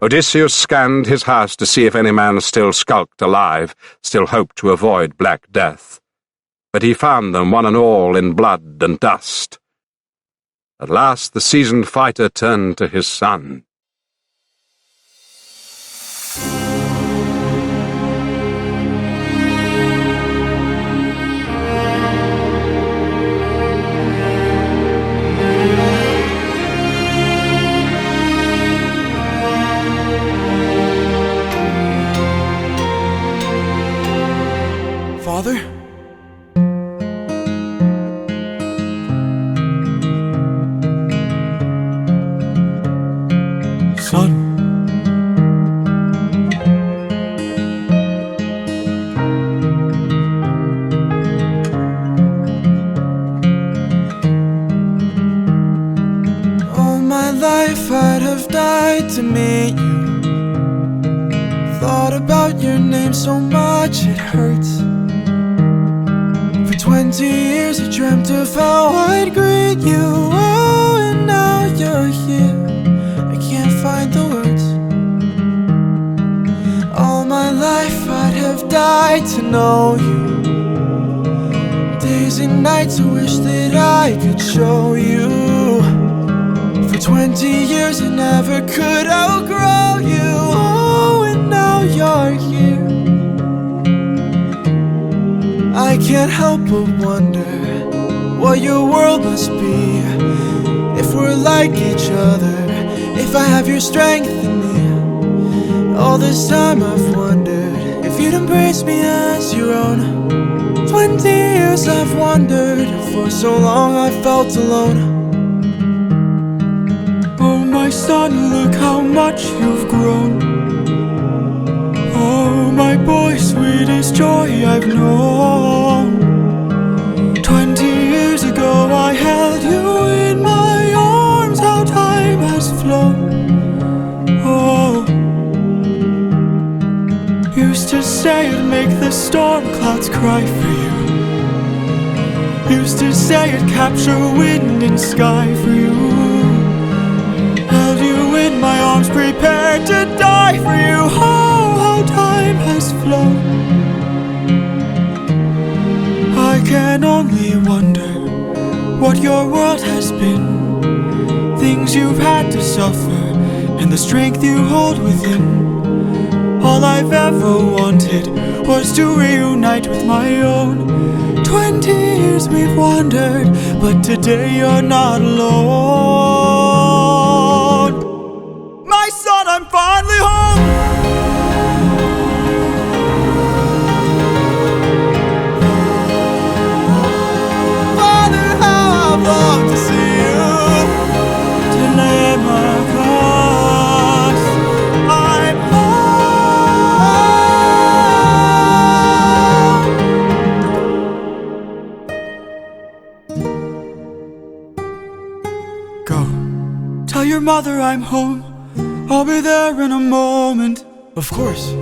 S1: Odysseus scanned his house to see if any man still skulked alive, still hoped to avoid black death. But he found them one and all in blood and dust. At last the seasoned fighter turned to his son.
S2: Father? Son? All my life I'd have died to meet you. Thought about your name so much it hurts. 20 years I dreamt of how I'd greet you. Oh, and now you're here. I can't find the words. All my life I'd have died to know you. Days and nights I wish that I could show you. For 20 years I never could outgrow you. Oh, and now you're here. I can't help but wonder what your world must be. If we're like each other, if I have your strength in me. All this time I've wondered if you'd embrace me as your own. 20 years I've wondered, for so long I felt alone. Oh my son, look how much you've grown. Oh, my boy, sweetest joy I've known. 20 years ago I held you in my arms. How time has flown. Oh, used to say I'd make the storm clouds cry for you. Used to say I'd capture wind and sky for you. Held you in my arms, prepared to die for you. Oh, time has flown. I can only wonder what your world has been. Things you've had to suffer and the strength you hold within. All I've ever wanted was to reunite with my own. 20 years we've wandered, but today you're not alone. My son, I'm finally home. Long to see you, Telemachus. Tell your mother I'm home. I'll be there in a moment. Of course.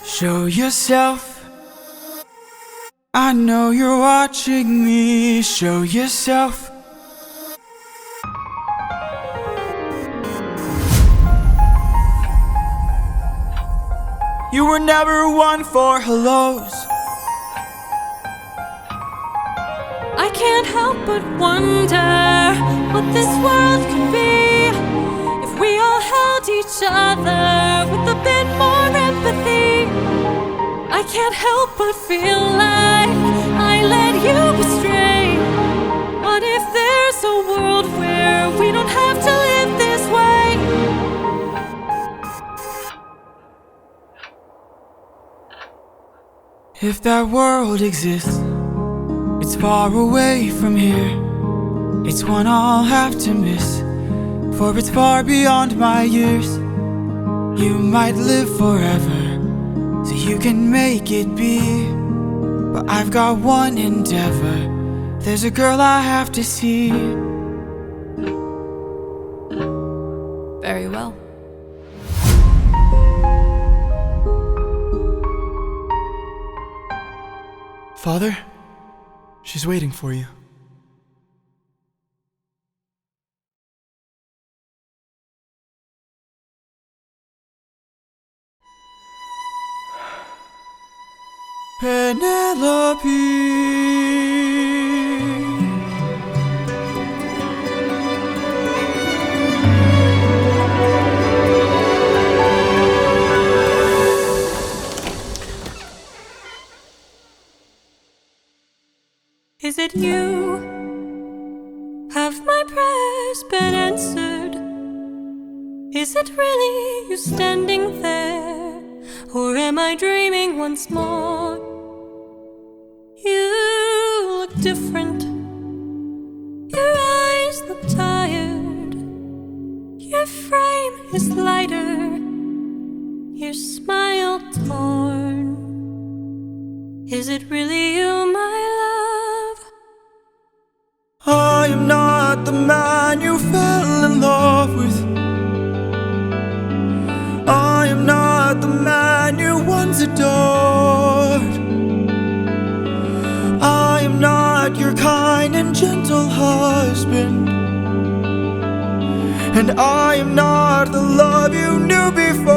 S2: Show yourself. I know you're watching me. Show yourself. You were never one for hellos.
S8: I can't help but wonder what this world could be if we all held each other with a bit more empathy. I can't help but feel like I led you astray. What if there's a world where we don't have to live this way?
S2: If that world exists, it's far away from here. It's one I'll have to miss, for it's far beyond my years. You might live forever, so you can make it be. But I've got one endeavor. There's a girl I have to see.
S9: Very well.
S2: Father, she's waiting for you. Penelope.
S8: Is it you? Have my prayers been answered? Is it really you standing there? Or am I dreaming once more? You look different. Your eyes look tired. Your frame is lighter. Your smile torn. Is it really you, my love?
S2: I am not the man you fell in love with. I am not the man you once adored. I am not your kind and gentle husband. And I am not the love you knew before.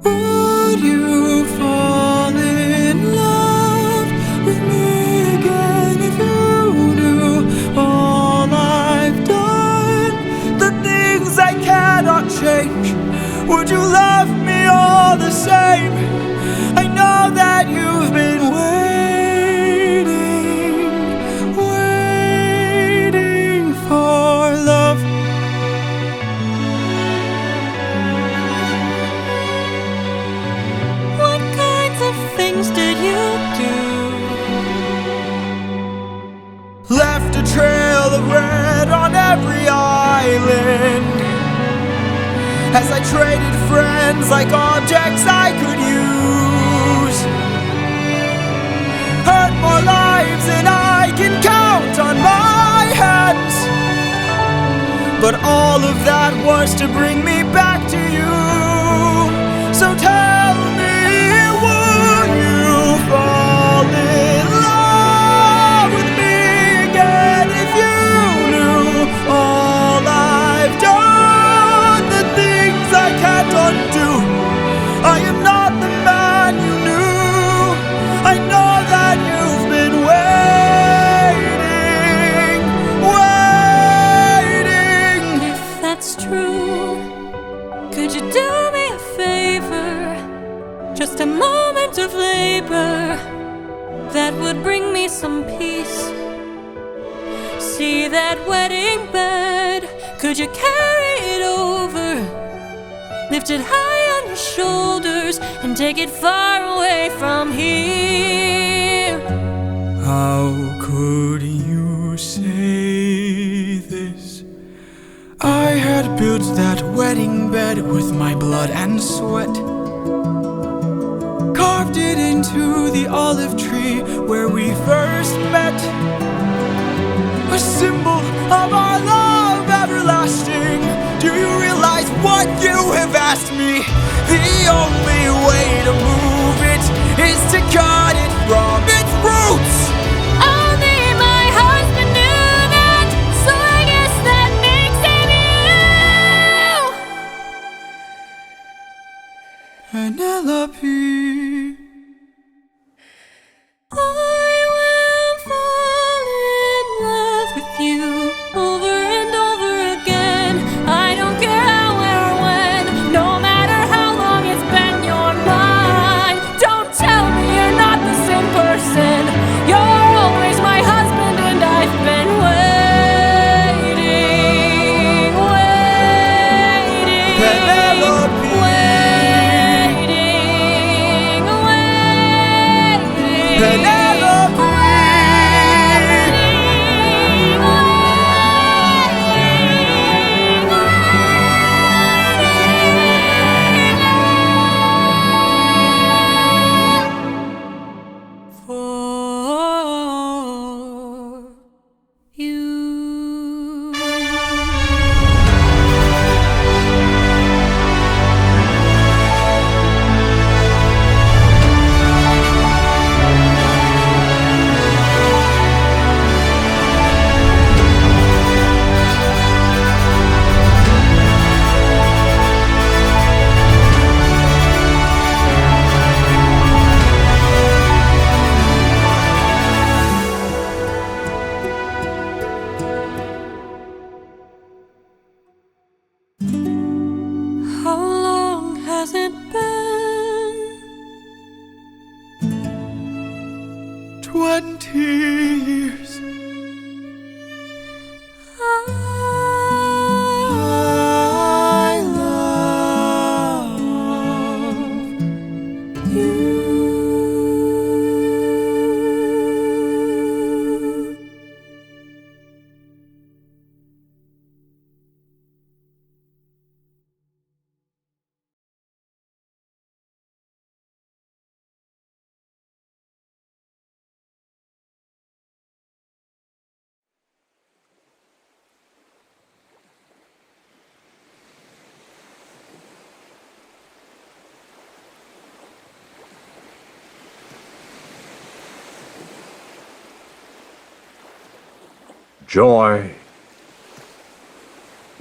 S2: Would you fall in love with me again if you knew all I've done? The things I cannot change. Would you love me all the same? I know that you've been waiting for love.
S8: What kinds of things did you do?
S2: Left a trail of red on every island as I traded friends like objects I could use. Hurt more lives than I can count on my hands. But all of that was to bring me back to you. So tell me, would you fall in love with me again if you knew all I've done? The things I can't undo. I am not the man you knew. I know that you've been waiting.
S8: If that's true, could you do me a favor? Just a moment of labor that would bring me some peace. See that wedding bed, could you carry it over? Lift it high on your shoulders and take it far away from here.
S2: How could you say this? I had built that wedding bed with my blood and sweat. Carved it into the olive tree where we first met. A symbol of our love everlasting. Do you realize what you have asked me? The only way to move it is to cut it from its roots.
S8: Only my husband knew that, so I guess that makes him you.
S2: Penelope,
S8: I will fall in love with you over and over again. I don't care how or when, no matter how long it's been, you're mine. Don't tell me you're not the same person. You're always my husband, and I've been waiting, waiting,
S2: Penelope,
S8: waiting, waiting.
S2: Penelope.
S8: For you. How long has it been?
S2: 20 years.
S8: I love you.
S1: Joy.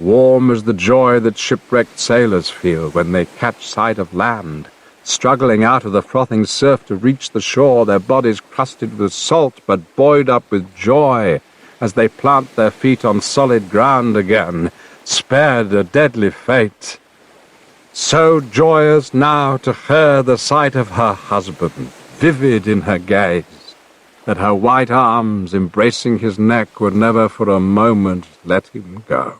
S1: Warm as the joy that shipwrecked sailors feel when they catch sight of land, struggling out of the frothing surf to reach the shore, their bodies crusted with salt but buoyed up with joy as they plant their feet on solid ground again, spared a deadly fate. So joyous now to her the sight of her husband, vivid in her gaze, that her white arms embracing his neck would never for a moment let him go.